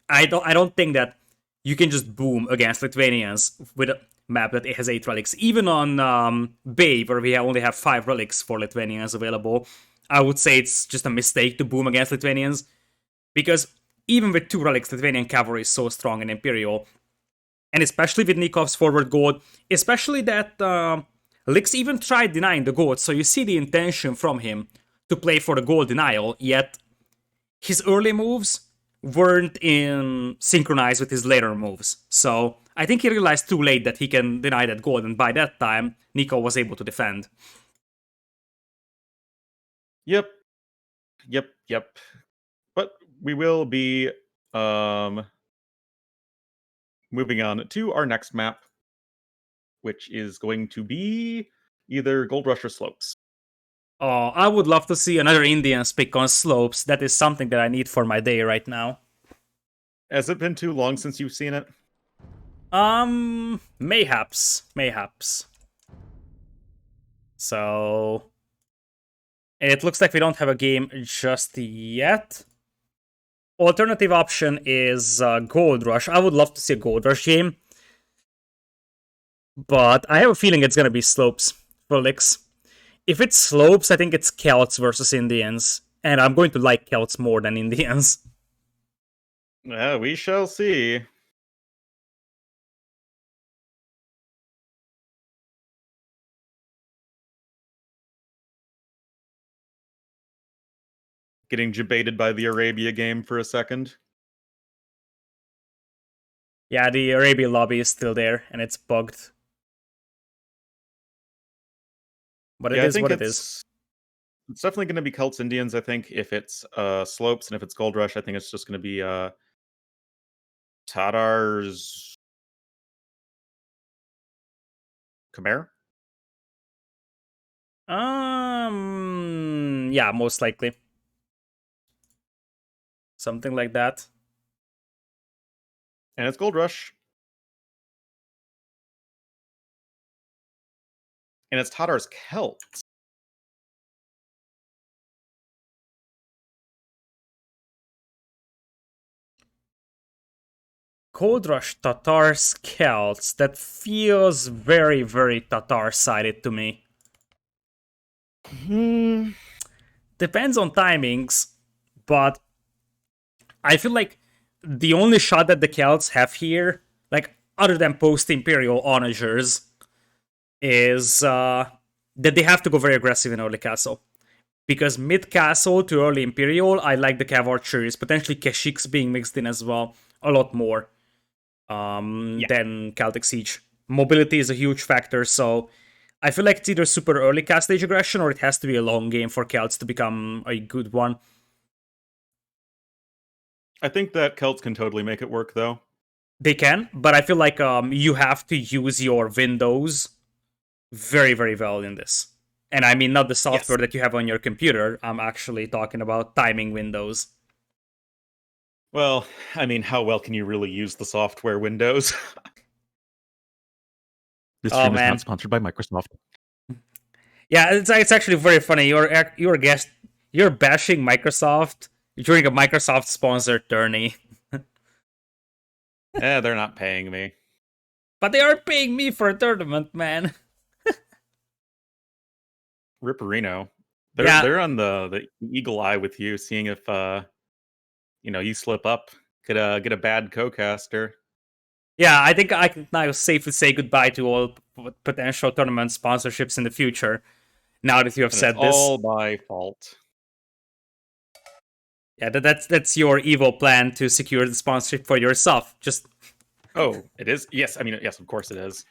I don't think that you can just boom against Lithuanians with a map that has 8 relics. Even on Bay, where we only have 5 relics for Lithuanians available, I would say it's just a mistake to boom against Lithuanians. Because even with 2 relics, Lithuanian cavalry is so strong in Imperial. And especially with Nikov's forward gold, especially that Lix even tried denying the gold, so you see the intention from him to play for the gold denial, yet his early moves weren't in synchronized with his later moves. So I think he realized too late that he can deny that gold, and by that time, Nicov was able to defend. Yep. But we will be moving on to our next map, which is going to be either Gold Rush or Slopes. Oh, I would love to see another Indians pick on slopes. That is something that I need for my day right now. Has it been too long since you've seen it? Mayhaps. So it looks like we don't have a game just yet. Alternative option is Gold Rush. I would love to see a Gold Rush game, but I have a feeling it's gonna be slopes for Licks. If it's slopes, I think it's Celts versus Indians, and I'm going to like Celts more than Indians. We shall see. Getting debated by the Arabia game for a second. Yeah, the Arabia lobby is still there, and it's bugged. But Yeah, it I is think what it is. it's definitely going to be Celts Indians. I think if it's Slopes and if it's Gold Rush, I think it's just going to be Tatars Khmer. Yeah, most likely. Something like that. And it's Gold Rush. And it's Tatars Celts. Gold Rush Tatar Celts. That feels very, very Tatar-sided to me. Depends on timings, but I feel like the only shot that the Celts have here, like other than post-Imperial onagers, is that they have to go very aggressive in early castle. Because mid-castle to early Imperial, I like the Cav Archers, potentially Keshiks being mixed in as well, a lot more than Celtic Siege. Mobility is a huge factor, so I feel like it's either super early cast stage aggression or it has to be a long game for Celts to become a good one. I think that Celts can totally make it work, though. They can, but I feel like you have to use your windows very, very well in this. And I mean, not the software that you have on your computer. I'm actually talking about timing windows. Well, I mean, how well can you really use the software Windows? This stream is not sponsored by Microsoft. Yeah, it's actually very funny. You're bashing Microsoft during a Microsoft sponsored tourney. They're not paying me. But they are paying me for a tournament, man. Ripperino. They're on the eagle eye with you, seeing if you slip up, get a bad co-caster. Yeah, I think I can now safely say goodbye to all potential tournament sponsorships in the future. Now that you have said this, all my fault. Yeah, that's your evil plan to secure the sponsorship for yourself. Just it is. Yes, I mean yes, of course it is.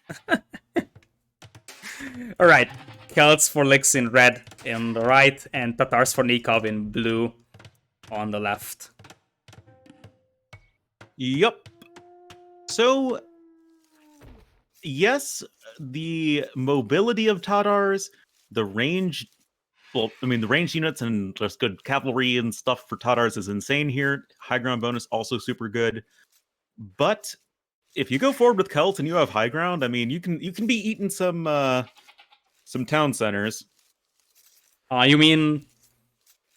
All right, Celts for Licks in red on the right, and Tatars for Nicov in blue on the left. Yup. So, yes, the mobility of Tatars, the range. Well, I mean, the range units and just good cavalry and stuff for Tatars is insane here. High ground bonus also super good. But if you go forward with Celt and you have high ground, I mean, you can be eating some town centers. You mean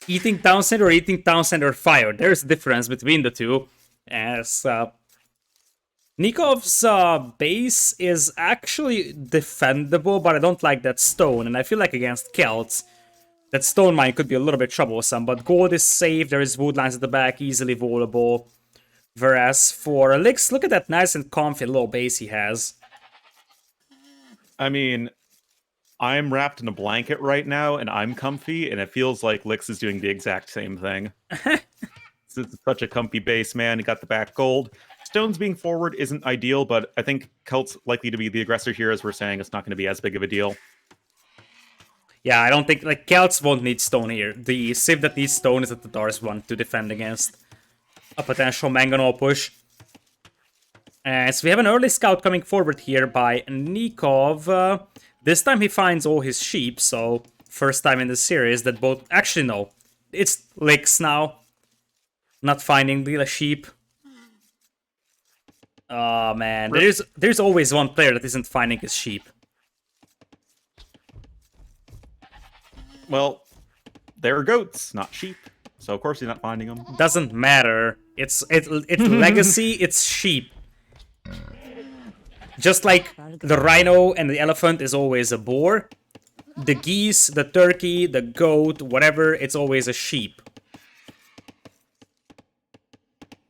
eating town center or eating town center fire? There's a difference between the two. As Nikov's base is actually defendable, but I don't like that stone, and I feel like against Celts, that stone mine could be a little bit troublesome, but gold is safe, there is woodlands at the back, easily volable. Whereas for Elix, look at that nice and comfy little base he has. I mean, I'm wrapped in a blanket right now, and I'm comfy, and it feels like Lix is doing the exact same thing. It's such a comfy base, man. You got the back gold. Stones being forward isn't ideal, but I think Celt's likely to be the aggressor here, as we're saying. It's not going to be as big of a deal. Yeah, I don't think, like, Celts won't need stone here. The civ that needs stone is that the Dars want to defend against a potential Mangonel push. So we have an early scout coming forward here by Nicov. This time he finds all his sheep, so first time in the series that both... Actually, no. It's Licks now. Not finding the sheep. Oh, man. There's always one player that isn't finding his sheep. Well, they're goats, not sheep. So of course he's not finding them. Doesn't matter. It's legacy, it's sheep. Just like the rhino and the elephant is always a boar, the geese, the turkey, the goat, whatever, it's always a sheep.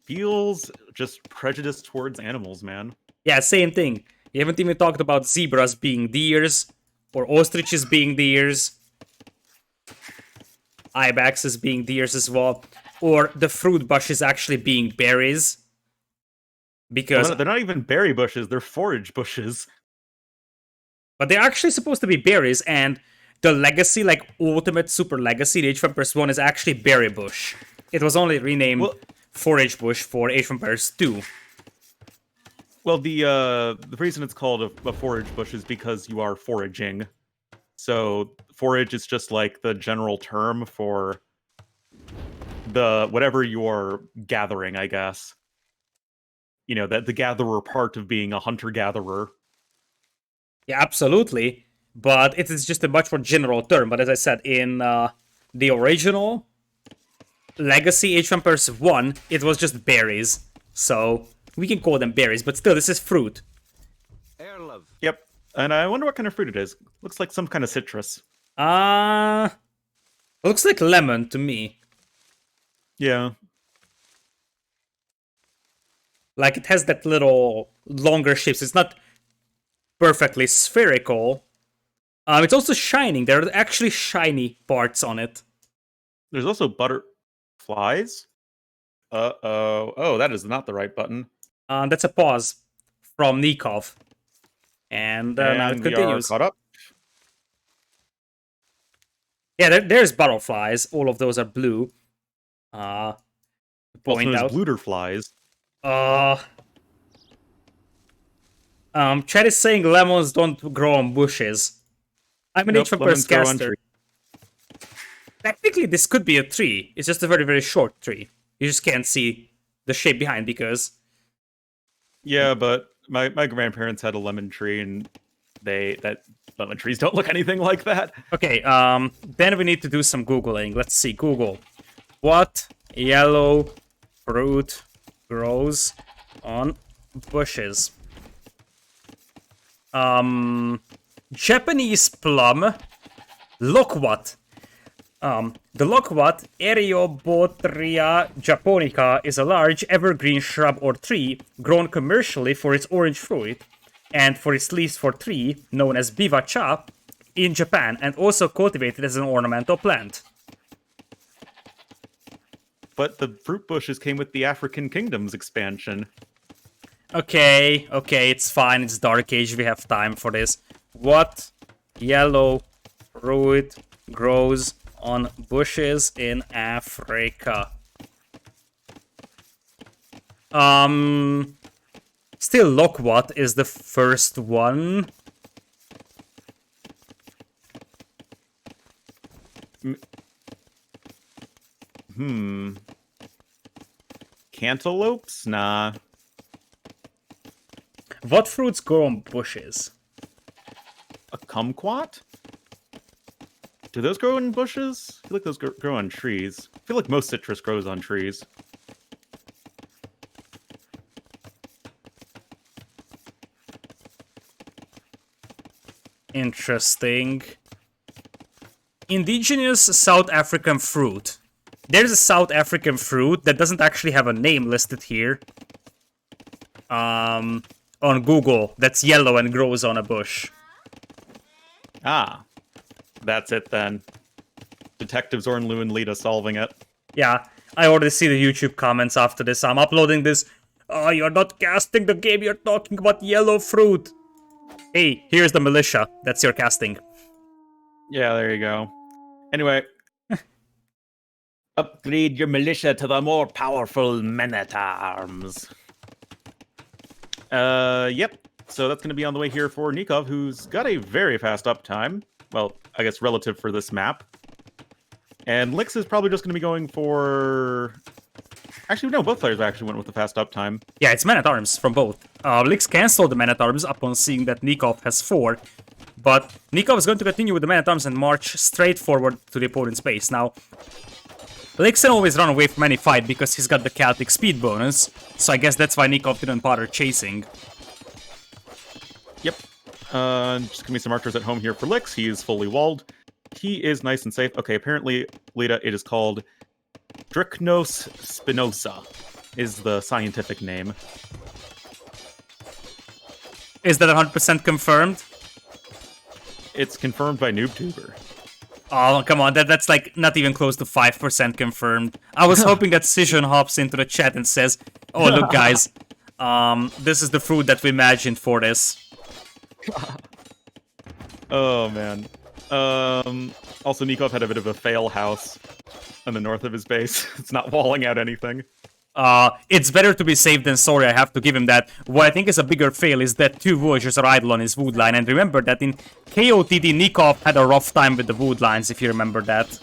Feels just prejudiced towards animals, man. Yeah, same thing. You haven't even talked about zebras being deers, or ostriches being deers, ibexes being deers as well, or the fruit bushes actually being berries. Because they're not even berry bushes, they're forage bushes. But they're actually supposed to be berries, and the legacy, like ultimate super legacy, the Age of Empires 1 is actually berry bush. It was only renamed forage bush for Age of Empires 2. Well, the reason it's called a forage bush is because you are foraging. So forage is just like the general term for the whatever you're gathering, I guess. You know, that the gatherer part of being a hunter-gatherer. Yeah, absolutely. But it is just a much more general term. But as I said, in the original Legacy Age of Empires 1, it was just berries. So we can call them berries, but still, this is fruit. Yep. And I wonder what kind of fruit it is. Looks like some kind of citrus. Looks like lemon to me. Yeah. Like, it has that little longer shapes. It's not perfectly spherical. It's also shining. There are actually shiny parts on it. There's also butterflies. Uh-oh. Oh, that is not the right button. That's a pause from Nicov. And now it continues. We are caught up. Yeah, there's butterflies. All of those are blue. Point out. Bluterflies. Chad is saying lemons don't grow on bushes. I'm an Age of Empires caster. Technically, this could be a tree. It's just a very, very short tree. You just can't see the shape behind because... Yeah, but my grandparents had a lemon tree, and that lemon trees don't look anything like that. Okay, then we need to do some Googling. Let's see, Google. What yellow fruit grows on bushes? Japanese plum, loquat. The loquat, Eriobotria japonica, is a large evergreen shrub or tree grown commercially for its orange fruit and for its leaves for tree, known as biwa-cha, in Japan, and also cultivated as an ornamental plant. But the fruit bushes came with the African Kingdoms expansion. Okay, it's fine. It's Dark Age. We have time for this. What yellow fruit grows on bushes in Africa? Still loquat is the first one. Cantaloupes? Nah. What fruits grow on bushes? A kumquat? Do those grow in bushes? I feel like those grow on trees. I feel like most citrus grows on trees. Interesting. Indigenous South African fruit. There's a South African fruit that doesn't actually have a name listed here. On Google, that's yellow and grows on a bush. Ah. That's it then. Detectives Ornlu and Lita solving it. Yeah. I already see the YouTube comments after this. I'm uploading this. Oh, you're not casting the game, you're talking about yellow fruit. Hey, here's the militia. That's your casting. Yeah, there you go. Anyway, upgrade your militia to the more powerful men-at-arms. Yep. So that's going to be on the way here for Nicov, who's got a very fast uptime. Well, I guess relative for this map. And Lix is probably just going to be going for... Actually, no, both players actually went with the fast uptime. Yeah, it's men-at-arms from both. Lix cancelled the men-at-arms upon seeing that Nicov has 4. But Nicov is going to continue with the men-at-arms and march straight forward to the opponent's base. Now, Lix can always run away from any fight because he's got the Celtic speed bonus. So I guess that's why Nicov didn't bother chasing. Yep. Just give me some archers at home here for Lix. He is fully walled. He is nice and safe. Okay, apparently, Lita, it is called Strychnos spinosa is the scientific name. Is that 100% confirmed? It's confirmed by NoobTuber. Oh, come on, that's like not even close to 5% confirmed. I was hoping that Sission hops into the chat and says, oh, look, guys, this is the fruit that we imagined for this. Oh, man. Also, Nicov had a bit of a fail house on the north of his base. It's not walling out anything. It's better to be safe than sorry, I have to give him that. What I think is a bigger fail is that 2 villagers are idle on his wood line, and remember that in KOTD, Nicov had a rough time with the wood lines, if you remember that.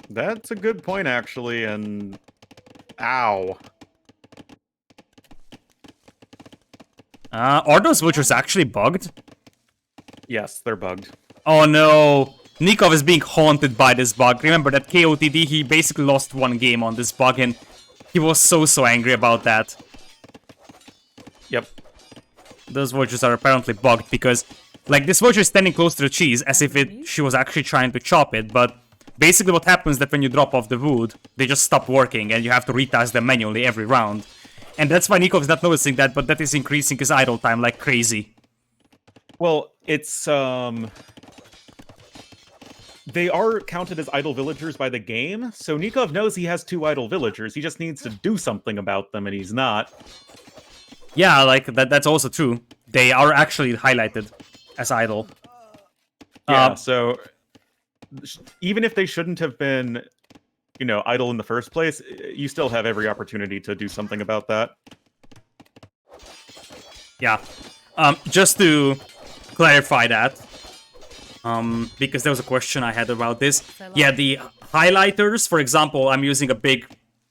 That's a good point, actually, and... Ow. Are those villagers actually bugged? Yes, they're bugged. Oh no! Nicov is being haunted by this bug. Remember that KOTD, he basically lost 1 game on this bug, and he was so angry about that. Yep. Those villagers are apparently bugged because, like, this villager is standing close to the cheese as if she was actually trying to chop it, but basically what happens is that when you drop off the wood, they just stop working and you have to retask them manually every round. And that's why Nicov is not noticing that, but that is increasing his idle time like crazy. Well, it's, they are counted as idle villagers by the game, so Nicov knows he has 2 idle villagers. He just needs to do something about them, and he's not. Yeah, like, that's also true. They are actually highlighted as idle. Yeah, so even if they shouldn't have been, you know, idle in the first place, you still have every opportunity to do something about that. Yeah. Just to clarify that, because there was a question I had about this. Yeah, the highlighters, for example, I'm using a big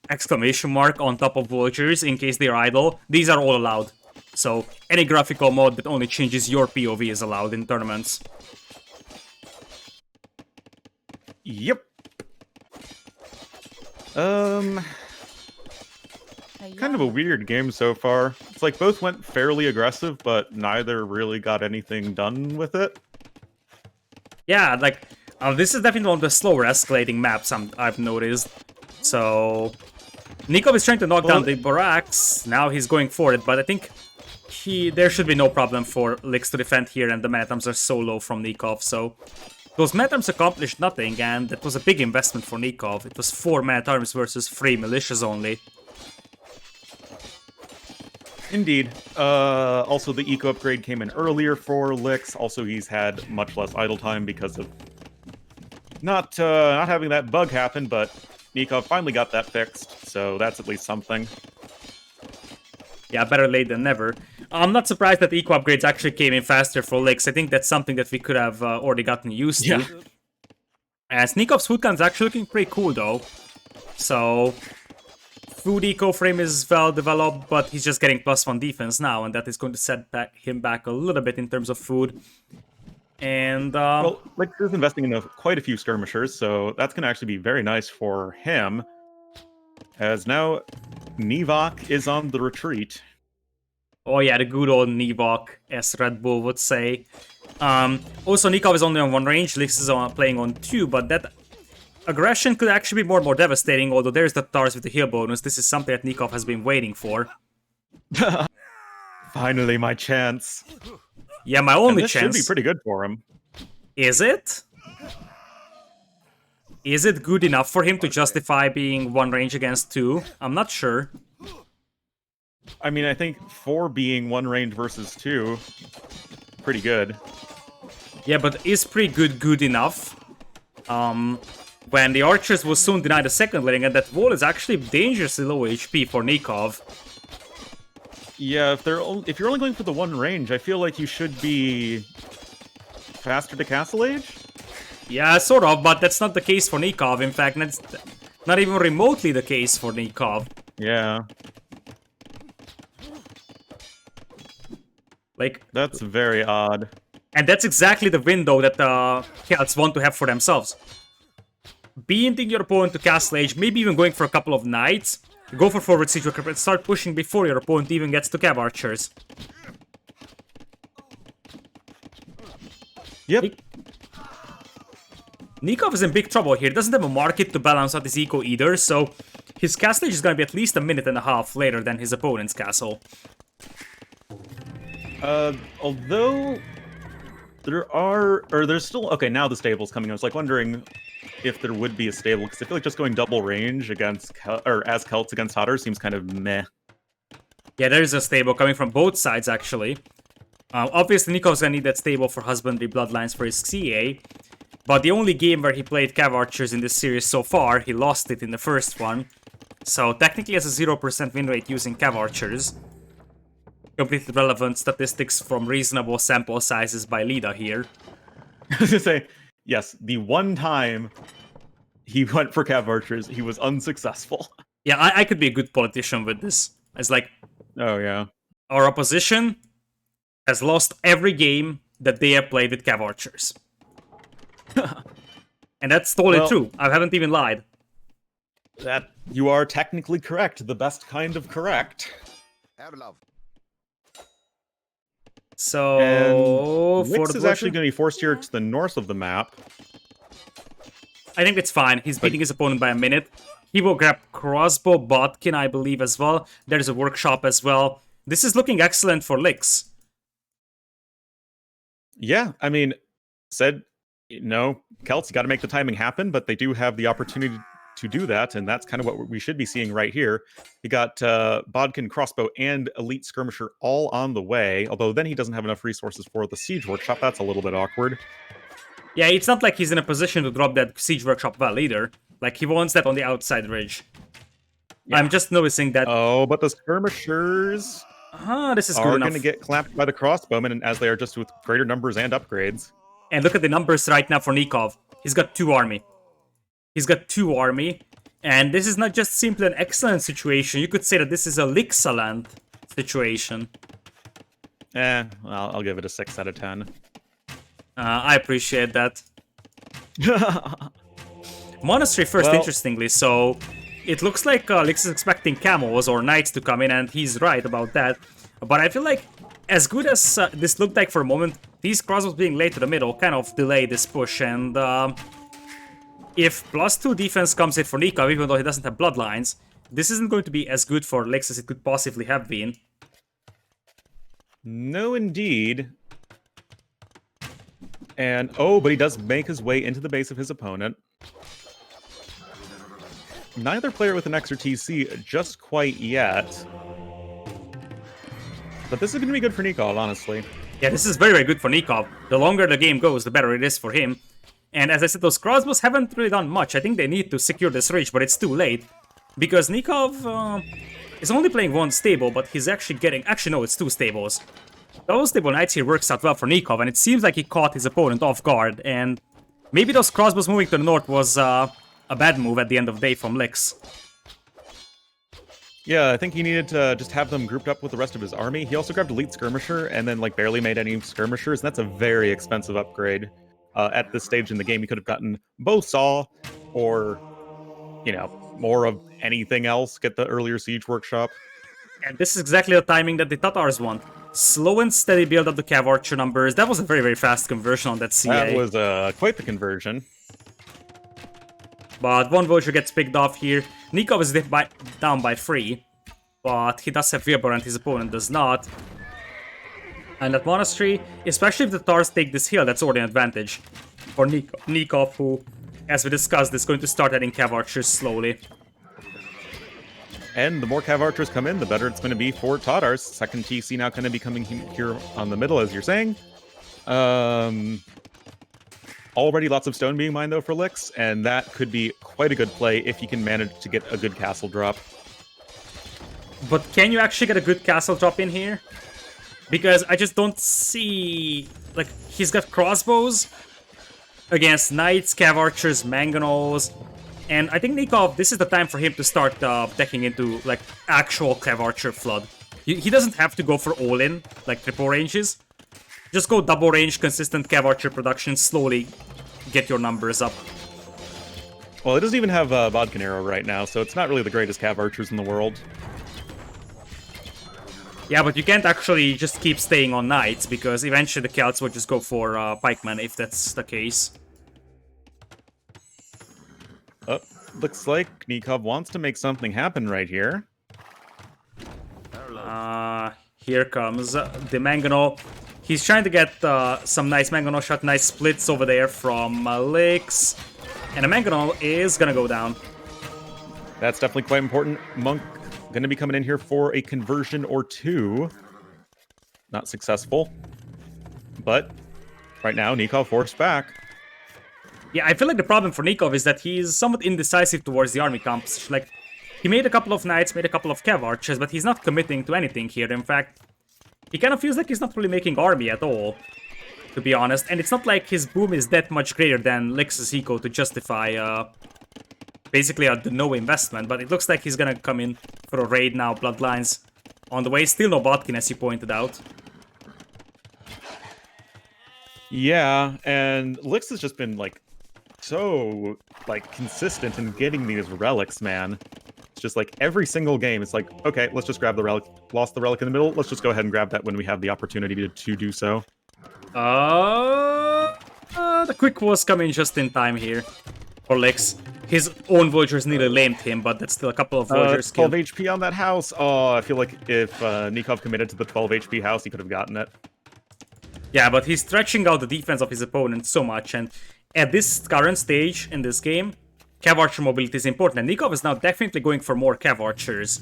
exclamation mark on top of villagers in case they're idle. These are all allowed. So any graphical mode that only changes your POV is allowed in tournaments. Yep. Kind of a weird game so far. It's like both went fairly aggressive, but neither really got anything done with it. Yeah, like, this is definitely one of the slower escalating maps I've noticed. So, Nicov is trying to knock down the barracks. Now he's going for it, but I think there should be no problem for Lix to defend here, and the man-at-arms are so low from Nicov, so... Those man-at-arms accomplished nothing, and that was a big investment for Nicov. It was 4 man-at-arms versus 3 militias only. Indeed. Also, the eco upgrade came in earlier for Lix. Also, he's had much less idle time because of not having that bug happen, but Nicov finally got that fixed, so that's at least something. Yeah, better late than never. I'm not surprised that eco upgrades actually came in faster for Lix. I think that's something that we could have already gotten used to. As Nikov's food count is actually looking pretty cool, though. So, food eco frame is well developed, but he's just getting +1 defense now, and that is going to set him back a little bit in terms of food. And, well, Lix is investing in quite a few skirmishers, so that's going to actually be very nice for him. As now, Nivok is on the retreat. Oh yeah, the good old Nivok, as Red Bull would say. Also, Nicov is only on 1 range, Lix is playing on 2, but that aggression could actually be more and more devastating, although there's the Tars with the heal bonus. This is something that Nicov has been waiting for. Finally, my chance. Yeah, my only this chance. should be pretty good for him. Is it? Is it good enough for him to justify being 1 range against 2? I'm not sure. I mean, I think 4 being 1 range versus 2, pretty good. Yeah, but is pretty good enough? When the archers will soon deny the second lane, and that wall is actually dangerously low HP for Nicov. Yeah, if you're only going for the 1 range, I feel like you should be faster to Castle Age? Yeah, sort of, but that's not the case for Nicov. In fact, that's not even remotely the case for Nicov. Yeah. Like, that's very odd. And that's exactly the window that the Celts want to have for themselves. Beating your opponent to Castle Age, maybe even going for a couple of knights, go for forward siege worker, and start pushing before your opponent even gets to Cav Archers. Yep. Nicov is in big trouble here. He doesn't have a market to balance out his eco either, so his Castle Age is going to be at least a minute and a half later than his opponent's castle. Although there's still, okay, now the stable's coming. I was like wondering if there would be a stable, because I feel like just going double range against, as Celts against Hotter seems kind of meh. Yeah, there is a stable coming from both sides, actually. Obviously, Nikov's gonna need that stable for Husbandry Bloodlines for his CA, but the only game where he played Cav Archers in this series so far, he lost it in the first one. So technically has a 0% win rate using Cav Archers. Completely relevant statistics from reasonable sample sizes by Lida here. I was gonna say, yes, the one time he went for Cav Archers, he was unsuccessful. Yeah, I could be a good politician with this. It's like, oh yeah, our opposition has lost every game that they have played with Cav Archers. And that's totally true. I haven't even lied. That you are technically correct. The best kind of correct. So, and for Wix is actually going to be forced here to the north of the map. I think it's fine. He's beating his opponent by a minute. He will grab Crossbow Bodkin, I believe, as well. There's a workshop as well. This is looking excellent for Lix. Yeah, I mean, no, Celts got to make the timing happen, but they do have the opportunity to do that, and that's kind of what we should be seeing right here. He got Bodkin, Crossbow, and Elite Skirmisher all on the way, although then he doesn't have enough resources for the Siege Workshop. That's a little bit awkward. Yeah, it's not like he's in a position to drop that Siege Workshop well either. Like, he wants that on the outside ridge. Yeah. I'm just noticing that... Oh, but the Skirmishers this is good enough. Are going to get clamped by the Crossbowmen, as they are just with greater numbers and upgrades. And look at the numbers right now for Nicov. He's got 2 army. He's got 2 army, and this is not just simply an excellent situation. You could say that this is a Lixaland situation. Well, I'll give it a 6 out of 10. I appreciate that. Monastery first, interestingly, so it looks like Lix is expecting camels or knights to come in, and he's right about that. But I feel like, as good as this looked like for a moment, these crossbows being laid to the middle kind of delay this push, and if +2 defense comes in for Nicov, even though he doesn't have bloodlines, this isn't going to be as good for Lix as it could possibly have been. No, indeed. And, but he does make his way into the base of his opponent. Neither player with an X or TC just quite yet. But this is going to be good for Nicov, honestly. Yeah, this is very, very good for Nicov. The longer the game goes, the better it is for him. And as I said, those crossbows haven't really done much. I think they need to secure this ridge, but it's too late. Because Nicov is only playing 1 stable, but he's actually getting... Actually, no, it's 2 stables. Those stable knights here works out well for Nicov, and it seems like he caught his opponent off guard. And maybe those crossbows moving to the north was a bad move at the end of the day from Lix. Yeah, I think he needed to just have them grouped up with the rest of his army. He also grabbed Elite Skirmisher, and then like barely made any Skirmishers, and that's a very expensive upgrade. At this stage in the game, he could have gotten Bowsaw, or, more of anything else, get the earlier Siege Workshop. And this is exactly the timing that the Tatars want. Slow and steady build up the Cav Archer numbers. That was a very, very fast conversion on that CA. That was quite the conversion. But 1 Vulture gets picked off here. Nicov is down by 3, but he does have Wilbur and his opponent does not. And at Monastery, especially if the Tatars take this hill, that's already an advantage for Nicov, who as we discussed, is going to start adding Cav Archers slowly. And the more Cav Archers come in, the better it's going to be for Tatar's. Second TC now going to be coming here on the middle, as you're saying. Already lots of stone being mined, though, for Lix, and that could be quite a good play if he can manage to get a good castle drop. But can you actually get a good castle drop in here? Because I just don't see... Like, he's got crossbows against knights, Cav Archers, mangonels, and I think Nicov, this is the time for him to start decking into, like, actual Cav Archer flood. He doesn't have to go for all-in, like triple ranges. Just go double range, consistent Cav Archer production, slowly get your numbers up. Well, it doesn't even have Vodka Arrow right now, so it's not really the greatest Cav Archers in the world. Yeah, but you can't actually just keep staying on knights, because eventually the Celts will just go for pikemen, if that's the case. Oh, looks like Nicov wants to make something happen right here. Here comes the Mangonel. He's trying to get some nice Mangonel shot, nice splits over there from Lix. And the Mangonel is gonna go down. That's definitely quite important. Monk gonna be coming in here for a conversion or two. Not successful. But right now, Nicov forced back. Yeah, I feel like the problem for Nicov is that he's somewhat indecisive towards the army composition. Like, he made a couple of knights, made a couple of Cav Archers, but he's not committing to anything here. In fact, he kind of feels like he's not really making army at all, to be honest. And it's not like his boom is that much greater than Lix's eco to justify basically the no investment. But it looks like he's gonna come in for a raid now. Bloodlines on the way. Still no Botkin, as you pointed out. Yeah, and Lix has just been, like, so, like, consistent in getting these relics, man. It's just like every single game, it's like, okay, let's just grab the relic. Lost the relic in the middle, let's just go ahead and grab that when we have the opportunity to do so. The quick was coming just in time here for Lix. His own villagers nearly lamed him, but that's still a couple of villagers 12 killed. HP on that house. Oh, I feel like if Nicov committed to the 12 HP house, he could have gotten it. Yeah, but he's stretching out the defense of his opponent so much, and at this current stage in this game, Cav Archer mobility is important, and Nicov is now definitely going for more Cav Archers.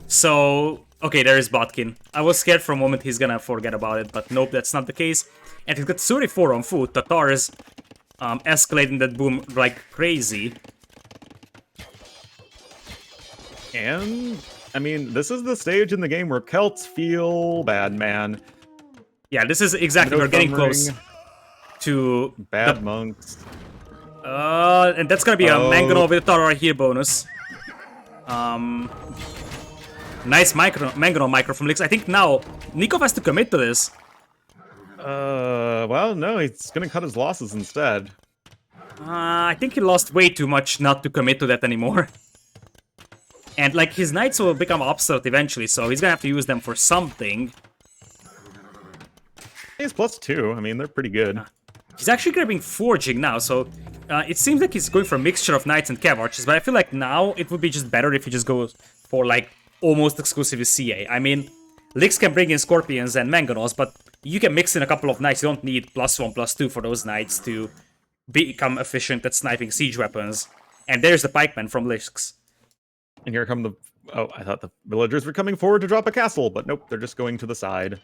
So, okay, there is Botkin. I was scared for a moment he's gonna forget about it, but nope, that's not the case. And he's got 34 on foot. Tatar is escalating that boom like crazy. And, I mean, this is the stage in the game where Celts feel bad, man. Yeah, this is exactly, we're getting close to bad monks. And that's gonna be a Mangonel with a Tatar here bonus. Nice Mangonel micro from Lix. I think now Nicov has to commit to this. Well, no, he's gonna cut his losses instead. I think he lost way too much not to commit to that anymore. And, like, his knights will become obsolete eventually, so he's gonna have to use them for something. He's +2. I mean, they're pretty good. He's actually grabbing Forging now, so it seems like he's going for a mixture of Knights and Cav Archers, but I feel like now it would be just better if he just goes for, like, almost exclusively CA. I mean, Lix can bring in Scorpions and Mangonels, but you can mix in a couple of Knights. You don't need +1, +2 for those Knights to become efficient at sniping siege weapons. And there's the Pikeman from Lix. And here come the... Oh, I thought the villagers were coming forward to drop a castle, but nope, they're just going to the side.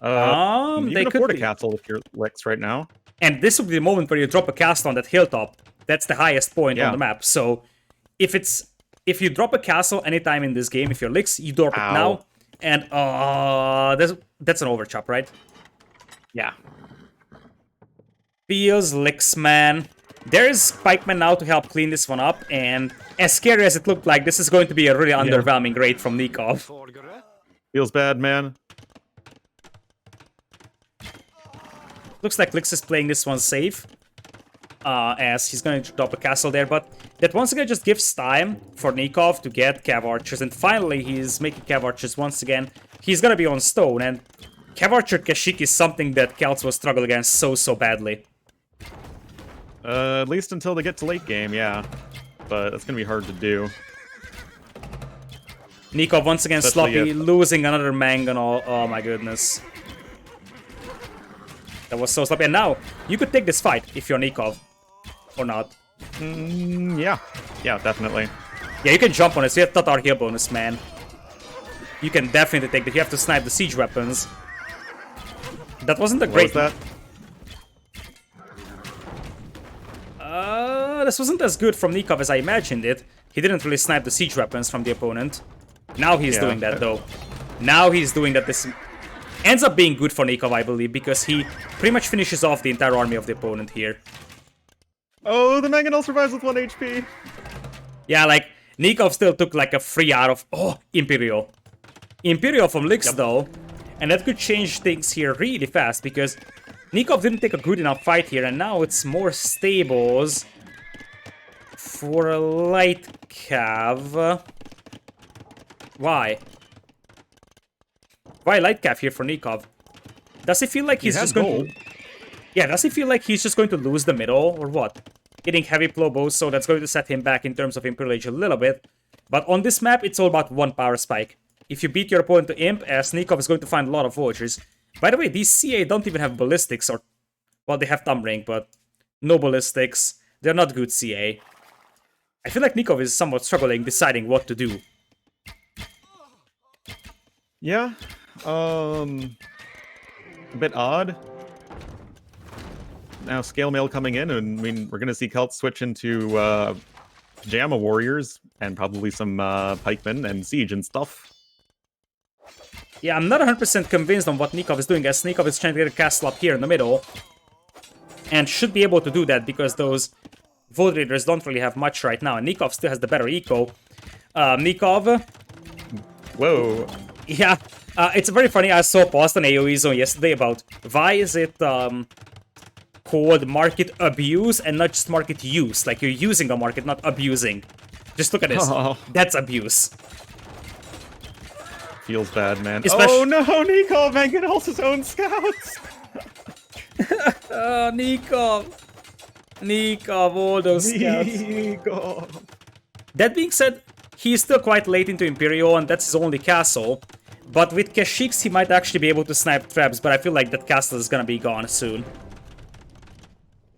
You they can could afford a be. castle if you're Lix right now. And this will be the moment where you drop a castle on that hilltop. That's the highest point Yeah. on the map. So if you drop a castle anytime in this game, if you're Lix, you drop it now. And that's an overchop, right? Yeah. Feels Lix, man. There's Pikeman now to help clean this one up, and as scary as it looked like, this is going to be a really underwhelming raid from Nicov. Feels bad, man. Looks like Lix is playing this one safe, as he's going to drop a castle there, but that once again just gives time for Nicov to get Cav Archers, and finally he's making Cav Archers once again. He's going to be on stone, and Cav Archer Kashik is something that Celts will struggle against so badly. At least until they get to late game, yeah. But that's gonna be hard to do. Nicov once again Especially sloppy, losing another Mangonel. Oh my goodness. That was so sloppy. And now, you could take this fight if you're Nicov. Or not. Yeah. Yeah, definitely. Yeah, you can jump on it, so you have Tatar heal bonus, man. You can definitely take that. You have to snipe the siege weapons. That wasn't a What great... was that? This wasn't as good from Nicov as I imagined it. He didn't really snipe the siege weapons from the opponent. Now he's doing that, though. Now he's doing that. This ends up being good for Nicov, I believe, because he pretty much finishes off the entire army of the opponent here. Oh, the Mangonel survives with 1 HP. Yeah, like, Nicov still took like a 3 out of... Oh, Imperial. Imperial from Lix, though. And that could change things here really fast, because Nicov didn't take a good enough fight here, and now it's more stables for a light cav. Why? Why light cav here for Nicov? Does he feel like he's just going to... Yeah, does he feel like he's just going to lose the middle, or what? Getting heavy blow bows, so that's going to set him back in terms of Imperial Age a little bit. But on this map, it's all about 1 power spike. If you beat your opponent to Imp, Nicov is going to find a lot of vultures. By the way, these CA don't even have ballistics, or... Well, they have thumb ring, but no ballistics. They're not good CA. I feel like Nicov is somewhat struggling deciding what to do. Yeah. A bit odd. Now Scale Mail coming in, and I mean, we're going to see Celts switch into JAMA Warriors, and probably some Pikemen and Siege and stuff. Yeah, I'm not 100% convinced on what Nicov is doing, as Nicov is trying to get a castle up here in the middle. And should be able to do that, because those Void Raiders don't really have much right now, and Nicov still has the better eco. Nicov... Whoa. Yeah, it's very funny, I saw a post on AoE Zone yesterday about why is it called market abuse and not just market use. Like, you're using a market, not abusing. Just look at this. Oh. That's abuse. Feels bad, man. Especially... Oh no, Nicov Mangonel's his own scouts! Nicov. Nicov, all those scouts. Nicov. That being said, he's still quite late into Imperial, and that's his only castle. But with Kashyyyks, he might actually be able to snipe traps, but I feel like that castle is gonna be gone soon.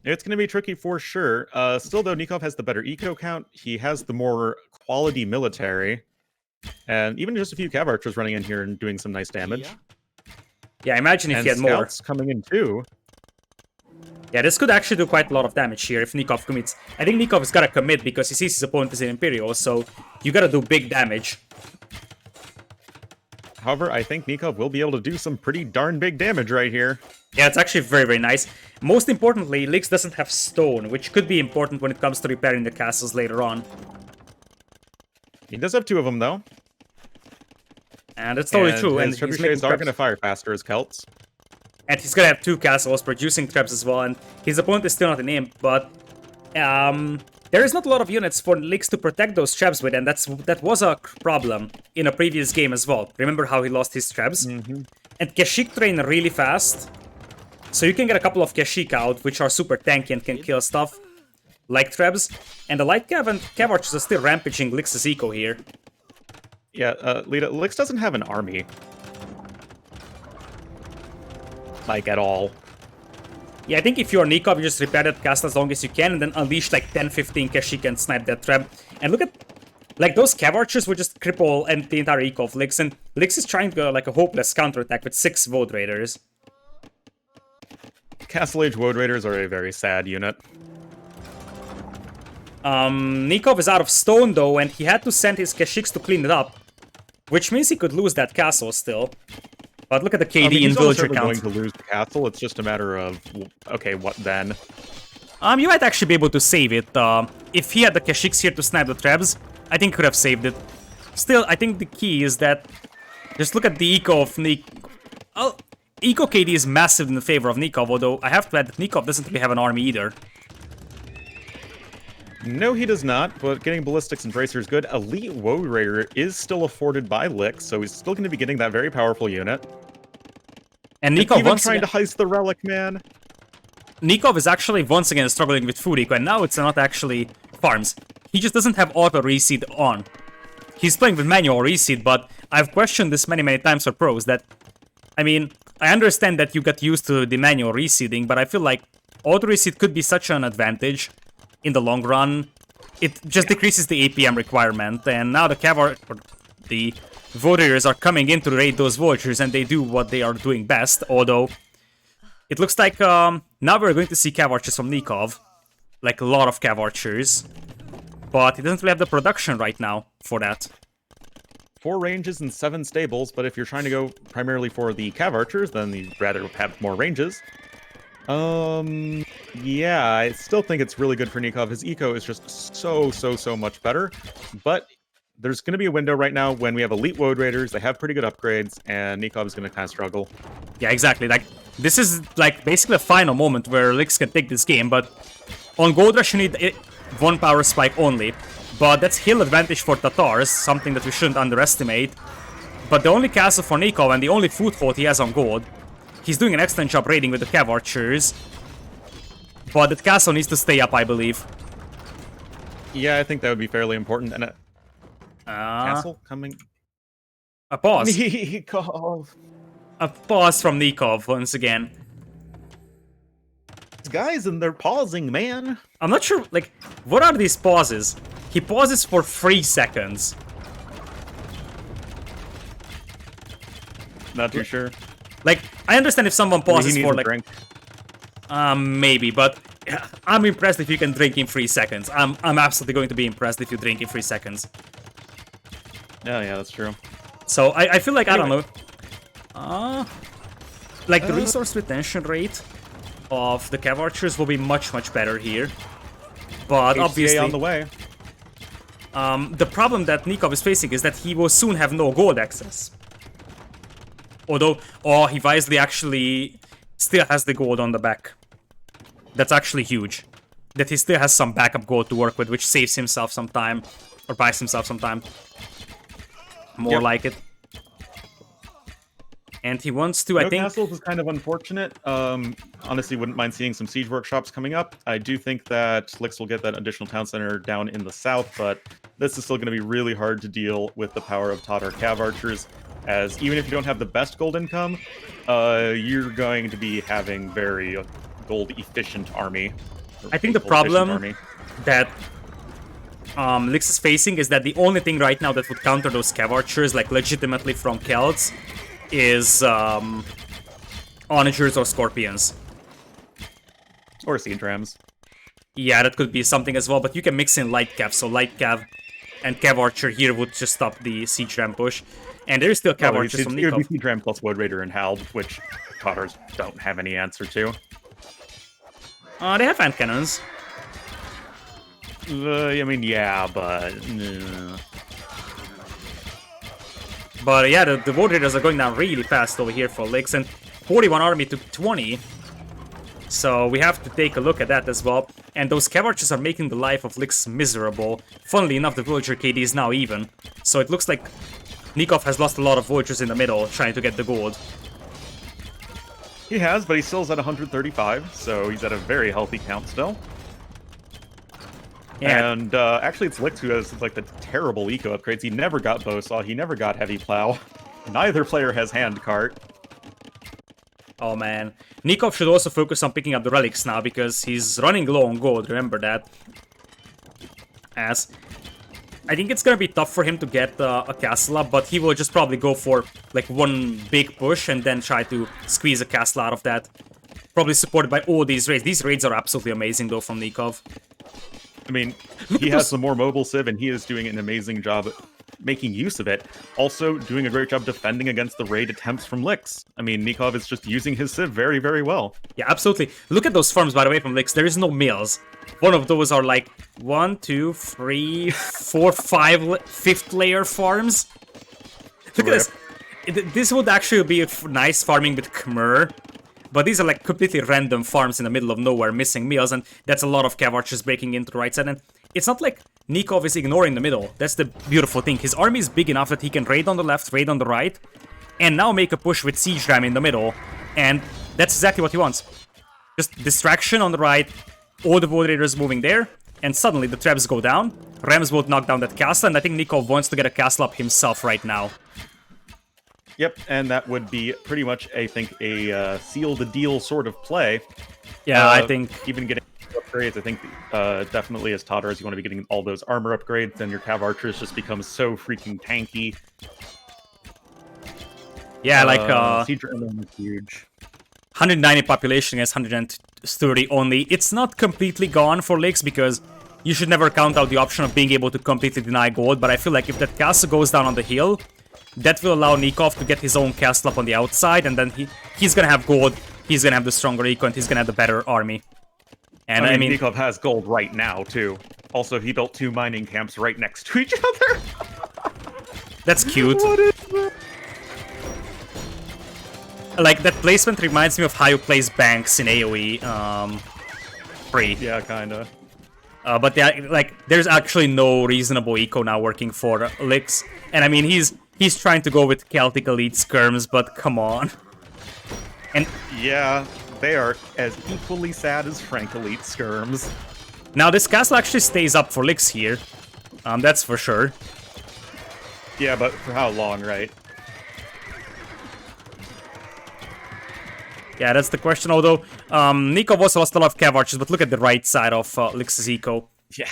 It's going to be tricky for sure. Still, though, Nicov has the better eco count. He has the more quality military. And even just a few Cav Archers running in here and doing some nice damage. Yeah, imagine if and he had more. Scouts coming in too. Yeah, this could actually do quite a lot of damage here if Nicov commits. I think Nicov has gotta commit because he sees his opponent is in Imperial, so you gotta do big damage. However, I think Nicov will be able to do some pretty darn big damage right here. Yeah, it's actually very, very nice. Most importantly, Lix doesn't have stone, which could be important when it comes to repairing the castles later on. He does have 2 of them, though. And it's totally true. And his trebuchets are going to fire faster as Celts. And he's gonna have 2 castles producing traps as well, and his opponent is still not an imp, but... there is not a lot of units for Lix to protect those traps with, and that was a problem in a previous game as well. Remember how he lost his traps? Mm-hmm. And Kashyyyk train really fast, so you can get a couple of Kashyyyk out, which are super tanky and can kill stuff, like traps. And the light cav and cav archers are still rampaging Lix's eco here. Yeah, Lita, Lix doesn't have an army. Like, at all. Yeah, I think if you're Nicov, you just repair that castle as long as you can, and then unleash like 10-15 Kashyyyk and snipe that trap. And look at... Like, those cav archers would just cripple and the entire eco of Lix, and Lix is trying to go like a hopeless counterattack with 6 Void Raiders. Castle Age Woad Raiders are a very sad unit. Nicov is out of stone though, and he had to send his Kashyyks to clean it up, which means he could lose that castle still. But look at the KD and villager count. He's going to lose the castle. It's just a matter of, okay, what then? You might actually be able to save it. If he had the Kashyyks here to snipe the traps, I think he could have saved it. Still, I think the key is that just look at the eco of Oh, eco KD is massive in the favor of Nicov, although I have to add that Nicov doesn't really have an army either. No, he does not, but getting ballistics and bracer is good. Elite Woad Raider is still afforded by Lix, so he's still going to be getting that very powerful unit. And Nicov even trying to heist the relic, man. Nicov is actually once again struggling with food eco, and now it's not actually farms. He just doesn't have auto reseed on. He's playing with manual reseed, but I've questioned this many times for pros that, I mean, I understand that you got used to the manual reseeding, but I feel like auto reseed could be such an advantage in the long run, it just decreases the APM requirement. And now the Warriors are coming in to raid those vultures, and they do what they are doing best. Although it looks like now we're going to see Cav Archers from Nicov, like a lot of Cav Archers, but he doesn't really have the production right now for that. 4 ranges and 7 stables, but if you're trying to go primarily for the Cav Archers, then you'd rather have more ranges. Yeah, I still think it's really good for Nicov. His eco is just so much better, but there's going to be a window right now when we have elite Woad Raiders, they have pretty good upgrades, and Nicov is going to kind of struggle. Yeah, exactly. Like, this is, like, basically a final moment where Lix can take this game, but on Gold Rush you need 1 power spike only. But that's hill advantage for Tatars, something that we shouldn't underestimate. But the only castle for Nicov and the only foothold he has on gold, he's doing an excellent job raiding with the Cav Archers. But that castle needs to stay up, I believe. Yeah, I think that would be fairly important. And castle coming. A pause. Nicov. A pause from Nicov once again. Guys, and they're pausing, man. I'm not sure, like, what are these pauses? He pauses for 3 seconds. Not too sure. Like, I understand if someone pauses for, like... drink. Maybe, but I'm impressed if you can drink in 3 seconds. I'm absolutely going to be impressed if you drink in 3 seconds. Yeah, that's true. So, I feel like, anyway. I don't know. Like, the resource retention rate of the Cav Archers will be much better here. But HCA obviously... on the way. The problem that Nicov is facing is that he will soon have no gold access. Although, he wisely actually still has the gold on the back. That's actually huge. That he still has some backup gold to work with, which saves himself some time. Or buys himself some time. More like it. And he wants to, I think... castles is kind of unfortunate. Honestly, wouldn't mind seeing some siege workshops coming up. I do think that Lix will get that additional town center down in the south, but this is still going to be really hard to deal with the power of Tatar Cav Archers, as even if you don't have the best gold income, you're going to be having very gold-efficient army. I think the problem that Lix is facing is that the only thing right now that would counter those Cav Archers, like legitimately from Celts, is Onagers or Scorpions. Or Siege Rams. Yeah, that could be something as well, but you can mix in Light Cav, so Light Cav and Cav Archer here would just stop the Siege Ram push. And there's still Cav Archers from Nicov. It would be Siege Ram plus Woad Raider and Halb, which Tatars don't have any answer to. They have hand cannons. I mean, yeah, but... But yeah, the Woad Raiders are going down really fast over here for Lix, and 41 army to 20. So we have to take a look at that as well. And those Cav Archers are making the life of Lix miserable. Funnily enough, the villager KD is now even. So it looks like Nicov has lost a lot of villagers in the middle trying to get the gold. He has, but he still's at 135, so he's at a very healthy count still. Yeah. And actually, it's Lix who has like the terrible eco upgrades. He never got Bowsaw, he never got Heavy Plow. Neither player has Hand Cart. Oh man. Nicov should also focus on picking up the relics now, because he's running low on gold, remember that. As I think it's gonna be tough for him to get a castle up, but he will just probably go for like one big push and then try to squeeze a castle out of that. Probably supported by all these raids. These raids are absolutely amazing though from Nicov. I mean, he has some more mobile civ, and he is doing an amazing job making use of it. Also doing a great job defending against the raid attempts from Lix. I mean, Nicov is just using his civ very well. Yeah, absolutely. Look at those farms, by the way, from Lix. There is no mills. One of those are like 1, 2, 3, 4, 5, 5th layer farms. Look at this. This would actually be a nice farming with Khmer. But these are like completely random farms in the middle of nowhere, missing meals, and that's a lot of Cav Archers breaking into the right side. And it's not like Nicov is ignoring the middle. That's the beautiful thing. His army is big enough that he can raid on the left, raid on the right, and now make a push with Siege Ram in the middle. And that's exactly what he wants. Just distraction on the right, all the Woad Raiders moving there, and suddenly the traps go down. Rams will knock down that castle, and I think Nicov wants to get a castle up himself right now. Yep, and that would be pretty much, I think, a seal the deal sort of play. Yeah, I think even getting upgrades. I think definitely as Todders, you want to be getting all those armor upgrades, and your Cav Archers just become so freaking tanky. Yeah, Siege Drone is huge. 190 population against 130 only. It's not completely gone for Licks because you should never count out the option of being able to completely deny gold, but I feel like if that castle goes down on the hill, that will allow Nicov to get his own castle up on the outside, and then he's gonna have gold, he's gonna have the stronger eco, and he's gonna have the better army. And I mean Nicov has gold right now, too. Also, he built 2 mining camps right next to each other. that's cute. What is that? Like, that placement reminds me of how you place banks in AoE, free. Yeah, kinda. But yeah, like, there's actually no reasonable eco now working for Licks. And I mean, he's trying to go with Celtic Elite skirms, but come on. And yeah, they are as equally sad as Frank Elite skirms. now this castle actually stays up for Licks here. That's for sure. Yeah, but for how long, right? Yeah, that's the question, although Nicov also lost a lot of Cav Archers, but look at the right side of Lix's eco. Yeah.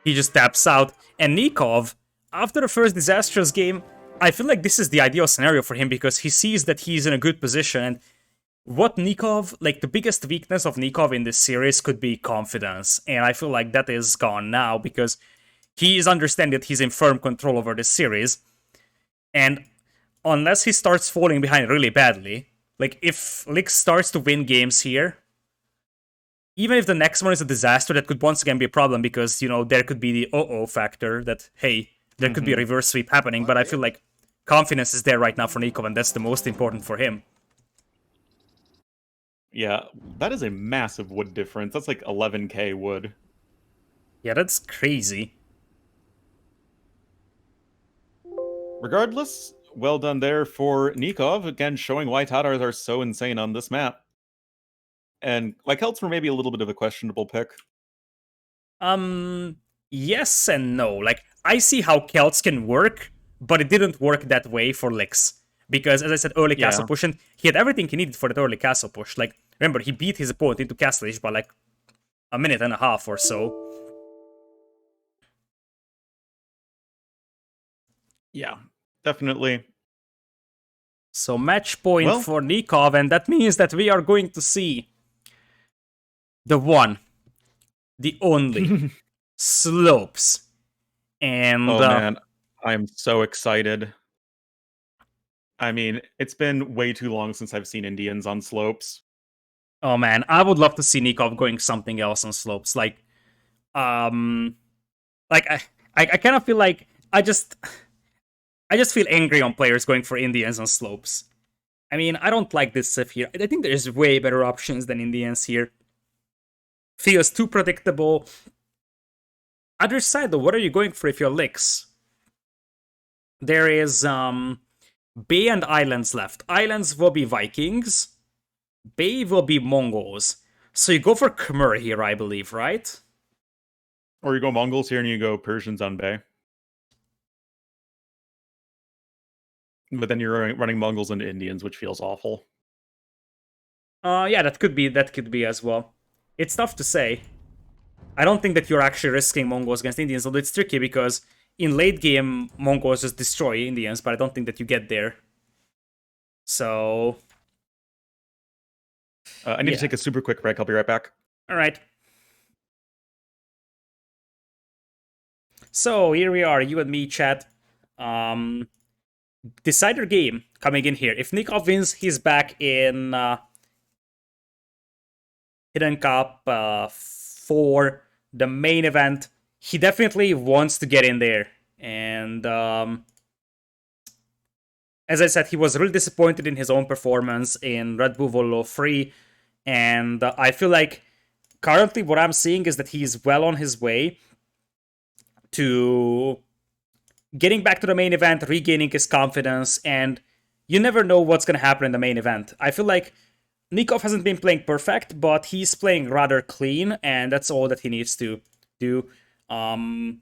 He just taps out. And Nicov, after the first disastrous game, I feel like this is the ideal scenario for him because he sees that he's in a good position. And what Nicov, like the biggest weakness of Nicov in this series could be confidence. And I feel like that is gone now because he is understanding that he's in firm control over this series. And unless he starts falling behind really badly, like if Lix starts to win games here, even if the next one is a disaster, that could once again be a problem because, you know, there could be the uh-oh factor that, hey, there could be a reverse sweep happening, but I feel like confidence is there right now for Nicov, and that's the most important for him. Yeah, that is a massive wood difference. That's like 11k wood. Yeah, that's crazy. Regardless, well done there for Nicov, again showing why Tatars are so insane on this map. And like Celts were maybe a little bit of a questionable pick. Yes and no. Like, I see how Celts can work, but it didn't work that way for Lix. Because, as I said, early castle push, and he had everything he needed for that early castle push. Like, remember, he beat his opponent into castle-ish by like a minute and a half or so. Yeah, definitely. So match point for Nicov, and that means that we are going to see the one, the only, Slopes. And oh man, I'm so excited. I mean, it's been way too long since I've seen Indians on Slopes. Oh man, I would love to see Nicov going something else on Slopes. Like I kind of feel like I just feel angry on players going for Indians on Slopes. I mean, I don't like this stuff here. I think there's way better options than Indians here. Feels too predictable. Other side though, what are you going for if you're Lix? There is Bay and Islands left. Islands will be Vikings. Bay will be Mongols. So you go for Khmer here, I believe, right? Or you go Mongols here and you go Persians on Bay. But then you're running Mongols into Indians, which feels awful. Yeah, that could be as well. It's tough to say. I don't think that you're actually risking Mongols against Indians, although it's tricky because in late game, Mongols just destroy Indians, but I don't think that you get there. So... I need to take a super quick break. I'll be right back. Alright. So, here we are, you and me, chat. Decider game coming in here. If Nicov wins, he's back in Hidden Cup for the main event. He definitely wants to get in there. And as I said, he was really disappointed in his own performance in Red Bull Volo 3. And I feel like currently what I'm seeing is that he's well on his way to getting back to the main event, regaining his confidence, and you never know what's going to happen in the main event. I feel like Nicov hasn't been playing perfect, but he's playing rather clean, and that's all that he needs to do. I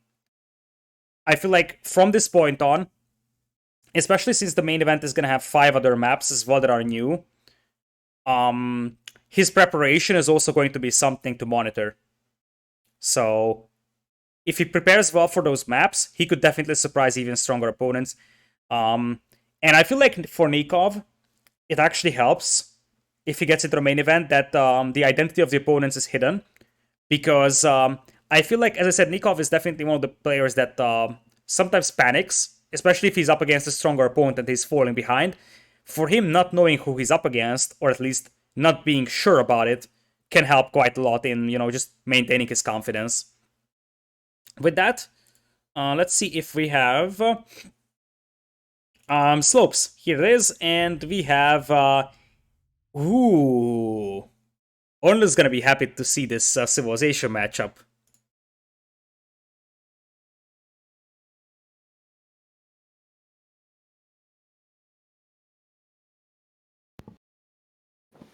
feel like from this point on, especially since the main event is going to have 5 other maps as well that are new, his preparation is also going to be something to monitor. So if he prepares well for those maps, he could definitely surprise even stronger opponents. And I feel like for Nicov, it actually helps if he gets into the main event that the identity of the opponents is hidden. Because I feel like, as I said, Nicov is definitely one of the players that sometimes panics, especially if he's up against a stronger opponent and he's falling behind. For him, not knowing who he's up against, or at least not being sure about it, can help quite a lot in, just maintaining his confidence. With that, let's see if we have slopes. Here it is, and we have ooh, Ornlu's gonna be happy to see this civilization matchup.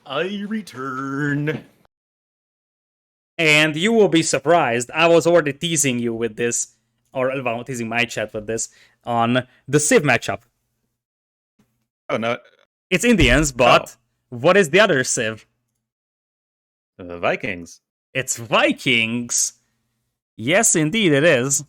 I return. And you will be surprised. I was already teasing you with this, or well, teasing my chat with this on the Civ matchup. Oh no. It's Indians, but what is the other Civ? The Vikings. It's Vikings. Yes, indeed, it is.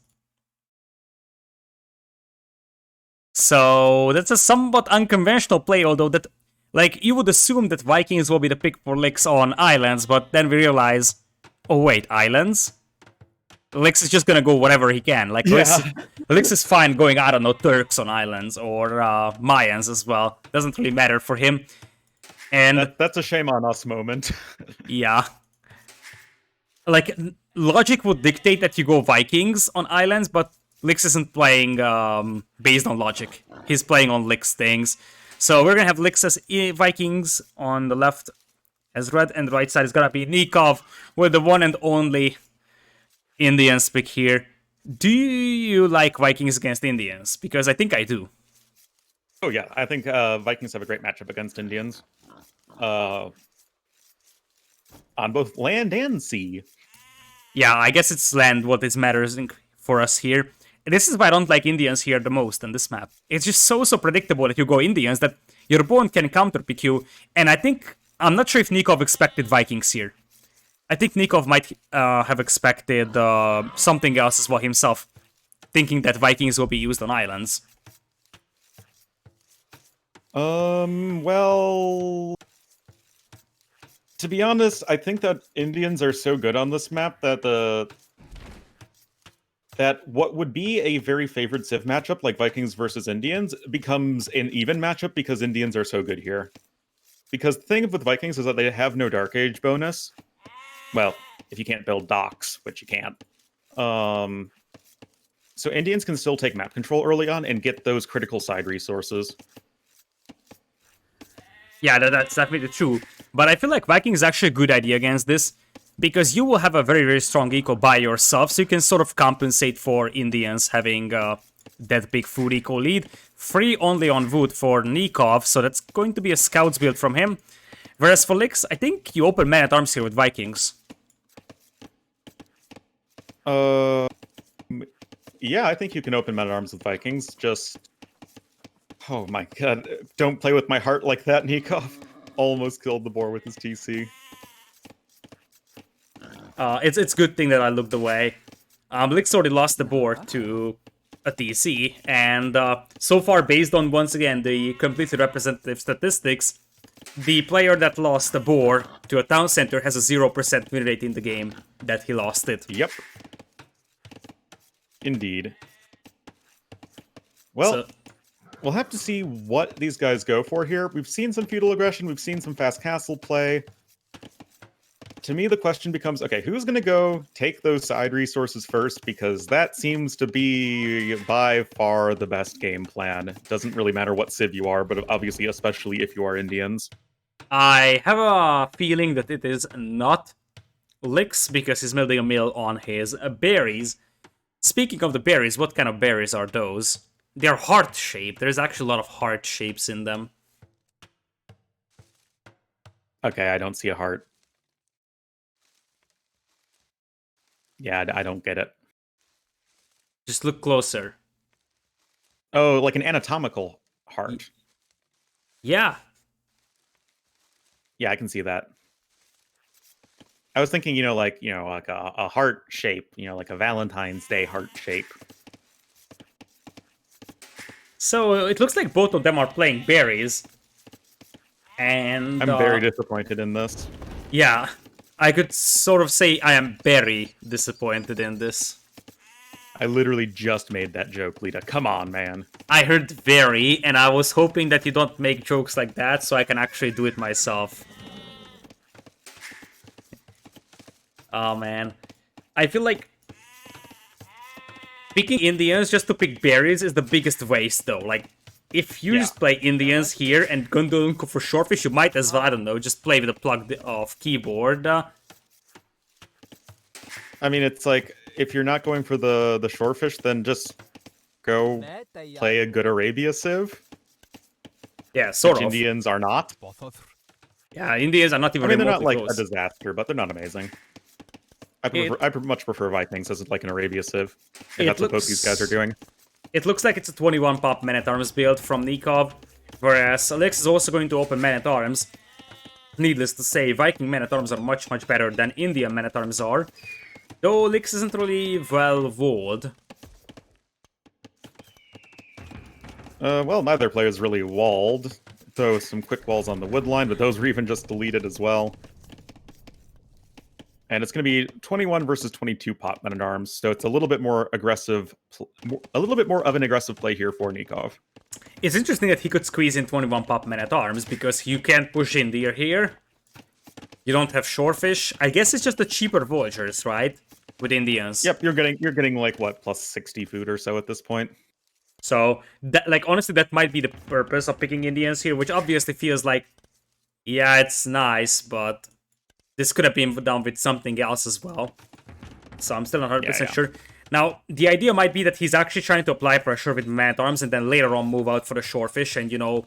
So that's a somewhat unconventional play, although that, like, you would assume that Vikings will be the pick for Licks on islands, but then we realize, oh wait, islands? Licks is just gonna go whatever he can. Like, Licks is fine going, I don't know, Turks on islands, or Mayans as well. Doesn't really matter for him. And that's a shame on us moment. yeah. Like, logic would dictate that you go Vikings on islands, but Lix isn't playing based on logic. He's playing on Lix things. So we're gonna have Lix as Vikings on the left as red, and the right side is gonna be Nicov with the one and only Indians pick here. Do you like Vikings against Indians? Because I think I do. Oh yeah, I think Vikings have a great matchup against Indians. On both land and sea. Yeah, I guess it's land what is matters for us here. This is why I don't like Indians here the most on this map. It's just so predictable that you go Indians that your opponent can counter pick you. And I think, I'm not sure if Nicov expected Vikings here. I think Nicov might have expected something else as well himself, thinking that Vikings will be used on islands. Well, to be honest, I think that Indians are so good on this map that that what would be a very favored Civ matchup, like Vikings versus Indians, becomes an even matchup because Indians are so good here. Because the thing with Vikings is that they have no Dark Age bonus. Well, if you can't build docks, which you can't. So Indians can still take map control early on and get those critical side resources. Yeah, that's definitely true. But I feel like Viking is actually a good idea against this, because you will have a very strong eco by yourself, so you can sort of compensate for Indians having that big food eco lead. Free only on wood for Nicov, so that's going to be a scouts build from him. Whereas for Lix, I think you open man-at-arms here with Vikings. Yeah, I think you can open man-at-arms with Vikings, just... Oh my god, don't play with my heart like that, Nicov. Almost killed the boar with his TC. It's good thing that I looked away. Lix already lost the board to a TC, and so far, based on, once again, the completely representative statistics, the player that lost the board to a town center has a 0% win rate in the game that he lost it. Yep. Indeed. Well, So, we'll have to see what these guys go for here. We've seen some feudal aggression, we've seen some fast castle play. To me, the question becomes, okay, who's going to go take those side resources first? Because that seems to be by far the best game plan. Doesn't really matter what civ you are, but obviously, especially if you are Indians. I have a feeling that it is not Lix, because he's building a mill on his berries. Speaking of the berries, what kind of berries are those? They're heart-shaped. There's actually a lot of heart shapes in them. Okay, I don't see a heart. Yeah, I don't get it. Just look closer. Oh, like an anatomical heart. Yeah. Yeah, I can see that. I was thinking, like a heart shape, like a Valentine's Day heart shape. So it looks like both of them are playing berries. And I'm very disappointed in this. yeah, I could sort of say I am very disappointed in this. I literally just made that joke, Lita. Come on, man. I heard very, and I was hoping that you don't make jokes like that so I can actually do it myself. Oh man. I feel like picking Indians just to pick berries is the biggest waste though. Like, if you just play Indians here and Gundulunko for Shortfish, you might as well, I don't know, just play with a plugged off keyboard. I mean, it's like, if you're not going for the Shorefish, then just go play a good Arabia Civ. Yeah, sort which of. Indians are not. Yeah, Indians are not even I mean, they're not remotely like close. a disaster, but they're not amazing. I much prefer Vikings as like an Arabia Civ. If that's what both these guys are doing. It looks like it's a 21 pop Man-at-Arms build from Nicov, whereas Alex is also going to open Man-at-Arms. Needless to say, Viking Man-at-Arms are much better than Indian Man-at-Arms are, though Lix isn't really well walled. Well, neither player is really walled, though some quick walls on the wood line, but those were even just deleted as well. And it's going to be 21 versus 22 pop Man-at-Arms, so it's a little bit more aggressive, a little bit more of an aggressive play here for Nicov. It's interesting that he could squeeze in 21 pop Man-at-Arms, because you can't push in deer here. You don't have Shorefish. I guess it's just the cheaper Voyagers, right? With Indians. Yep, you're getting like, what, plus 60 food or so at this point. So, that, like, honestly, that might be the purpose of picking Indians here, which obviously feels like, yeah, it's nice, but this could have been done with something else as well. So I'm still not 100% sure. Now, the idea might be that he's actually trying to apply pressure with Man-at-Arms and then later on move out for the Shorefish and, you know,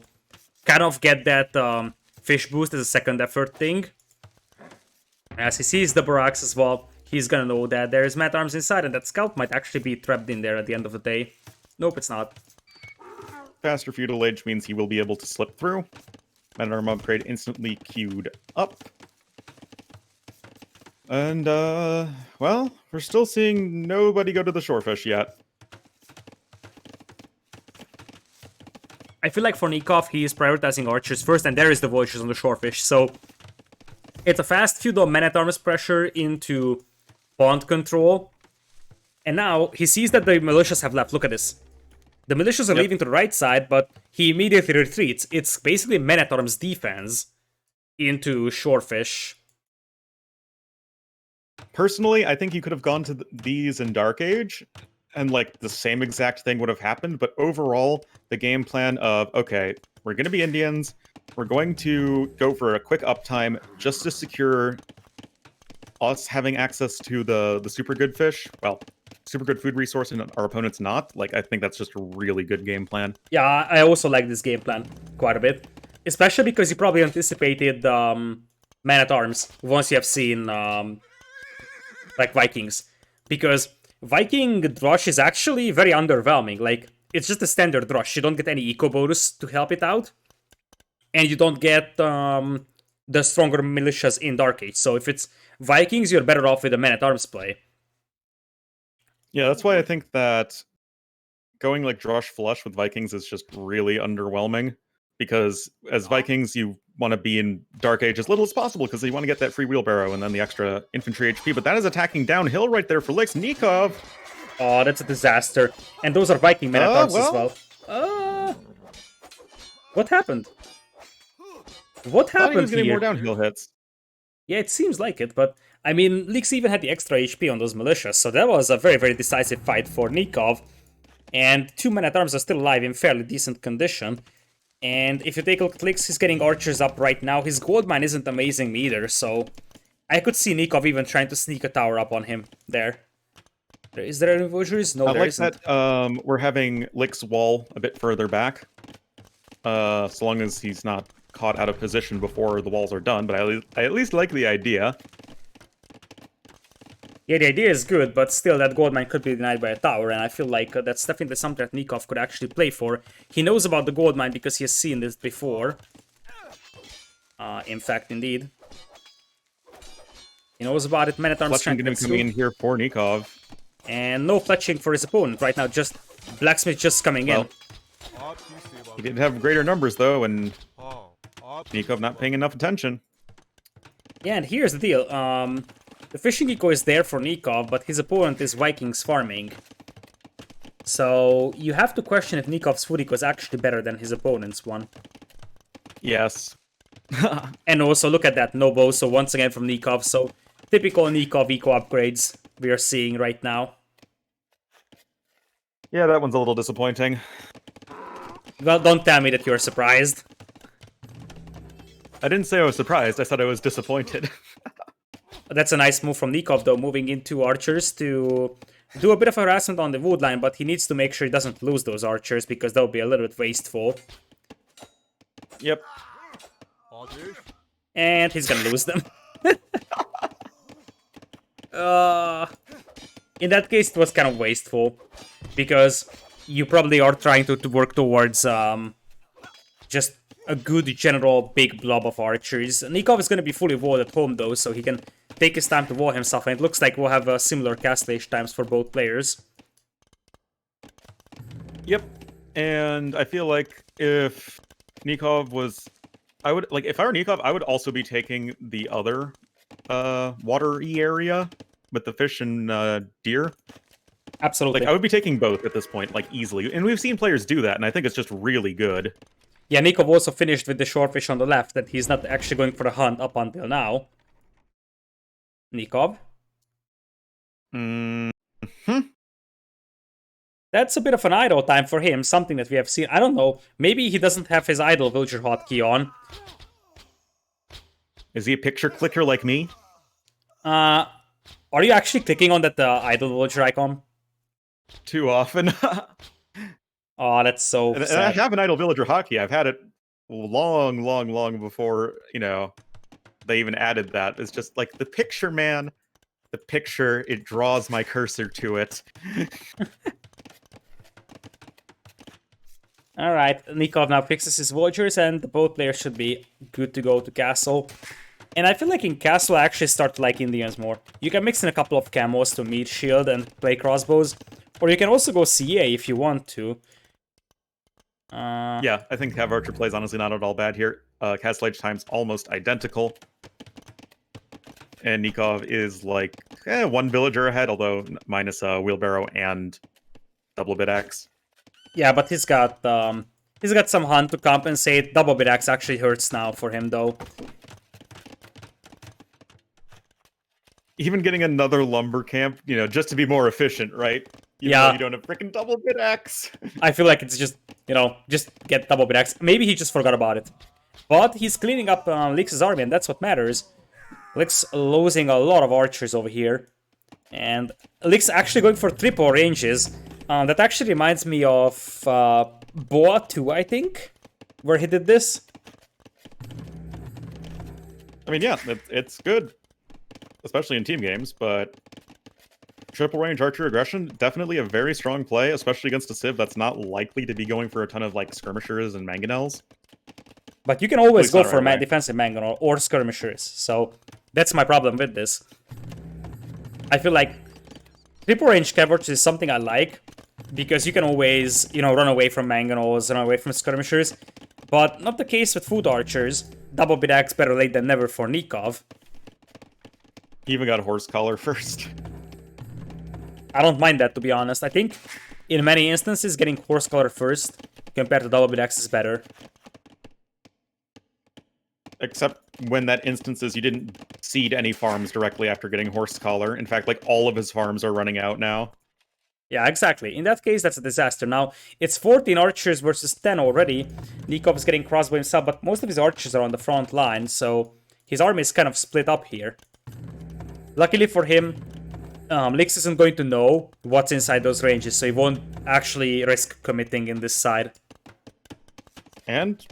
kind of get that fish boost as a second effort thing. As he sees the barracks as well, he's gonna know that there is Man-at-Arms inside and that Scout might actually be trapped in there at the end of the day. Nope, it's not. Faster Feudal Age means he will be able to slip through. Man-at-Arm upgrade instantly queued up. And, well, we're still seeing nobody go to the Shorefish yet. I feel like for Nicov, he is prioritizing archers first, and there is the Voyagers on the Shorefish, so it's a fast feudal Man-at-Arms pressure into pond control. And now, he sees that the militias have left. Look at this. The militias are leaving to the right side, but he immediately retreats. It's basically Man-at-Arms defense into Shorefish. Personally, I think you could have gone to these in Dark Age, and like the same exact thing would have happened, but overall, the game plan of, okay, we're going to be Indians, we're going to go for a quick uptime just to secure us having access to the super good fish, well, super good food resource, and our opponents not. Like, I think that's just a really good game plan. Yeah, I also like this game plan quite a bit. Especially because you probably anticipated Man-at-Arms once you have seen like Vikings. Because Viking Drush is actually very underwhelming. Like, it's just a standard Drush. You don't get any eco bonus to help it out. And you don't get the stronger militias in Dark Age. So if it's Vikings, you're better off with a Man-at-Arms play. Yeah, that's why I think that going like Drush Flush with Vikings is just really underwhelming. Because as Vikings, you want to be in Dark Age as little as possible because you want to get that free wheelbarrow and then the extra infantry HP. But that is attacking downhill right there for Lix. Nicov! Oh, that's a disaster. And those are Viking Man-at-Arms as well. What happened? What happened he was getting here? more downhill hits. Yeah, it seems like it, but I mean, Lix even had the extra HP on those militias, so that was a very decisive fight for Nicov. And two Man-at-Arms are still alive in fairly decent condition. And if you take a look at Lix, he's getting archers up right now. His gold mine isn't amazing either, so I could see Nicov even trying to sneak a tower up on him there. Is there any Voyagers? No, there isn't. That we're having Lix wall a bit further back. So long as he's not caught out of position before the walls are done, but I at least like the idea. Yeah, the idea is good, but still that gold mine could be denied by a tower, and I feel like that's definitely something that Nicov could actually play for. He knows about the gold mine because he has seen this before. In fact, indeed. He knows about it. Man-at-Arms Fletching going to be coming in here for Nicov. And no fletching for his opponent right now. Just Blacksmith just coming in. He did have greater numbers, though, and Nicov not paying enough attention. Yeah, and here's the deal. The Fishing Eco is there for Nicov, but his opponent is Vikings farming. So you have to question if Nikov's food eco is actually better than his opponent's one. Yes. And also, look at that, no bow, so once again from Nicov. So typical Nicov eco upgrades we are seeing right now. Yeah, that one's a little disappointing. Well, don't tell me that you're surprised. I didn't say I was surprised, I said I was disappointed. That's a nice move from Nicov, though, moving into archers to do a bit of harassment on the wood line, but he needs to make sure he doesn't lose those archers, because that would be a little bit wasteful. Yep. And he's gonna lose them. In that case, it was kind of wasteful, because you probably are trying to work towards just a good general big blob of archers. Nicov is going to be fully walled at home, though, so he can take his time to wall himself, and it looks like we'll have similar castlage times for both players. Yep. And I feel like if Nicov was... if I were Nicov, I would also be taking the other watery area with the fish and deer. Absolutely. Like, I would be taking both at this point, like, easily. And we've seen players do that, and I think it's just really good. Yeah, Nicov also finished with the shortfish on the left, that he's not actually going for the hunt up until now. Nicov. That's a bit of an idle time for him, something that we have seen. I don't know, maybe he doesn't have his idle villager hotkey on. Is he a picture clicker like me? Are you actually clicking on that idle villager icon? Too often. Oh, that's so and sad. I have an idle villager hotkey. I've had it long before, you know, they even added that. It's just like the picture, man. The picture, it draws my cursor to it. Alright, Nicov now fixes his villagers, and both players should be good to go to castle. And I feel like in castle I actually start to like Indians more. You can mix in a couple of camos to meet shield and play crossbows. Or you can also go CA if you want to. Yeah, I think Cav Archer play is honestly not at all bad here. Castle Age time's almost identical. And Nicov is like one villager ahead, although minus wheelbarrow and double bit axe. Yeah, but he's got some hunt to compensate. Double bit axe actually hurts now for him, though. Even getting another lumber camp, you know, just to be more efficient, right? You don't have freaking double bit axe. I feel like it's just, you know, just get double bit axe. Maybe he just forgot about it. But he's cleaning up Lix's army, and that's what matters. Lix losing a lot of archers over here. And Lix actually going for triple ranges. That actually reminds me of Boa 2, I think, where he did this. I mean, yeah, it's good. Especially in team games, but triple range archer aggression, definitely a very strong play, especially against a Civ that's not likely to be going for a ton of like skirmishers and mangonels. But you can always go for right defensive mangonel or skirmishers, so that's my problem with this. I feel like triple range cavalry is something I like, because you can always, you know, run away from mangonels, run away from skirmishers, but not the case with foot archers. Double bit axe better late than never for Nicov. He even got a horse collar first. I don't mind that, to be honest. I think in many instances getting horse collar first compared to double bit axe is better. Except when that instance is you didn't seed any farms directly after getting horse collar. In fact, like all of his farms are running out now. Yeah, exactly. In that case, that's a disaster. Now, it's 14 archers versus 10 already. Nicov is getting crossbow himself, but most of his archers are on the front line, so his army is kind of split up here. Luckily for him, Lix isn't going to know what's inside those ranges, so he won't actually risk committing in this side. And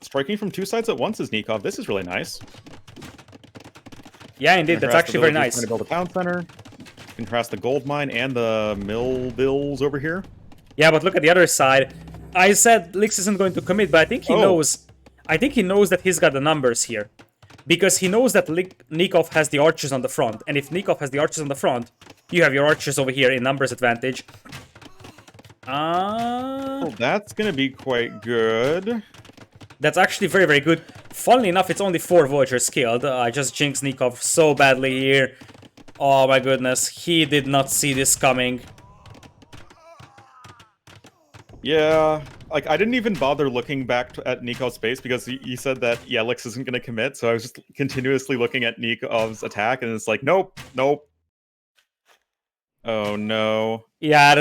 striking from two sides at once is Nicov. This is really nice. Yeah, indeed, that's actually very nice. Trying to build a town center. Contrast the gold mine and the mill bills over here. Yeah, but look at the other side. I said Lix isn't going to commit, but I think he knows. I think he knows that he's got the numbers here. because he knows that Nicov has the archers on the front, and if Nicov has the archers on the front, you have your archers over here in numbers advantage. Well, that's gonna be quite good. That's actually very, very good. Funnily enough, it's only 4 villagers killed. I just jinxed Nicov so badly here. Oh my goodness, he did not see this coming. Yeah, like, I didn't even bother looking back at Nikov's face because he said that, yeah, Lix isn't going to commit, so I was just continuously looking at Nikov's attack, and it's like, nope, nope. Oh, no. Yeah,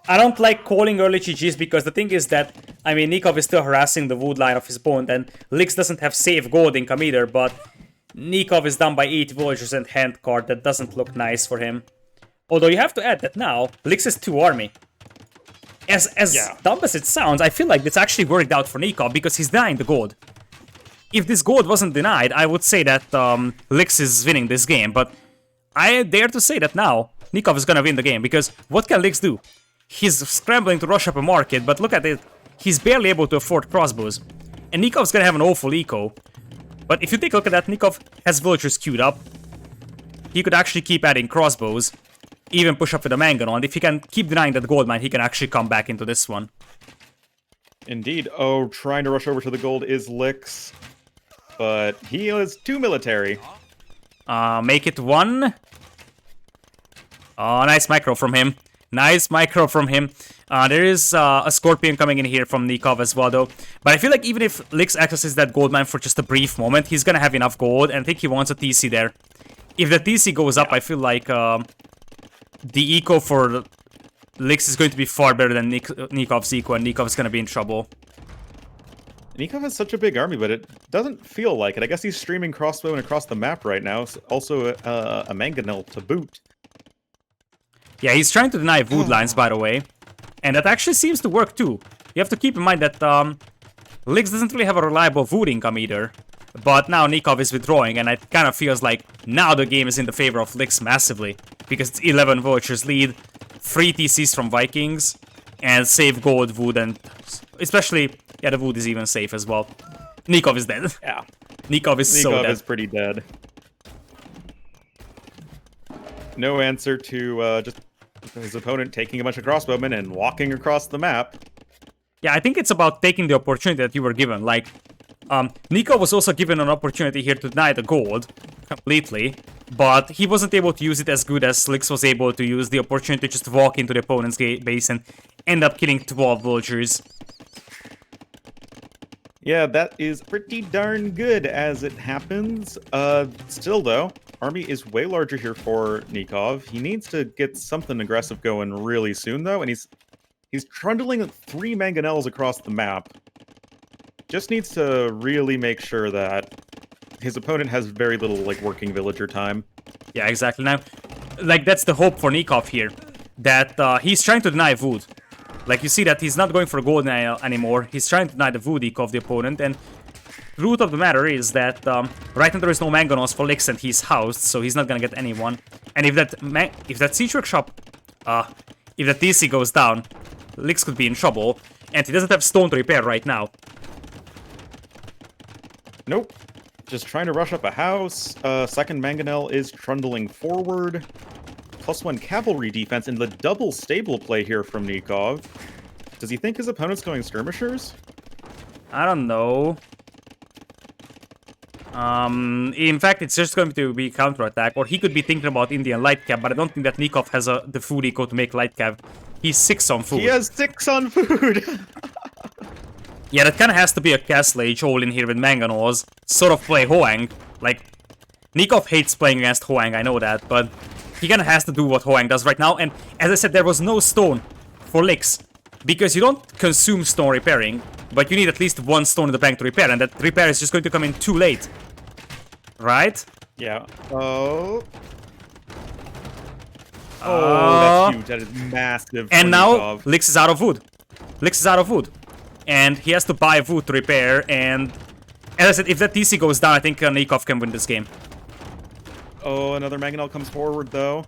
I don't like calling early GG's because the thing is that, I mean, Nicov is still harassing the wood line of his opponent, and Lix doesn't have safe gold income either, but Nicov is down by 8 villagers and hand card. That doesn't look nice for him. Although you have to add that now, Lix has 2 army. As dumb as it sounds, I feel like it's actually worked out for Nicov because he's denying the gold. If this gold wasn't denied, I would say that Lix is winning this game, but I dare to say that now Nicov is gonna win the game, because what can Lix do? He's scrambling to rush up a market, but look at it, he's barely able to afford crossbows. And Nikov's gonna have an awful eco. But if you take a look at that, Nicov has villagers queued up. He could actually keep adding crossbows, even push up with a Mangon, and if he can keep denying that gold mine, he can actually come back into this one. Indeed. Oh, trying to rush over to the gold is Lix, but he is too military. Make it 1. Oh, nice micro from him. Nice micro from him. There is a Scorpion coming in here from Nicov as well, though. But I feel like even if Lix accesses that gold mine for just a brief moment, he's gonna have enough gold, and I think he wants a TC there. If the TC goes up, I feel like the eco for Lix is going to be far better than Nikov's eco, and Nikov's gonna be in trouble. Nicov has such a big army, but it doesn't feel like it. I guess he's streaming crossbowing across the map right now. Also, a mangonel to boot. Yeah, he's trying to deny wood lines, by the way. And that actually seems to work too. You have to keep in mind that Lix doesn't really have a reliable wood income either. But now Nicov is withdrawing, and it kind of feels like now the game is in the favor of Lix massively. Because it's 11 villagers lead, 3 TCs from Vikings, and save gold, wood, and especially, yeah, the wood is even safe as well. Nicov is dead. Yeah. Nicov is so dead. Nicov is pretty dead. No answer to just his opponent taking a bunch of crossbowmen and walking across the map. Yeah, I think it's about taking the opportunity that you were given. Like, Nicov was also given an opportunity here to deny the gold completely, but he wasn't able to use it as good as Lix was able to use the opportunity to just walk into the opponent's base and end up killing 12 villagers. Yeah, that is pretty darn good as it happens. Still though, army is way larger here for Nicov. He needs to get something aggressive going really soon though, and he's trundling 3 mangonels across the map. Just needs to really make sure that his opponent has very little, like, working villager time. Yeah, exactly. Now, like, that's the hope for Nicov here. That he's trying to deny wood. Like, you see that he's not going for gold anymore. He's trying to deny the wood eco of the opponent. And the root of the matter is that right now there is no mangonels for Lix and he's housed, so he's not gonna get anyone. And if that siege workshop, if that TC goes down, Lix could be in trouble. And he doesn't have stone to repair right now. Nope. Just trying to rush up a house. Second mangonel is trundling forward. +1 cavalry defense and the double stable play here from Nicov. Does he think his opponent's going skirmishers? I don't know. In fact, it's just going to be counterattack, or he could be thinking about Indian light cap, but I don't think that Nicov has the food eco to make light cap. He's 6 on food. He has 6 on food! Yeah, that kind of has to be a Castle Age all in here with mangonels. Sort of play Hoang. Like, Nicov hates playing against Hoang, I know that, but he kind of has to do what Hoang does right now. And as I said, there was no stone for Lix, because you don't consume stone repairing, but you need at least 1 stone in the bank to repair, and that repair is just going to come in too late. Right? Yeah. Oh. Oh, that's huge. That is massive. And now, Lix is out of wood. Lix is out of wood. And he has to buy wood to repair, and as I said, if that TC goes down, I think Nicov can win this game. Oh, another mangonel comes forward, though.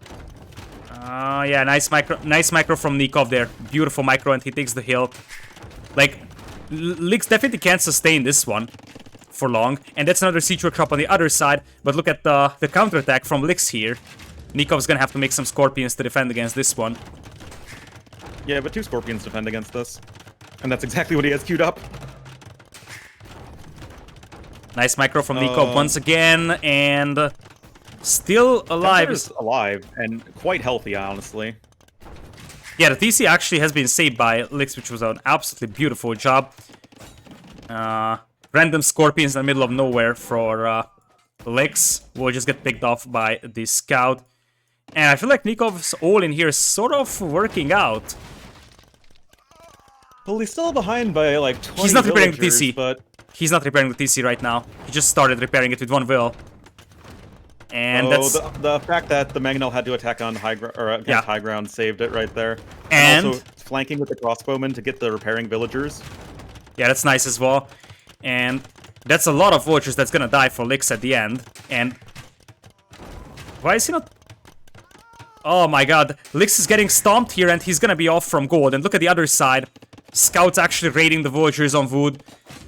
Yeah, nice micro from Nicov there. Beautiful micro, and he takes the hill. Like, Lix definitely can't sustain this one. for long. And that's another siege workshop on the other side. But look at the counterattack from Lix here. Nikov's gonna have to make some Scorpions to defend against this one. Yeah, but 2 Scorpions defend against this. And that's exactly what he has queued up. Nice micro from Nicov once again, and still alive. Is alive, and quite healthy, honestly. Yeah, the TC actually has been saved by Lix, which was an absolutely beautiful job. Random Scorpions in the middle of nowhere for Lix will just get picked off by the Scout. And I feel like Nikov's all in here is sort of working out. Well, he's still behind by like 20 He's not repairing the villagers, TC. But... He's not repairing the TC right now. He just started repairing it with 1 will. And that's... the fact that the Mangonel had to attack on high ground, or against high ground saved it right there. And also flanking with the crossbowmen to get the repairing villagers. Yeah, that's nice as well. And that's a lot of villagers that's gonna die for Lix at the end. And why is he not... Oh my god, Lix is getting stomped here and he's gonna be off from gold. And look at the other side. Scouts actually raiding the villagers on wood.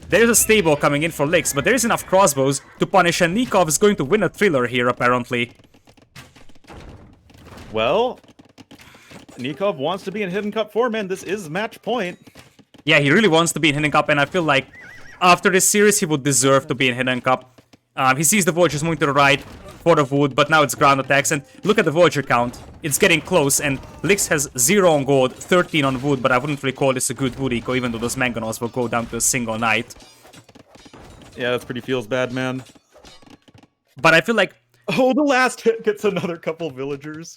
There's a stable coming in for Lix, but there's enough crossbows to punish, and Nicov is going to win a thriller here, apparently. Well, Nicov wants to be in Hidden Cup form, and this is match point. Yeah, he really wants to be in Hidden Cup, and I feel like after this series, he would deserve to be in Hidden Cup. He sees the villagers moving to the right for the wood, but now it's ground attacks, and look at the villager count. It's getting close, and Lix has 0 on gold, 13 on wood, but I wouldn't really call this a good wood eco, even though those mangonels will go down to a single knight. Yeah, that's pretty feels bad, man. But I feel like... Oh, the last hit gets another couple villagers.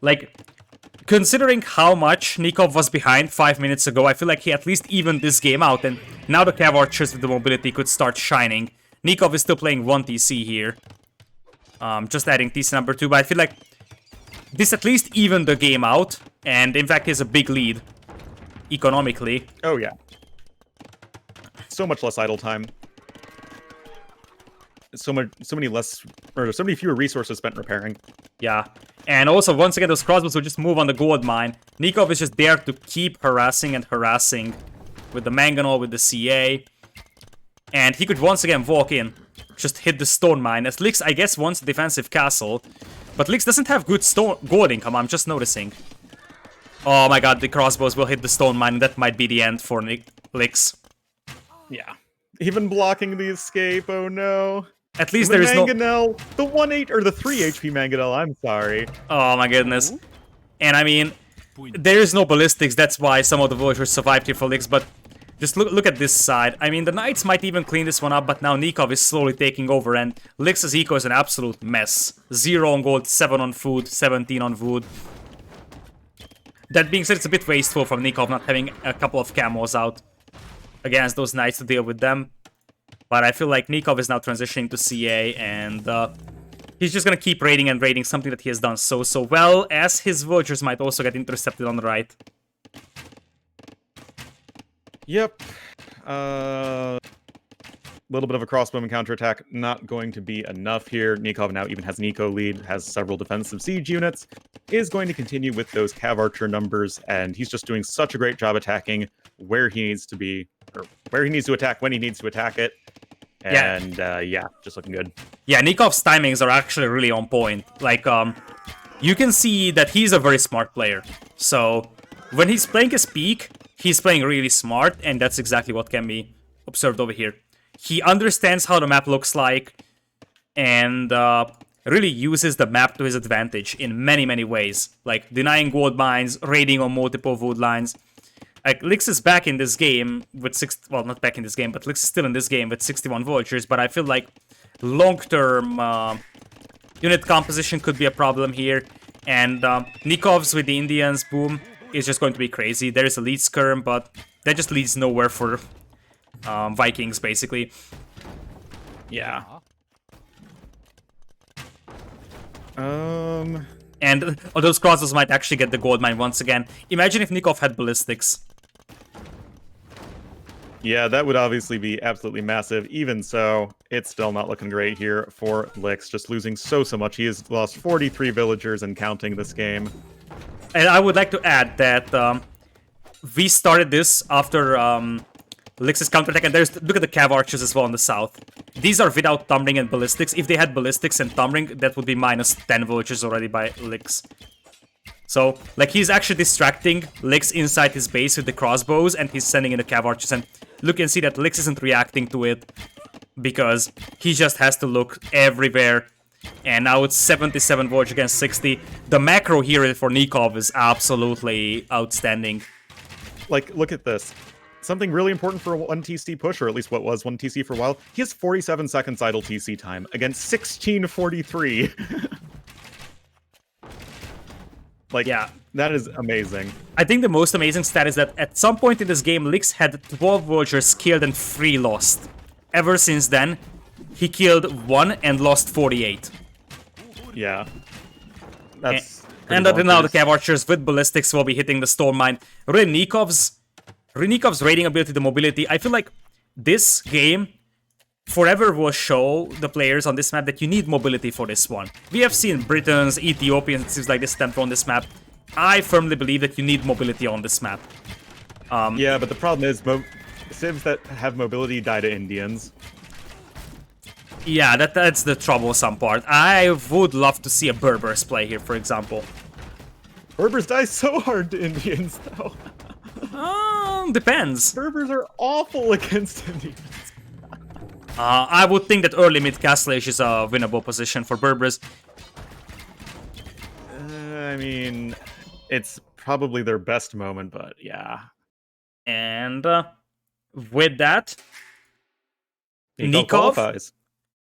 Like, considering how much Nicov was behind 5 minutes ago, I feel like he at least evened this game out, and now the Cav Archers with the mobility could start shining. Nicov is still playing 1 TC here. Just adding TC number 2, but I feel like this at least evened the game out, and in fact is a big lead, economically. Oh yeah. So much less idle time. So many fewer resources spent repairing. Yeah, and also once again those crossbows will just move on the gold mine. Nicov is just there to keep harassing and harassing with the Mangonel, with the CA. And he could once again walk in, just hit the stone mine, as Lix, I guess, wants a defensive castle. But Lix doesn't have good gold income, I'm just noticing. Oh my god, the crossbows will hit the stone mine, and that might be the end for Lix. Yeah. Even blocking the escape, oh no. At least there is no... Mangonel, the 1-8, or the 3 HP Mangonel, I'm sorry. Oh my goodness. And I mean, there is no ballistics, that's why some of the villagers survived here for Lix, but... Just look at this side. I mean, the Knights might even clean this one up, but now Nicov is slowly taking over, and Lix's eco is an absolute mess. 0 on gold, 7 on food, 17 on wood. That being said, it's a bit wasteful from Nicov not having a couple of camos out against those Knights to deal with them. But I feel like Nicov is now transitioning to CA, and he's just gonna keep raiding and raiding, something that he has done so well, as his villagers might also get intercepted on the right. Yep. Little bit of a crossbowman counterattack, not going to be enough here. Nicov now even has an eco lead, has several defensive siege units, is going to continue with those Cav Archer numbers, and he's just doing such a great job attacking where he needs to be, or where he needs to attack when he needs to attack it. And yeah, just looking good. Yeah, Nikov's timings are actually really on point. Like, you can see that he's a very smart player. So, when he's playing his peak, he's playing really smart, and that's exactly what can be observed over here. He understands how the map looks like, and really uses the map to his advantage in many ways. Like, denying gold mines, raiding on multiple wood lines. Like, Lix is back in this game with well, not back in this game, but Lix is still in this game with 61 villagers, but I feel like long-term unit composition could be a problem here, and Nikov's with the Indians, boom, is just going to be crazy. There is a lead skirm, but that just leads nowhere for Vikings, basically. Yeah. And those crossbows might actually get the gold mine once again. Imagine if Nicov had ballistics. Yeah, that would obviously be absolutely massive. Even so, it's still not looking great here for Lix, just losing so much. He has lost 43 villagers and counting this game. And I would like to add that we started this after Lix's counterattack, and look at the Cav Archers as well on the south. These are without Tumbling and Ballistics. If they had Ballistics and Tumbling, that would be minus 10 Vultures already by Lix. So, like, he's actually distracting Lix inside his base with the crossbows, and he's sending in the Cav Archers, and look and see that Lix isn't reacting to it, because he just has to look everywhere. And now it's 77 Vulture against 60. The macro here for Nicov is absolutely outstanding. Like, look at this. Something really important for a 1 TC push, or at least what was 1 TC for a while. He has 47 seconds idle TC time against 1643. Like, yeah, that is amazing. I think the most amazing stat is that at some point in this game, Lix had 12 Vultures killed and 3 lost. Ever since then, he killed 1 and lost 48. Yeah. That's... And now the Cav Archers with Ballistics will be hitting the Storm Mine. Really, Nikov's raiding ability, the mobility, I feel like this game forever will show the players on this map that you need mobility for this one. We have seen Britons, Ethiopians, it seems like this tempo on this map. I firmly believe that you need mobility on this map. Yeah, but the problem is civs that have mobility die to Indians. Yeah, that's the troublesome part. I would love to see a Berbers play here, for example. Berbers die so hard to Indians, though. Depends. Berbers are awful against Indians. I would think that early mid Castle Age is a winnable position for Berbers. I mean, it's probably their best moment, but yeah. And with that, Nicov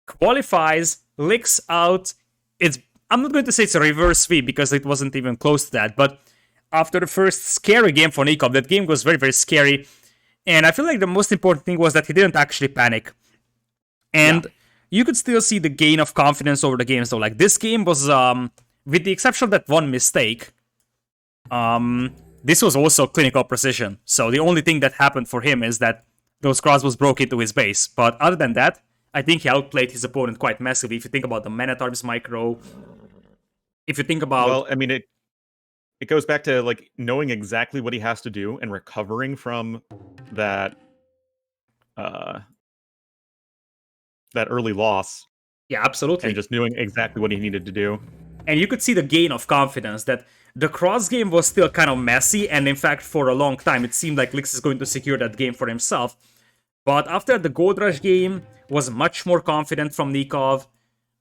qualifies, licks out. I'm not going to say it's a reverse sweep because it wasn't even close to that, but after the first scary game for Nicov, that game was very, very scary. And I feel like the most important thing was that he didn't actually panic. And you could still see the gain of confidence over the games, though. Like, this game was, with the exception of that one mistake, this was also clinical precision. So the only thing that happened for him is that those crossbows broke into his base. But other than that, I think he outplayed his opponent quite massively. If you think about the Man-at-Arms micro, if you think about... Well, I mean, it goes back to, like, knowing exactly what he has to do and recovering from that, that early loss. Yeah, absolutely. And just knowing exactly what he needed to do. And you could see the gain of confidence, that the cross game was still kind of messy, and in fact, for a long time, it seemed like Lix is going to secure that game for himself. But after the Gold Rush game, was much more confident from Nicov,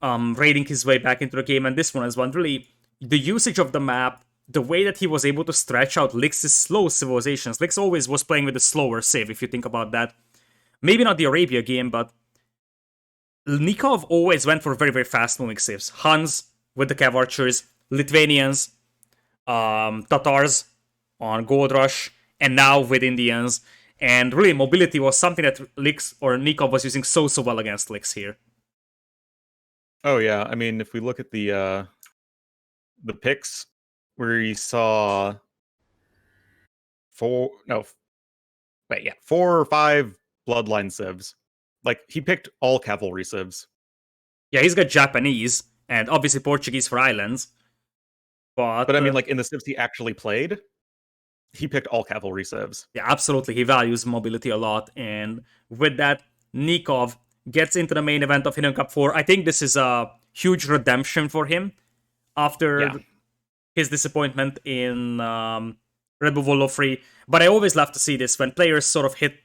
raiding his way back into the game, and this one as well. Really, the usage of the map, the way that he was able to stretch out Lix's slow civilizations. Lix always was playing with a slower civ, if you think about that. Maybe not the Arabia game, but Nicov always went for very, very fast-moving civs. Huns with the Cav Archers, Lithuanians, Tatars on Gold Rush, and now with Indians. And really, mobility was something that Lix or Nicov was using so well against Lix here. Oh yeah, I mean, if we look at the picks, where you saw 4 or 5 bloodline civs. Like, he picked all cavalry civs. Yeah, he's got Japanese, and obviously Portuguese for islands. But I mean, like, in the civs he actually played, he picked all cavalry civs. Yeah, absolutely. He values mobility a lot. And with that, Nicov gets into the main event of Hidden Cup 4. I think this is a huge redemption for him after his disappointment in Red Bull Volo Free. But I always love to see this when players sort of hit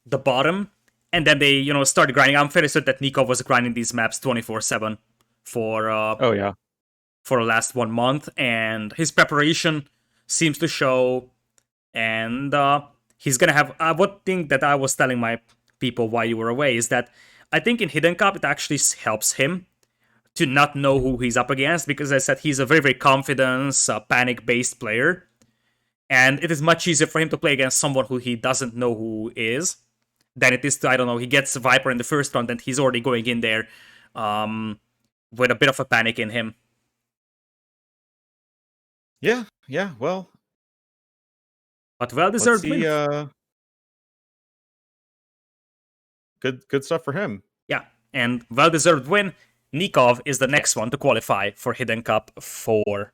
the bottom and then they, start grinding. I'm fairly certain that Nicov was grinding these maps 24/7 for for the last 1 month, and his preparation seems to show. And he's gonna have one thing that I was telling my people while you were away is that I think in Hidden Cup it actually helps him to not know who he's up against, because as I said, he's a very, very confidence, panic-based player. And it is much easier for him to play against someone who he doesn't know who is than it is to, I don't know, he gets Viper in the first round and he's already going in there with a bit of a panic in him. Yeah, well. But well-deserved win. Good stuff for him. Yeah, and well-deserved win. Nicov is the next one to qualify for Hidden Cup 4.